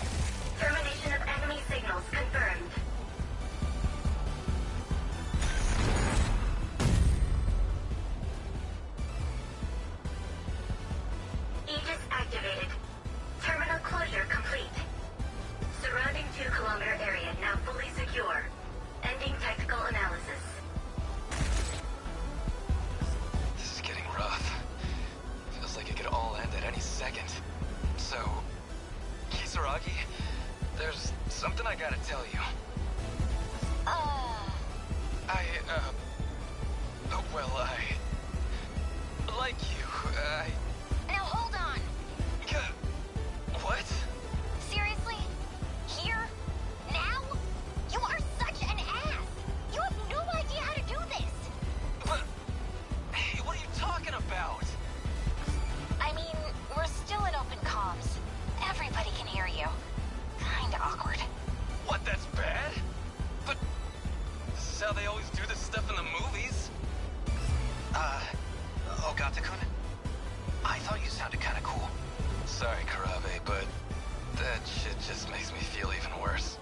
Termination of enemy signals confirmed. Aegis activated. Terminal closure complete. Surrounding 2-kilometer area now fully secure. Ending technical analysis. This is getting rough. Feels like it could all end at any second. So, Kisaragi, there's something I gotta tell you. I like you. Now hold on. What? Seriously? Here? Now? You are such an ass! You have no idea how to do this! But, hey, what are you talking about? I mean, we're still in open comms. but that shit just makes me feel even worse.